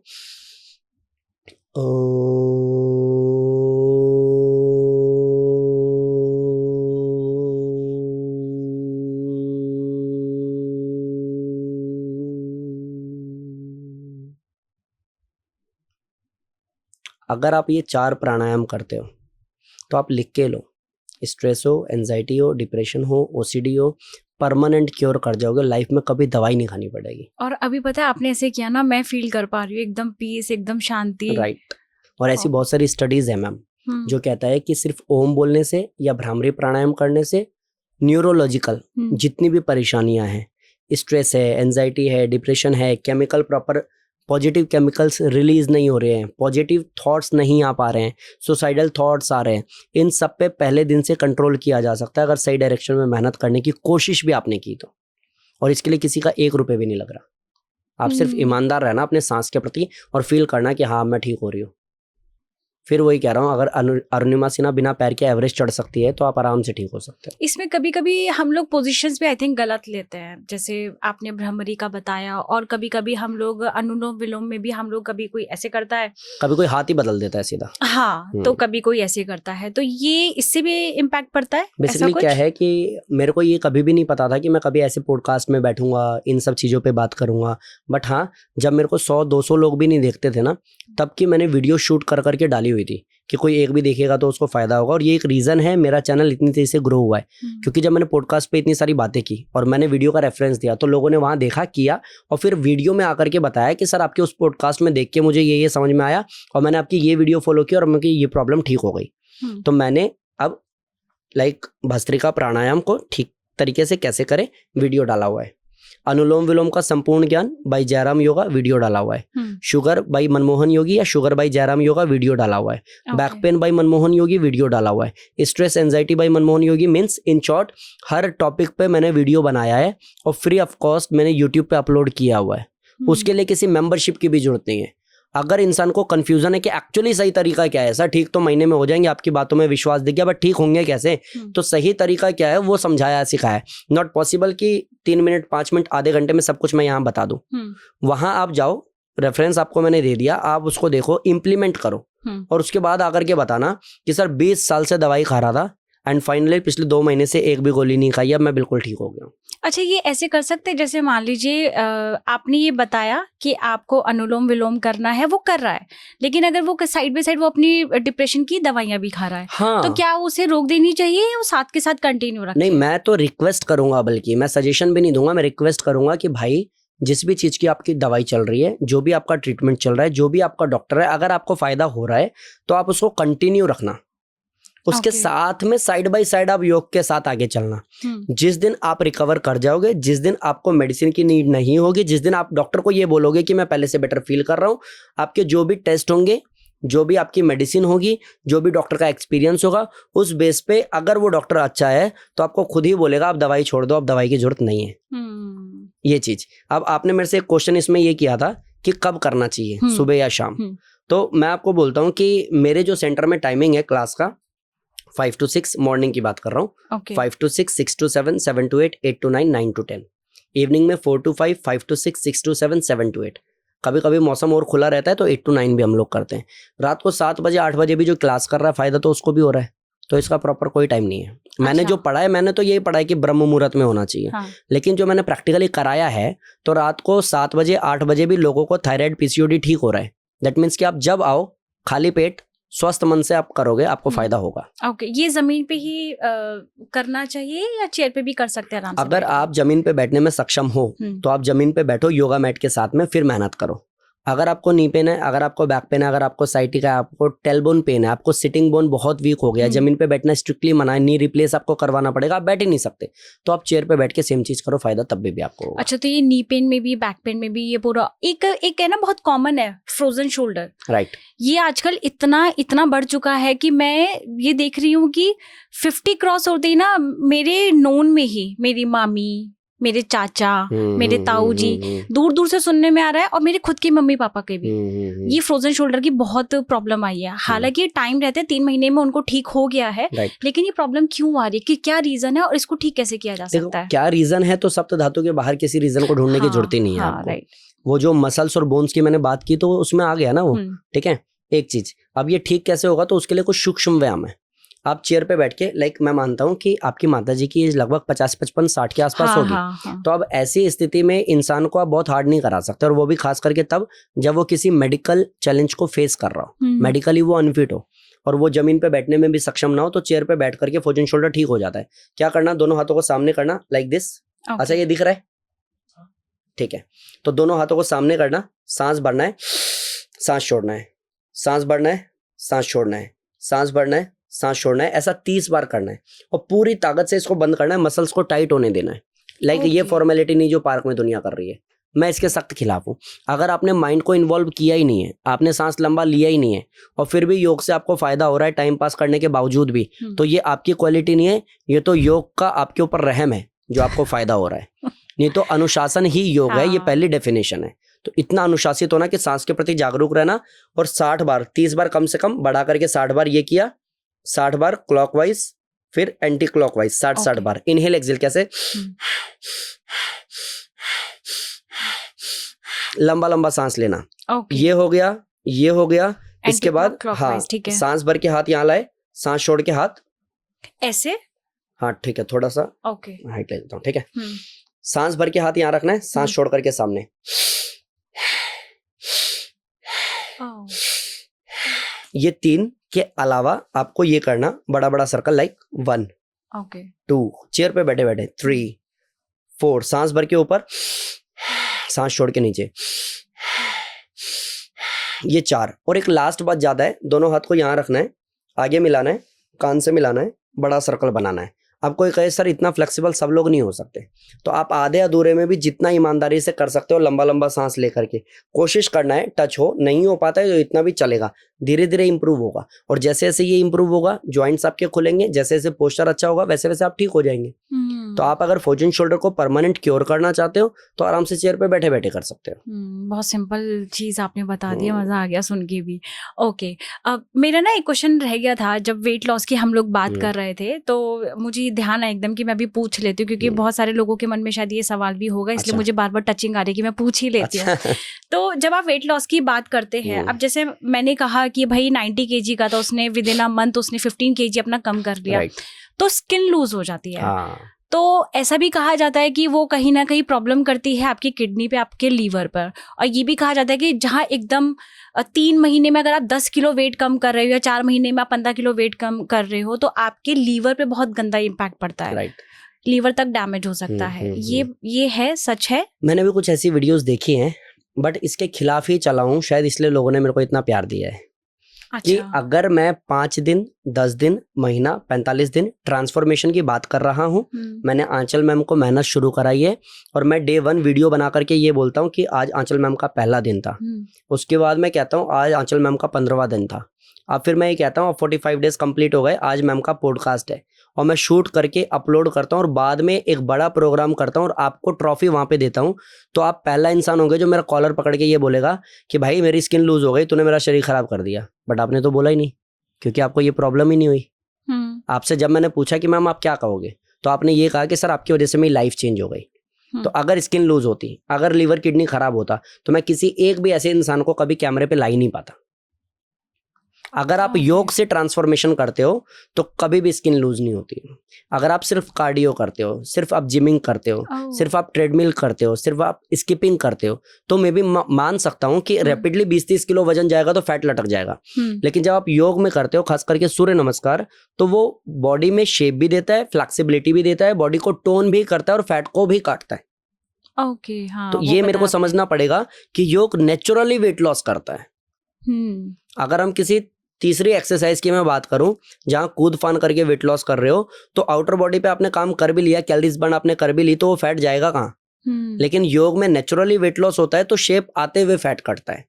अगर आप ये 4 प्राणायाम करते हो तो आप लिख के लो, स्ट्रेस हो, एंजाइटी हो, डिप्रेशन हो, ओसीडी हो, परमानेंट क्योर कर जाओगे, लाइफ में कभी दवाई नहीं खानी पड़ेगी। और अभी पता है आपने ऐसे किया ना, मैं फील कर पा रही हूँ एकदम पीस, एकदम शांति। राइट। और ऐसी वाह। बहुत सारी स्टडीज है मैम हम्म, जो कहता है कि सिर्फ ओम बोलने से या भ्रामरी प्राणायाम करने से न्यूरोलॉजिकल हम्म, जितनी भी परेशानियां हैं, स्ट्रेस है, एंजाइटी है, डिप्रेशन है, chemical proper positive chemicals release नहीं हो रहे हैं, पॉजिटिव थॉट्स नहीं आ पा रहे हैं, सुसाइडल थॉट्स आ रहे हैं, इन सब पे पहले दिन से कंट्रोल किया जा सकता है अगर सही डायरेक्शन में मेहनत करने की कोशिश भी आपने की तो। और इसके लिए किसी का 1 रुपये भी नहीं लग रहा। आप सिर्फ हम्म। ईमानदार रहना अपने सांस के प्रति और फील करना कि हाँ मैं ठीक हो रही हूँ। फिर वही कह रहा हूँ, अगर अरुणिमा सिन्हा बिना पैर के एवरेस्ट चढ़ सकती है तो आप आराम से ठीक हो सकते हैं। इसमें कभी कभी हम लोग पोजीशंस भी आई थिंक गलत लेते हैं, जैसे आपने भ्रमरी का बताया, और कभी कभी हम लोग अनुलोम विलोम में भी हम लोग, कभी कोई ऐसे करता है, कभी कोई हाथ ही बदल देता है सीधा। हाँ, तो कभी कोई ऐसे करता है, तो ये इससे भी इम्पैक्ट पड़ता है ऐसा बेसिकली कुछ? क्या है कि मेरे को ये कभी भी नहीं पता था कि मैं कभी ऐसे पॉडकास्ट में बैठूंगा, इन सब चीज़ों पे बात करूंगा। बट हाँ, जब मेरे को 100-200 लोग भी नहीं देखते थे ना, तब की मैंने वीडियो शूट कर करके डाली हुई थी कि कोई एक भी देखेगा तो उसको फायदा होगा। और ये एक रीज़न है मेरा चैनल इतनी तेज़ी से ग्रो हुआ है, क्योंकि जब मैंने पॉडकास्ट पे इतनी सारी बातें की और मैंने वीडियो का रेफरेंस दिया तो लोगों ने वहाँ देखा, किया और फिर वीडियो में आकर के बताया कि सर आपके उस पॉडकास्ट में देख के मुझे ये समझ में आया और मैंने आपकी ये वीडियो फॉलो की और मुझे ये प्रॉब्लम ठीक हो गई। तो मैंने अब भस्त्रिका प्राणायाम को ठीक तरीके से कैसे करें वीडियो डाला हुआ है। अनुलोम विलोम का संपूर्ण ज्ञान बाई जयराम योगा वीडियो डाला हुआ है। शुगर बाई मनमोहन योगी या sugar by Jairam yoga video डाला हुआ है। Back pain by Manmohan Yogi video डाला हुआ है। Stress anxiety by Manmohan Yogi means in short her topic पे मैंने वीडियो बनाया है और फ्री ऑफ कॉस्ट मैंने यूट्यूब पे अपलोड किया हुआ है। उसके लिए किसी मेंबरशिप की भी जरूरत नहीं है। अगर इंसान को कंफ्यूजन है कि एक्चुअली सही तरीका क्या है, सर ठीक तो महीने में हो जाएंगे, आपकी बातों में विश्वास दिख गया, बट ठीक होंगे कैसे, तो सही तरीका क्या है वो समझाया सिखाया। नॉट पॉसिबल कि 3 मिनट 5 मिनट आधे घंटे में सब कुछ मैं यहाँ बता दूं। वहां आप जाओ, रेफरेंस आपको मैंने दे दिया, आप उसको देखो, इम्प्लीमेंट करो और उसके बाद आकर के बताना कि सर 20 साल से दवाई खा रहा था एंड फाइनली पिछले 2 महीने से एक भी गोली नहीं खाई, अब मैं बिल्कुल ठीक हो गया हूँ। अच्छा, ये ऐसे कर सकते हैं, जैसे मान लीजिए आपने ये बताया कि आपको अनुलोम विलोम करना है, वो कर रहा है, लेकिन अगर वो साइड बाय साइड वो अपनी डिप्रेशन की दवाइयां भी खा रहा है, हाँ, तो क्या उसे रोक देनी चाहिए या वो साथ के साथ कंटिन्यू रखे? नहीं, मैं तो रिक्वेस्ट करूंगा, बल्कि मैं सजेशन भी नहीं दूंगा, मैं रिक्वेस्ट करूंगा कि भाई जिस भी चीज की आपकी दवाई चल रही है, जो भी आपका ट्रीटमेंट चल रहा है, जो भी आपका डॉक्टर है, अगर आपको फायदा हो रहा है तो आप उसको कंटिन्यू रखना। उसके साथ में साइड बाय साइड आप योग के साथ आगे चलना। जिस दिन आप रिकवर कर जाओगे, जिस दिन आपको मेडिसिन की नीड नहीं होगी, जिस दिन आप डॉक्टर को ये बोलोगे कि मैं पहले से बेटर फील कर रहा हूँ, आपके जो भी टेस्ट होंगे, जो भी आपकी मेडिसिन होगी, जो भी डॉक्टर का एक्सपीरियंस होगा, उस बेस पे अगर वो डॉक्टर अच्छा है तो आपको खुद ही बोलेगा आप दवाई छोड़ दो, अब दवाई की जरूरत नहीं है। ये चीज। अब आपने मेरे से एक क्वेश्चन इसमें ये किया था कि कब करना चाहिए, सुबह या शाम। तो मैं आपको बोलता हूँ कि मेरे जो सेंटर में टाइमिंग है क्लास का 5 to 6 मॉर्निंग की बात कर रहा हूँ, 5 to 6, 6 to 7, 7 to 8, 8 to 9, 9 to 10। Evening में 4 to 5, 5 to 6, 6 to 7, 7 to 8। कभी कभी मौसम और खुला रहता है तो 8 to 9 भी हम लोग करते हैं। रात को 7 बजे 8 बजे भी जो क्लास कर रहा है फायदा तो उसको भी हो रहा है, तो इसका प्रॉपर कोई टाइम नहीं है। मैंने जो पढ़ा है, मैंने तो यही पढ़ा है कि ब्रह्म मुहूर्त में होना चाहिए। लेकिन जो मैंने प्रैक्टिकली कराया है तो रात को 7 बजे 8 बजे भी लोगों को थायराइड पीसीओडी ठीक हो रहा है। दैट मीन्स कि आप जब आओ खाली पेट स्वस्थ मन से आप करोगे, आपको फायदा होगा। ओके, ये जमीन पे ही करना चाहिए या चेयर पे भी कर सकते हैं आराम से? अगर आप जमीन पे बैठने में सक्षम हो तो आप जमीन पे बैठो योगा मैट के साथ में, फिर मेहनत करो। अगर आपको नी पेन है, अगर आपको बैक पेन है, अगर आपको साइटिका है, आपको टेलबोन पेन है, आपको सिटिंग बोन बहुत वीक हो गया है, जमीन पे बैठना स्ट्रिक्टली मना है, नी रिप्लेस आपको करवाना पड़ेगा, आप बैठ ही नहीं सकते, तो आप चेयर पे बैठ के सेम चीज करो, फायदा तब भी आपको होगा। अच्छा, तो ये नी पेन में भी, बैक पेन में भी, ये पूरा एक है ना, बहुत कॉमन है फ्रोजन शोल्डर। राइट। ये आजकल इतना बढ़ चुका है कि मैं ये देख रही हूँ कि 50 क्रॉस होते ही ना, मेरे नोन में ही मेरी मामी, मेरे चाचा, मेरे ताऊ जी, दूर दूर से सुनने में आ रहा है, और मेरे खुद के मम्मी पापा के भी ये फ्रोजन शोल्डर की बहुत प्रॉब्लम आई है। हालांकि टाइम रहते हैं, 3 महीने में उनको ठीक हो गया है, लेकिन ये प्रॉब्लम क्यों आ रही है, कि क्या रीजन है और इसको ठीक कैसे किया जा सकता है? क्या रीजन है, तो सप्त धातु के बाहर किसी रीजन को ढूंढने की जरूरत ही नहीं है आपको। वो जो मसल्स और बोन्स की मैंने बात की तो उसमें आ गया ना वो, ठीक है। एक चीज, अब ये ठीक कैसे होगा, तो उसके लिए कुछ सूक्ष्म व्यायाम है। आप चेयर पे बैठ के, लाइक मैं मानता हूँ कि आपकी माताजी की एज लगभग 50-55-60 के आसपास होगी। तो अब ऐसी स्थिति में इंसान को आप बहुत हार्ड नहीं करा सकते, और वो भी खास करके तब जब वो किसी मेडिकल चैलेंज को फेस कर रहा हो, मेडिकली वो अनफिट हो और वो जमीन पे बैठने में भी सक्षम ना हो, तो चेयर पे बैठ करके फ्रोजन शोल्डर ठीक हो जाता है। क्या करना, दोनों हाथों को सामने करना, लाइक दिस, अच्छा ये दिख रहा है, ठीक है। तो दोनों हाथों को सामने करना, सांस भरना है, सांस छोड़ना है, सांस भरना है, सांस छोड़ना है, सांस भरना है, सांस छोड़ना है, ऐसा 30 बार करना है और पूरी ताकत से इसको बंद करना है, मसल्स को टाइट होने देना है। लाइक ये फॉर्मेलिटी नहीं जो पार्क में दुनिया कर रही है, मैं इसके सख्त खिलाफ हूँ। अगर आपने माइंड को इन्वॉल्व किया ही नहीं है, आपने सांस लंबा लिया ही नहीं है और फिर भी योग से आपको फायदा हो रहा है टाइम पास करने के बावजूद भी, तो ये आपकी क्वालिटी नहीं है, ये तो योग का आपके ऊपर रहम है जो आपको फायदा हो रहा है। नहीं तो अनुशासन ही योग है, ये पहली डेफिनेशन है। तो इतना अनुशासित होना कि सांस के प्रति जागरूक रहना और 60 बार 30 बार कम से कम बढ़ा करके 60 बार ये किया, 60 बार क्लॉकवाइज, फिर एंटी क्लॉकवाइज 60 बार। इनहेल एक्सहेल कैसे, लंबा लंबा सांस लेना। ये हो गया, ये हो गया। इसके बाद हाँ, सांस भर के हाथ यहाँ लाए, सांस छोड़ के हाथ ऐसे, हाँ ठीक है, थोड़ा सा हाइट ले लेता हूँ, ठीक है। सांस भर के हाथ यहाँ रखना है, सांस छोड़ करके सामने। ये 3 के अलावा आपको ये करना बड़ा बड़ा सर्कल, लाइक 1 2, चेयर पे बैठे बैठे 3 4, सांस भर के ऊपर, सांस छोड़ के नीचे, ये 4। और एक लास्ट बात ज्यादा है, दोनों हाथ को यहाँ रखना है, आगे मिलाना है, कान से मिलाना है, बड़ा सर्कल बनाना है। आपको कहे सर इतना फ्लेक्सिबल सब लोग नहीं हो सकते, तो आप आधे अधूरे में भी जितना ईमानदारी से कर सकते हो, लंबा लंबा सांस लेकर के कोशिश करना है। टच हो, नहीं हो पाता है तो इतना भी चलेगा, धीरे धीरे इंप्रूव होगा। और जैसे जैसे ये इंप्रूव होगा, जॉइंट्स आपके खुलेंगे, जैसे जैसे पोस्चर अच्छा होगा वैसे वैसे आप ठीक हो जाएंगे। तो आप अगर फॉर्च्यून शोल्डर को परमानेंट क्योर करना चाहते हो तो आराम से चेयर पे बैठे बैठे कर सकते हो। बहुत सिंपल चीज आपने बता दिया, मजा आ गया सुन के भी। ओके, अब मेरा ना एक क्वेश्चन रह गया था, जब वेट लॉस की हम लोग बात कर रहे थे तो मुझे ध्यान आया एकदम कि मैं अभी पूछ लेती हूँ, क्योंकि बहुत सारे लोगों के मन में शायद ये सवाल भी होगा, इसलिए मुझे बार बार टचिंग आ रही है कि मैं पूछ ही लेती हूँ। तो जब आप वेट लॉस की बात करते हैं, अब जैसे मैंने कहा कि भाई 90 kg का था उसने, विद इन अ मंथ उसने 15 kg अपना कम कर लिया, तो स्किन लूज हो जाती है। तो ऐसा भी कहा जाता है कि वो कहीं ना कहीं प्रॉब्लम करती है आपकी किडनी पे, आपके लीवर पर। और ये भी कहा जाता है कि जहाँ एकदम 3 महीने में अगर आप 10 किलो वेट कम कर रहे हो या 4 महीने में आप 15 किलो वेट कम कर रहे हो तो आपके लीवर पे बहुत गंदा इम्पैक्ट पड़ता है, लीवर तक डैमेज हो सकता है। ये है, सच है। मैंने भी कुछ ऐसी वीडियोस देखी हैं, बट इसके खिलाफ ही चला हूँ, शायद इसलिए लोगों ने मेरे को इतना प्यार दिया है। कि अगर मैं 5 दिन, 10 दिन, महीना, 45 दिन ट्रांसफॉर्मेशन की बात कर रहा हूँ, मैंने आंचल मैम को मेहनत शुरू कराई है और मैं डे 1 वीडियो बना करके ये बोलता हूँ कि आज आंचल मैम का पहला दिन था। उसके बाद मैं कहता हूँ आज आंचल मैम का 15वां दिन था। अब फिर मैं ये कहता हूँ 45 डेज कंप्लीट हो गए, आज मैम का पॉडकास्ट है और मैं शूट करके अपलोड करता हूँ और बाद में एक बड़ा प्रोग्राम करता हूँ और आपको ट्रॉफी वहाँ पे देता हूँ। तो आप पहला इंसान होंगे जो मेरा कॉलर पकड़ के ये बोलेगा कि भाई मेरी स्किन लूज हो गई, तूने मेरा शरीर खराब कर दिया। बट आपने तो बोला ही नहीं, क्योंकि आपको ये प्रॉब्लम ही नहीं हुई। आपसे जब मैंने पूछा कि मैम आप क्या कहोगे, तो आपने ये कहा कि सर आपकी वजह से मेरी लाइफ चेंज हो गई। तो अगर स्किन लूज होती, अगर लीवर किडनी खराब होता, तो मैं किसी एक भी ऐसे इंसान को कभी कैमरे पे ला ही नहीं पाता। अगर आप योग से ट्रांसफॉर्मेशन करते हो तो कभी भी स्किन लूज नहीं होती। अगर आप सिर्फ कार्डियो करते हो, सिर्फ आप जिमिंग करते हो, सिर्फ आप ट्रेडमिल करते हो, सिर्फ आप स्किपिंग करते हो, तो मैं भी मान सकता हूँ कि रैपिडली 20-30 किलो वजन जाएगा तो फैट लटक जाएगा। लेकिन जब आप योग में करते हो, खास करके सूर्य नमस्कार, तो वो बॉडी में शेप भी देता है, फ्लेक्सिबिलिटी भी देता है, बॉडी को टोन भी करता है और फैट को भी काटता है। ओके, हाँ, तो ये मेरे को समझना पड़ेगा कि योग नेचुरली वेट लॉस करता है। अगर हम किसी तीसरी एक्सरसाइज की मैं बात करूं, जहां कूद फान करके वेट लॉस कर रहे हो, तो आउटर बॉडी पे आपने काम कर भी लिया, कैलोरीज बर्न आपने कर भी ली, तो वो फैट जाएगा कहाँ? लेकिन योग में नेचुरली वेट लॉस होता है तो शेप आते हुए फैट कटता है।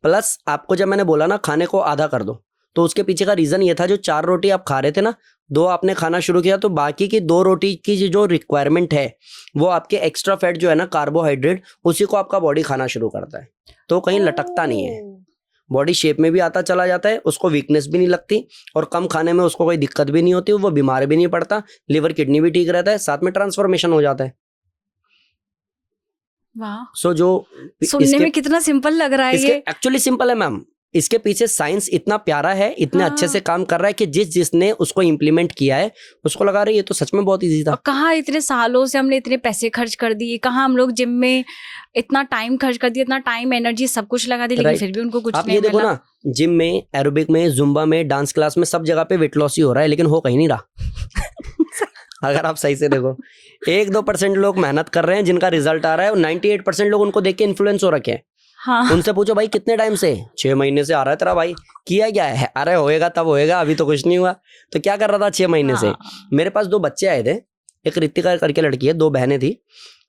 प्लस आपको जब मैंने बोला ना खाने को आधा कर दो, तो उसके पीछे का रीजन ये था, जो 4 रोटी आप खा रहे थे ना, 2 आपने खाना शुरू किया, तो बाकी की 2 रोटी की जो रिक्वायरमेंट है वो आपके एक्स्ट्रा फैट जो है ना, कार्बोहाइड्रेट, उसी को आपका बॉडी खाना शुरू करता है। तो कहीं लटकता नहीं है, बॉडी शेप में भी आता चला जाता है, उसको वीकनेस भी नहीं लगती और कम खाने में उसको कोई दिक्कत भी नहीं होती, वो बीमार भी नहीं पड़ता, लिवर किडनी भी ठीक रहता है, साथ में ट्रांसफॉर्मेशन हो जाता है। वाह, जो सुनने में कितना सिंपल लग रहा है, ये एक्चुअली सिंपल है मैम। इसके पीछे साइंस इतना प्यारा है, इतने अच्छे से काम कर रहा है कि जिसने उसको इम्प्लीमेंट किया है उसको लगा रही है तो सच में बहुत इजी था। कहाँ इतने सालों से हमने इतने पैसे खर्च कर दिए, कहाँ हम लोग जिम में इतना टाइम खर्च कर दिया, इतना टाइम एनर्जी सब कुछ लगा दी, लेकिन फिर भी उनको कुछ नहीं मिला। आप ये देखो ना, जिम में, एरोबिक में, जुम्बा में, डांस क्लास में, सब जगह पे वेट लॉस ही हो रहा है, लेकिन हो कहीं नहीं रहा। अगर आप सही से देखो, 1-2% लोग मेहनत कर रहे हैं जिनका रिजल्ट आ रहा है, और 98% लोग उनको देख के इन्फ्लुएंस हो रखे हैं। हाँ उनसे पूछो भाई कितने टाइम से, 6 महीने से आ रहा है तेरा भाई, किया क्या है? अरे होएगा तब होएगा, अभी तो कुछ नहीं हुआ। तो क्या कर रहा था 6 महीने से? हाँ। मेरे पास 2 बच्चे आए थे, एक रितिका करके लड़की है, 2 बहनें थी।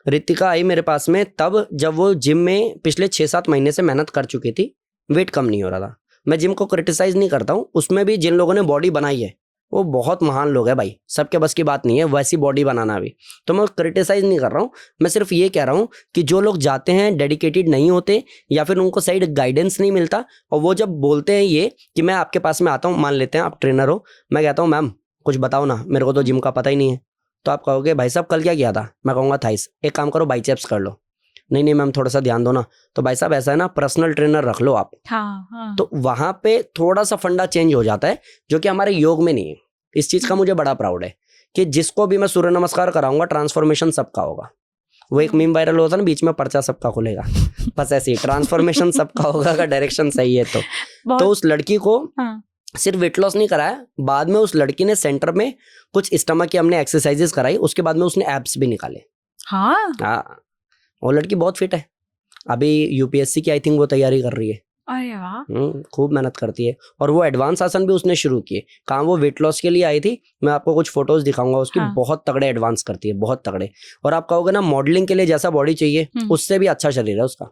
रितिका आई मेरे पास में तब जब वो जिम में पिछले 6-7 महीने से मेहनत कर चुकी थी, वेट कम नहीं हो रहा था। मैं जिम को क्रिटिसाइज नहीं करता हूँ, उसमें भी जिन लोगों ने बॉडी बनाई है वो बहुत महान लोग हैं भाई, सबके बस की बात नहीं है वैसी बॉडी बनाना भी। तो मैं क्रिटिसाइज नहीं कर रहा हूँ, मैं सिर्फ ये कह रहा हूँ कि जो लोग जाते हैं डेडिकेटेड नहीं होते, या फिर उनको सही गाइडेंस नहीं मिलता, और वो जब बोलते हैं ये कि मैं आपके पास में आता हूँ, मान लेते हैं आप ट्रेनर हो, मैं कहता हूँ मैम कुछ बताओ ना, मेरे को तो जिम का पता ही नहीं है। तो आप कहोगे भाई साहब कल क्या किया था? मैं कहूँगा थाइस। एक काम करो बाइसेप्स कर लो। नहीं मैम थोड़ा सा ध्यान दो ना। तो भाई साहब ऐसा है ना, पर्सनल ट्रेनर रख लो आप। हाँ। तो वहां पे थोड़ा सा फंडा चेंज हो जाता है, जो कि हमारे योग में नहीं है। इस चीज का मुझे बड़ा प्राउड है कि जिसको भी मैं सूर्य नमस्कार कराऊंगा, ट्रांसफॉर्मेशन सबका होगा। वो एक मीम वायरल होता है ना, बीच में पर्चा सबका खुलेगा, बस ऐसे ही ट्रांसफॉर्मेशन सबका होगा अगर डायरेक्शन सही है तो उस लड़की को सिर्फ वेट लॉस नहीं कराया, बाद में उस लड़की ने सेंटर में कुछ स्टमक की हमने एक्सरसाइजेस कराई, उसके बाद में उसने एब्स भी निकाले। हाँ वो लड़की बहुत फिट है, अभी यूपीएससी की आई थिंक वो तैयारी कर रही है। अरे वाह। खूब मेहनत करती है, और वो एडवांस आसन भी उसने शुरू किए। कहाँ वो वेट लॉस के लिए आई थी, मैं आपको कुछ फोटोज दिखाऊंगा उसकी। हाँ। बहुत तगड़े एडवांस करती है, बहुत तगड़े। और आप कहोगे ना मॉडलिंग के लिए जैसा बॉडी चाहिए, उससे भी अच्छा शरीर है उसका,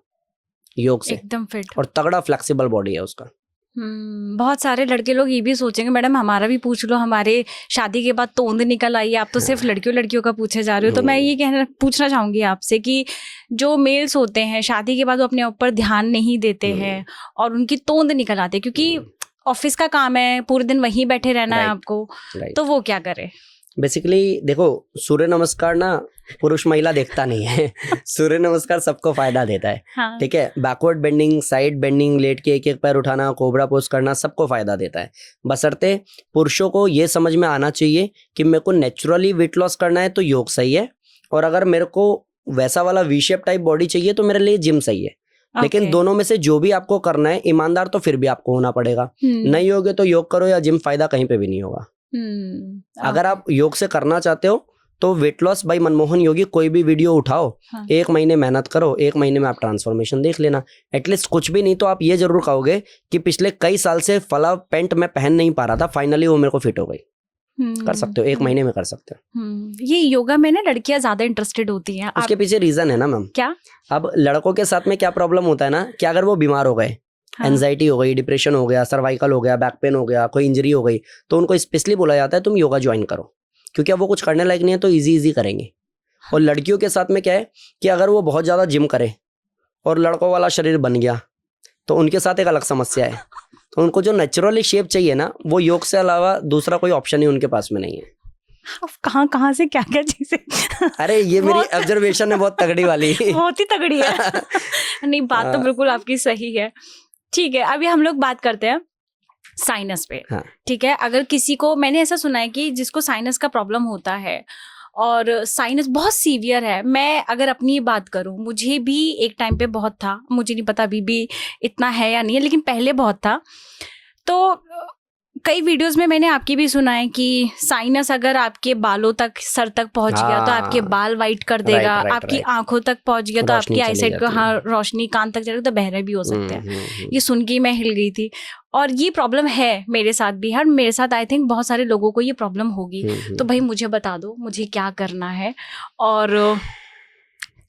योग से एकदम फिट और तगड़ा फ्लेक्सिबल बॉडी है उसका। बहुत सारे लड़के लोग ये भी सोचेंगे मैडम हमारा भी पूछ लो, हमारे शादी के बाद तोंद निकल आई है, आप तो सिर्फ लड़कियों का पूछे जा रहे हो। तो मैं ये पूछना चाहूंगी आपसे कि जो मेल्स होते हैं शादी के बाद वो अपने ऊपर ध्यान नहीं देते हैं और उनकी तोंद निकल आती है, क्योंकि ऑफिस का काम है, पूरे दिन वहीं बैठे रहना है आपको, तो वो क्या करे? बेसिकली देखो, सूर्य नमस्कार ना पुरुष महिला देखता नहीं है सूर्य नमस्कार सबको फायदा देता है। हाँ। ठीक है, बैकवर्ड बेंडिंग, साइड बेंडिंग, लेट के एक पैर उठाना, कोबरा पोज करना, सबको फायदा देता है। बशर्ते पुरुषों को ये समझ में आना चाहिए कि मेरे को नेचुरली वेट लॉस करना है तो योग सही है, और अगर मेरे को वैसा वाला वी शेप टाइप बॉडी चाहिए तो मेरे लिए जिम सही है। लेकिन दोनों में से जो भी आपको करना है, ईमानदार तो फिर भी आपको होना पड़ेगा। नहीं होगे तो योग करो या जिम, फायदा कहीं पे भी नहीं होगा। अगर आप योग से करना चाहते हो तो वेट लॉस बाय मनमोहन योगी कोई भी वीडियो उठाओ, 1 महीने मेहनत करो, 1 महीने में आप ट्रांसफॉर्मेशन देख लेना। एटलीस्ट कुछ भी नहीं तो आप ये जरूर कहोगे कि पिछले कई साल से फला पैंट मैं पहन नहीं पा रहा था, फाइनली वो मेरे को फिट हो गई। कर सकते हो, 1 महीने में कर सकते हो। ये योगा में ना लड़कियां ज्यादा इंटरेस्टेड होती हैं। उसके पीछे रीजन है ना मैम। क्या? अब लड़कों के साथ में क्या प्रॉब्लम होता है ना, कि अगर वो बीमार हो गए, एंजाइटी हो गई, डिप्रेशन हो गया, सर्वाइकल हो गया, बैक पेन हो गया, कोई इंजरी हो गई, तो उनको स्पेशली बोला जाता है तुम योगा ज्वाइन करो, क्योंकि अब वो कुछ करने लायक नहीं है तो इजी करेंगे। और लड़कियों के साथ में क्या है कि अगर वो बहुत ज़्यादा जिम करे और लड़कों वाला शरीर बन गया तो उनके साथ एक अलग समस्या है। तो उनको जो नेचुरली शेप चाहिए ना, वो योग से अलावा दूसरा कोई ऑप्शन ही उनके पास में नहीं है। कहाँ से क्या चीजें अरे ये मेरी ऑब्जर्वेशन है बहुत तगड़ी वाली बहुत ही तगड़ी है नहीं, बात तो बिल्कुल आपकी सही है। ठीक है, अभी हम लोग बात करते हैं साइनस पे। ठीक है, अगर किसी को, मैंने ऐसा सुना है कि जिसको साइनस का प्रॉब्लम होता है और साइनस बहुत सीवियर है, मैं अगर अपनी बात करूं, मुझे भी एक टाइम पे बहुत था, मुझे नहीं पता अभी भी इतना है या नहीं है, लेकिन पहले बहुत था। तो कई वीडियोस में मैंने आपकी भी सुना है कि साइनस अगर आपके बालों तक, सर तक पहुंच गया तो आपके बाल वाइट कर देगा, आपकी आंखों तक पहुंच गया तो आपकी आईसाइट को, हाँ, रोशनी कान तक चलेगा तो बहरे भी हो सकते हैं। ये सुन के मैं हिल गई थी, और ये प्रॉब्लम है मेरे साथ भी, हर मेरे साथ आई थिंक बहुत सारे लोगों को ये प्रॉब्लम होगी। तो भाई मुझे बता दो मुझे क्या करना है, और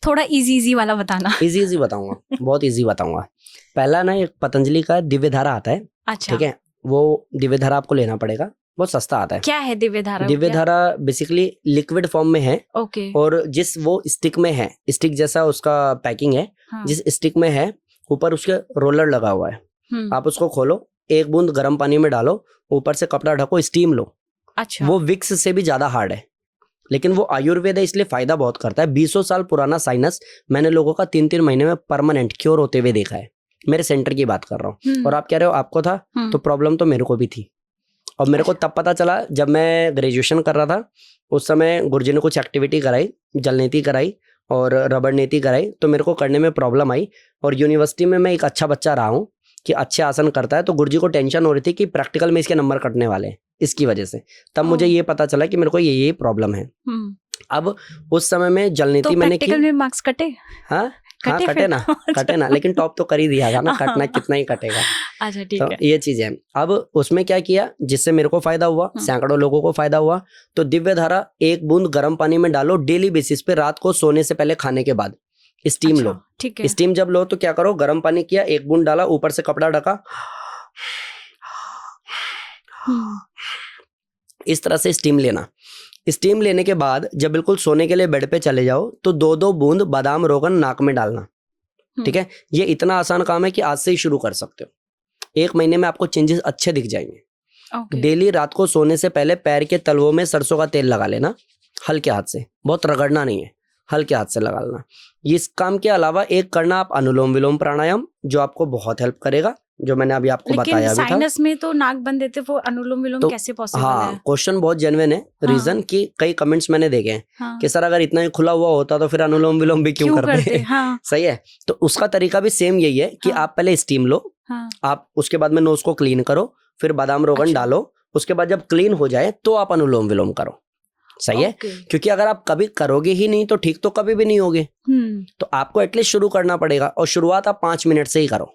थोड़ा इजी वाला बताना। इजी बताऊंगा, बहुत इजी बताऊंगा। पहला ना एक पतंजलि का दिव्य धारा आता है। अच्छा, ठीक है, वो दिव्य धारा आपको लेना पड़ेगा, बहुत सस्ता आता है। क्या है दिव्य धारा? दिव्य धारा बेसिकली लिक्विड फॉर्म में है। ओके। और जिस वो स्टिक में है, स्टिक जैसा उसका पैकिंग है। हाँ। जिस स्टिक में है ऊपर उसके रोलर लगा हुआ है। आप उसको खोलो, 1 बूंद गर्म पानी में डालो, ऊपर से कपड़ा ढको, स्टीम लो। अच्छा। वो विक्स से भी ज्यादा हार्ड है, लेकिन वो आयुर्वेद है इसलिए फायदा बहुत करता है। 20 साल पुराना साइनस मैंने लोगों का 3-3 महीने में परमानेंट क्योर होते हुए देखा है। मेरे सेंटर की बात कर रहा हूँ। और आप कह रहे हो आपको था, तो प्रॉब्लम तो मेरे को भी थी। और मेरे को तब पता चला जब मैं ग्रेजुएशन कर रहा था, उस समय गुरुजी ने कुछ एक्टिविटी कराई, जल नीति कराई और रबड़ नीति कराई, तो मेरे को करने में प्रॉब्लम आई। और यूनिवर्सिटी में मैं एक अच्छा बच्चा रहा हूँ कि अच्छे आसन करता है, तो गुरुजी को टेंशन हो रही थी कि प्रैक्टिकल में इसके नंबर कटने वाले हैं, इसकी वजह से। तब मुझे ये पता चला कि मेरे को ये प्रॉब्लम है। अब उस समय में जल तो नीति मैंने की। प्रैक्टिकल में मार्क्स कटे? हाँ हाँ कटे कटे फिर? ना, कटे ना, लेकिन टॉप तो कर ही दिया था ना, कटना कितना ही कटेगा। अच्छा ठीक तो है। ये चीज है। अब उसमें क्या किया जिससे मेरे को फायदा हुआ, सैकड़ों लोगों को फायदा हुआ। तो दिव्य धारा 1 बूंद गर्म पानी में डालो डेली बेसिस पे, रात को सोने से पहले खाने के बाद स्टीम लो। ठीक है। स्टीम जब लो तो क्या करो, गर्म पानी किया, 1 बूंद डाला, ऊपर से कपड़ा ढका, इस तरह से स्टीम लेना। स्टीम लेने के बाद जब बिल्कुल सोने के लिए बेड पे चले जाओ तो 2-2 बूंद बादाम रोगन नाक में डालना। ठीक है, ये इतना आसान काम है कि आज से ही शुरू कर सकते हो। 1 महीने में आपको चेंजेस अच्छे दिख जाएंगे। डेली रात को सोने से पहले पैर के तलवों में सरसों का तेल लगा लेना, हल्के हाथ से, बहुत रगड़ना नहीं है, हल्के हाथ से लगा लेना। इस काम के अलावा एक करना आप अनुलोम विलोम प्राणायाम, जो आपको बहुत हेल्प करेगा, जो मैंने अभी आपको बताया भी था। साइनस में तो नाक बंद देते, वो अनुलोम विलोम तो कैसे पॉसिबल हाँ, है? क्वेश्चन बहुत जेन्युइन है। रीजन कि कई कमेंट्स मैंने देखे हैं कि सर अगर इतना ही खुला हुआ होता तो फिर अनुलोम विलोम भी क्यों करते? हाँ। सही है, तो उसका तरीका भी सेम यही है कि आप पहले स्टीम लो, आप उसके बाद में नोज को क्लीन करो, फिर बादाम रोगन डालो, उसके बाद जब क्लीन हो जाए तो आप अनुलोम विलोम करो। सही है, क्योंकि अगर आप कभी करोगे ही नहीं तो ठीक तो कभी भी नहीं होगे। तो आपको एटलीस्ट शुरू करना पड़ेगा, और शुरुआत आप 5 मिनट से ही करो।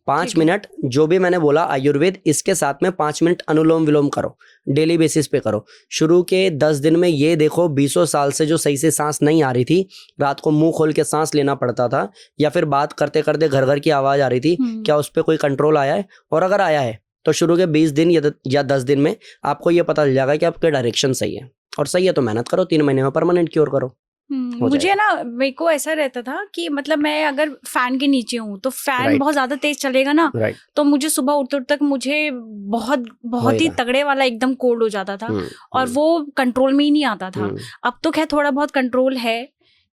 5 मिनट जो भी मैंने बोला आयुर्वेद, इसके साथ में 5 मिनट अनुलोम विलोम करो, डेली बेसिस पे करो। शुरू के 10 दिन में ये देखो 20 साल से जो सही से सांस नहीं आ रही थी, रात को मुंह खोल के सांस लेना पड़ता था, या फिर बात करते करते घर घर की आवाज आ रही थी, क्या उस पर कोई कंट्रोल आया है? और अगर आया है तो शुरू के 20 दिन या 10 दिन में आपको ये पता चल जाएगा कि आपके डायरेक्शन सही है, और सही है तो मेहनत करो, 3 महीने में परमानेंट क्योर करो। मुझे ना, मेरे को ऐसा रहता था कि मतलब मैं अगर फैन के नीचे हूँ तो फैन बहुत ज्यादा तेज चलेगा ना, तो मुझे सुबह उठते तक मुझे बहुत ही तगड़े वाला एकदम कोल्ड हो जाता था, और वो कंट्रोल में ही नहीं आता था। अब तो खैर थोड़ा बहुत कंट्रोल है,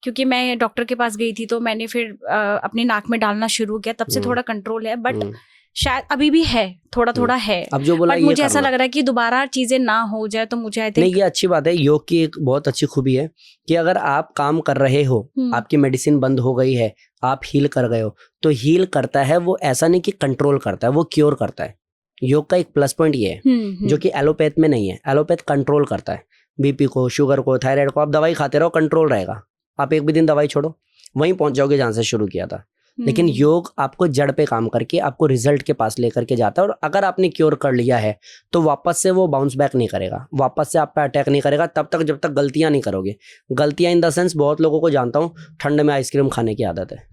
क्योंकि मैं डॉक्टर के पास गई थी तो मैंने फिर अपने नाक में डालना शुरू किया, तब से थोड़ा कंट्रोल है। बट शायद अभी भी है, थोड़ा थोड़ा है। अब जो बोला, बट मुझे ऐसा लग रहा है कि दोबारा चीजें ना हो जाए तो मुझे आई थिंक नहीं, ये अच्छी बात है। योग की एक बहुत अच्छी खूबी है कि अगर आप काम कर रहे हो, आपकी मेडिसिन बंद हो गई है, आप हील कर गए हो, तो हील करता है वो, ऐसा नहीं कि कंट्रोल करता है, वो क्योर करता है। योग का एक प्लस पॉइंट ये है जो कि एलोपैथ में नहीं है। एलोपैथ कंट्रोल करता है, बीपी को, शुगर को, थायराइड को, आप दवाई खाते रहो, कंट्रोल रहेगा। आप एक भी दिन दवाई छोड़ो, वहीं पहुंच जाओगे जहां से शुरू किया था। लेकिन योग आपको जड़ पे काम करके आपको रिजल्ट के पास लेकर के जाता है, और अगर आपने क्योर कर लिया है तो वापस से वो बाउंस बैक नहीं करेगा, वापस से आप पे अटैक नहीं करेगा, तब तक जब तक गलतियां नहीं करोगे। गलतियां इन द सेंस, बहुत लोगों को जानता हूँ ठंड में आइसक्रीम खाने की आदत है।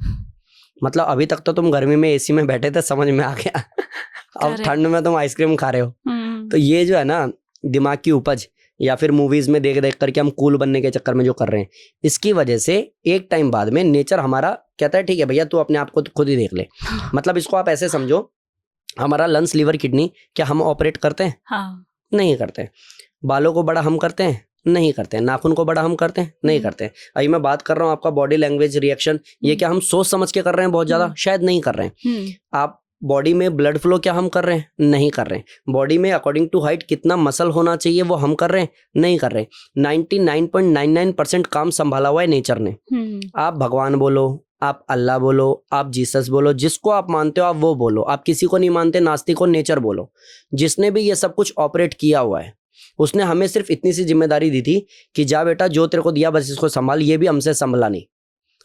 मतलब अभी तक तो तुम गर्मी में एसी में बैठे थे, समझ में आ गया, अब ठंड में तुम आइसक्रीम खा रहे हो। तो ये जो है ना दिमाग की उपज, या फिर मूवीज में देख देख करके हम कूल बनने के चक्कर में जो कर रहे हैं, इसकी वजह से एक टाइम बाद में नेचर हमारा कहता है ठीक है भैया तू अपने आप को खुद ही देख ले। मतलब इसको आप ऐसे समझो, हमारा लंग्स, लीवर, किडनी क्या हम ऑपरेट करते हैं? नहीं करते। बालों को बड़ा हम करते हैं? नहीं करते। नाखून को बड़ा हम करते हैं? नहीं करते। अभी मैं बात कर रहा हूँ आपका बॉडी लैंग्वेज, रिएक्शन, ये क्या हम सोच समझ के कर रहे हैं बहुत ज्यादा? शायद नहीं कर रहे हैं। आप बॉडी में ब्लड फ्लो क्या हम कर रहे हैं? नहीं कर रहे हैं। बॉडी में अकॉर्डिंग टू हाइट कितना मसल होना चाहिए वो हम कर रहे हैं? नहीं कर रहे हैं। 99.99% काम संभाला हुआ है नेचर ने। आप भगवान बोलो, आप अल्लाह बोलो, आप जीसस बोलो, जिसको आप मानते हो आप वो बोलो, आप किसी को नहीं मानते, नास्तिक को नेचर बोलो। जिसने भी ये सब कुछ ऑपरेट किया हुआ है उसने हमें सिर्फ इतनी सी जिम्मेदारी दी थी कि जा बेटा जो तेरे को दिया बस इसको संभाल, ये भी हमसे संभला नहीं।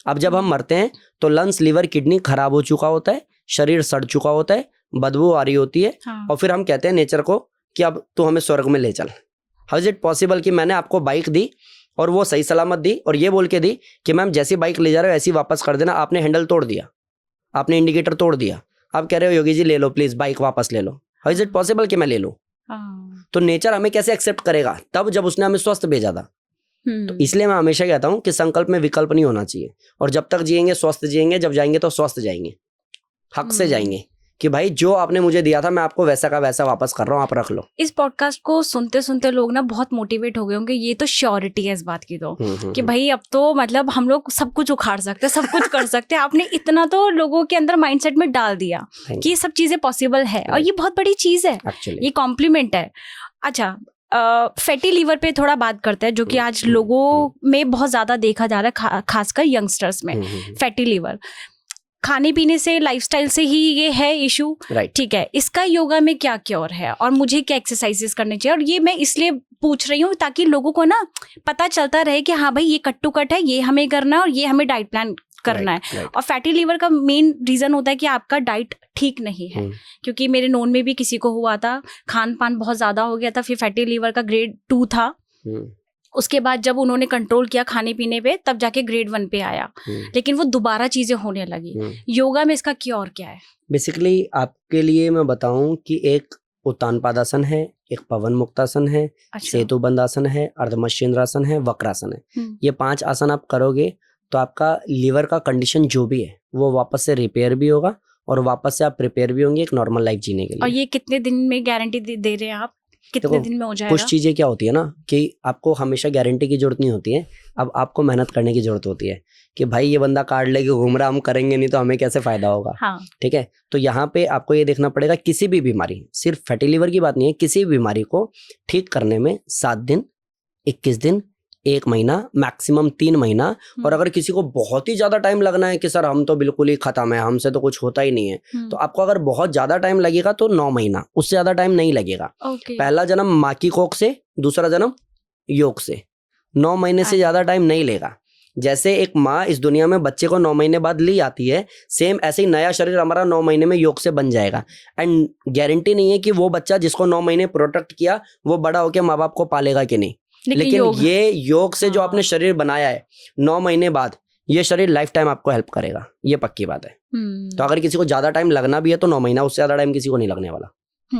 अब जब हम मरते हैं तो लंग्स, लीवर, किडनी खराब हो चुका होता है, शरीर सड़ चुका होता है, बदबू आ रही होती है, और फिर हम कहते हैं नेचर को कि अब तू हमें स्वर्ग में ले चल। हाउ इज इट पॉसिबल कि मैंने आपको बाइक दी और वो सही सलामत दी, और ये बोल के दी कि मैम जैसी बाइक ले जा रहे हो ऐसी वापस कर देना, आपने हैंडल तोड़ दिया, आपने इंडिकेटर तोड़ दिया, आप कह रहे हो योगी जी ले लो प्लीज बाइक वापस ले लो। हाउ इज इट पॉसिबल कि मैं ले लूं? तो नेचर हमें कैसे एक्सेप्ट करेगा? तब जब उसने हमें स्वस्थ भेजा था। तो इसलिए मैं हमेशा कहता हूं कि संकल्प में विकल्प नहीं होना चाहिए, और जब तक जिएंगे स्वस्थ जिएंगे, जब जाएंगे तो स्वस्थ जाएंगे, हक से जाएंगे कि भाई जो आपने मुझे दिया था मैं आपको वैसा का वैसा वापस कर रहा हूँ, आप रख लो। इस पॉडकास्ट को सुनते सुनते लोग ना बहुत मोटिवेट हो गए होंगे। ये तो श्योरिटी है इस बात की तो कि भाई अब तो मतलब हम लोग सब कुछ उखाड़ सकते हैं, सब कुछ कर सकते हैं। आपने इतना तो लोगों के अंदर माइंडसेट में डाल दिया कि ये सब चीजें पॉसिबल है, और ये बहुत बड़ी चीज है, ये कॉम्प्लीमेंट है। अच्छा, फैटी लीवर पे थोड़ा बात करते हैं, जो कि आज लोगों में बहुत ज्यादा देखा जा रहा है, खासकर यंगस्टर्स में। फैटी लीवर खाने पीने से, लाइफस्टाइल से ही ये है इशू, राइट। ठीक है। इसका योगा में क्या क्योर है और मुझे क्या एक्सरसाइजेस करने चाहिए? और ये मैं इसलिए पूछ रही हूँ ताकि लोगों को ना पता चलता रहे कि हाँ भाई ये कट टू कट है, ये हमें करना है और ये हमें डाइट प्लान करना है। और फैटी लीवर का मेन रीजन होता है कि आपका डाइट ठीक नहीं है, क्योंकि मेरे नोन में भी किसी को हुआ था, खान पान बहुत ज्यादा हो गया था, फिर फैटी लीवर का ग्रेड 2 था। उसके बाद जब उन्होंने कंट्रोल किया खाने पीने पे, तब जाके ग्रेड 1 पे आया, लेकिन वो दोबारा चीजें होने लगी। योगा में इसका क्योर क्या है? बेसिकली आपके लिए मैं बताऊं कि एक उत्तान पादासन है, एक पवन मुक्तासन है, अच्छा। सेतु बंदासन है, अर्धमश्चेंद्रासन है, वक्रासन है। ये 5 आसन आप करोगे तो आपका लीवर का कंडीशन जो भी है वो वापस से रिपेयर भी होगा और वापस से आप प्रिपेयर भी होंगे एक नॉर्मल लाइफ जीने के लिए। और ये कितने दिन में गारंटी दे रहे हैं आप? कितने दिन में हो जाएगा? कुछ चीजें क्या होती है ना कि आपको हमेशा गारंटी की जरूरत नहीं होती है, अब आपको मेहनत करने की जरूरत होती है कि भाई ये बंदा कार्ड लेके घूम रहा, हम करेंगे नहीं तो हमें कैसे फायदा होगा। हाँ। ठीक है, तो यहाँ पे आपको ये देखना पड़ेगा, किसी भी बीमारी, सिर्फ फैटी लीवर की बात नहीं है, किसी भी बीमारी को ठीक करने में 7 दिन, 21 दिन, 1 महीना, मैक्सिमम 3 महीना। और अगर किसी को बहुत ही ज्यादा टाइम लगना है कि सर हम तो बिल्कुल ही खत्म है, हमसे तो कुछ होता ही नहीं है, तो आपको अगर बहुत ज्यादा टाइम लगेगा तो 9 महीना, उससे ज्यादा टाइम नहीं लगेगा। पहला जन्म माँ की कोख से, दूसरा जन्म योग से, 9 महीने से ज्यादा टाइम नहीं लेगा। जैसे एक माँ इस दुनिया में बच्चे को 9 महीने बाद ली आती है, सेम ऐसे ही नया शरीर हमारा 9 महीने में योग से बन जाएगा। एंड गारंटी नहीं है कि वो बच्चा जिसको 9 महीने प्रोटेक्ट किया वो बड़ा होकर माँ बाप को पालेगा कि नहीं, लेकिन ये योग से जो आपने शरीर बनाया है 9 महीने बाद, ये शरीर लाइफ टाइम आपको हेल्प करेगा, ये पक्की बात है। तो अगर किसी को ज्यादा टाइम लगना भी है तो 9 महीना, उससे ज्यादा टाइम किसी को नहीं लगने वाला।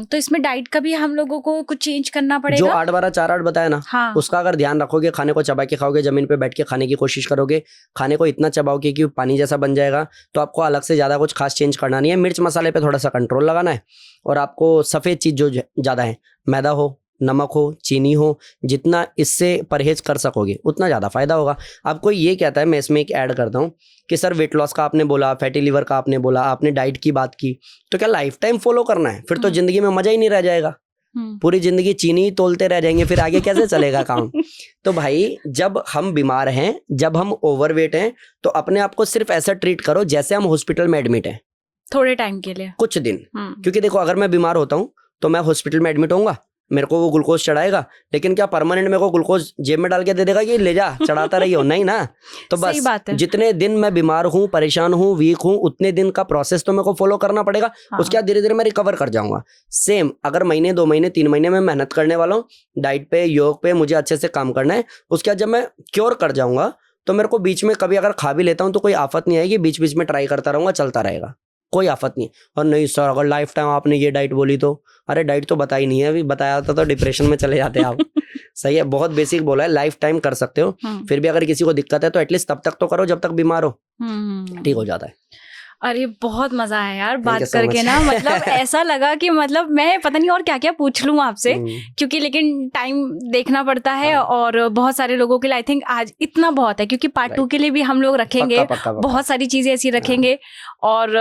तो इसमें डाइट का भी हम लोगों को कुछ चेंज करना पड़ेगा? जो 8-12-4-8 बताया ना, हाँ। उसका अगर ध्यान रखोगे, खाने को चबा के खाओगे, जमीन पे बैठ के खाने की कोशिश करोगे, खाने को इतना चबाओगे कि पानी जैसा बन जाएगा, तो आपको अलग से ज्यादा कुछ खास चेंज करना नहीं है। मिर्च मसाले पे थोड़ा सा कंट्रोल लगाना है और आपको सफेद चीज जो ज्यादा है, मैदा हो, नमक हो, चीनी हो, जितना इससे परहेज कर सकोगे उतना ज़्यादा फायदा होगा। आपको ये कहता है, मैं इसमें एक ऐड करता हूँ कि सर वेट लॉस का आपने बोला, फैटी लीवर का आपने बोला, आपने डाइट की बात की, तो क्या लाइफ टाइम फॉलो करना है? फिर तो जिंदगी में मजा ही नहीं रह जाएगा, पूरी जिंदगी चीनी ही तोलते रह जाएंगे, फिर आगे कैसे चलेगा काम? तो भाई जब हम बीमार हैं, जब हम ओवरवेट हैं, तो अपने आप को सिर्फ ऐसा ट्रीट करो जैसे हम हॉस्पिटल में एडमिट हैं, थोड़े टाइम के लिए, कुछ दिन। क्योंकि देखो, अगर मैं बीमार होता हूँ तो मैं हॉस्पिटल में एडमिट होऊंगा, मेरे को वो ग्लूकोज चढ़ाएगा, लेकिन क्या परमानेंट मेरे को ग्लूकोज जेब में डाल के दे देगा कि ले जा चढ़ाता रहियो? नहीं ना। तो बस जितने दिन मैं बीमार हूँ, परेशान हूँ, वीक हूँ, उतने दिन का प्रोसेस तो मेरे को फॉलो करना पड़ेगा। हाँ। उसके बाद धीरे धीरे मैं रिकवर कर जाऊंगा। सेम अगर महीने, 2 महीने, 3 महीने में मेहनत करने वाला हूँ, डाइट पे, योग पे मुझे अच्छे से काम करना है, उसके बाद जब मैं क्योर कर जाऊंगा तो मेरे को बीच में कभी अगर खा भी लेता हूँ तो कोई आफत नहीं आएगी, बीच बीच में ट्राई करता रहूंगा, चलता रहेगा, कोई आफत नहीं। और नहीं सर अगर लाइफ टाइम आपने ये डाइट बोली तो, अरे डाइट तो बताई नहीं है, अभी बताया होता तो डिप्रेशन में चले जाते आप। सही है, बहुत बेसिक बोला है, लाइफ टाइम कर सकते हो। फिर भी अगर किसी को दिक्कत है तो एटलीस्ट तब तक तो करो जब तक बीमार हो, ठीक हो जाता है। अरे बहुत मजा आया यार बात करके ना, मतलब ऐसा लगा कि मतलब मैं पता नहीं और क्या क्या पूछ लूं आपसे, क्योंकि लेकिन टाइम देखना पड़ता है। और बहुत सारे लोगों के लिए आई थिंक आज इतना बहुत है, क्योंकि पार्ट 2 के लिए भी हम लोग रखेंगे, बहुत सारी चीजें ऐसी रखेंगे और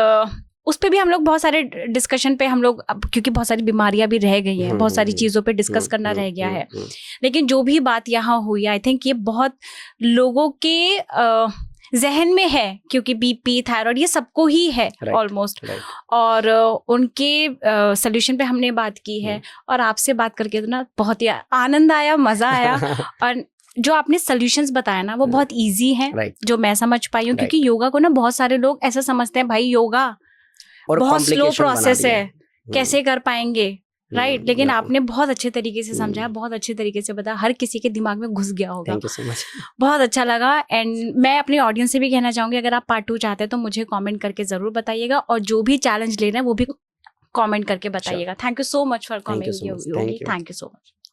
उस पे भी हम लोग बहुत सारे डिस्कशन पे हम लोग, अब क्योंकि बहुत सारी बीमारियां भी रह गई हैं, बहुत सारी चीज़ों पे डिस्कस करना रह गया है। लेकिन जो भी बात यहाँ हुई, आई थिंक ये बहुत लोगों के जहन में है, क्योंकि बीपी, थायराइड ये सबको ही है ऑलमोस्ट। और उनके सोल्यूशन पे हमने बात की है और आपसे बात करके तो ना बहुत ही आनंद आया, मज़ा आया। और जो आपने सोल्यूशंस बताया ना वो बहुत इजी हैं, जो मैं समझ पाई हूँ, क्योंकि योगा को ना बहुत सारे लोग ऐसा समझते हैं भाई योगा बहुत स्लो प्रोसेस है, कैसे कर पाएंगे, राइट? लेकिन आपने बहुत अच्छे तरीके से समझाया, बहुत अच्छे तरीके से बताया, हर किसी के दिमाग में घुस गया होगा। थैंक यू सो मच, बहुत अच्छा लगा। एंड मैं अपने ऑडियंस से भी कहना चाहूंगी, अगर आप पार्ट 2 चाहते हैं तो मुझे कमेंट करके जरूर बताइएगा, और जो भी चैलेंज लेना है वो भी कमेंट करके बताइएगा। Thank you so much for coming, thank you so much.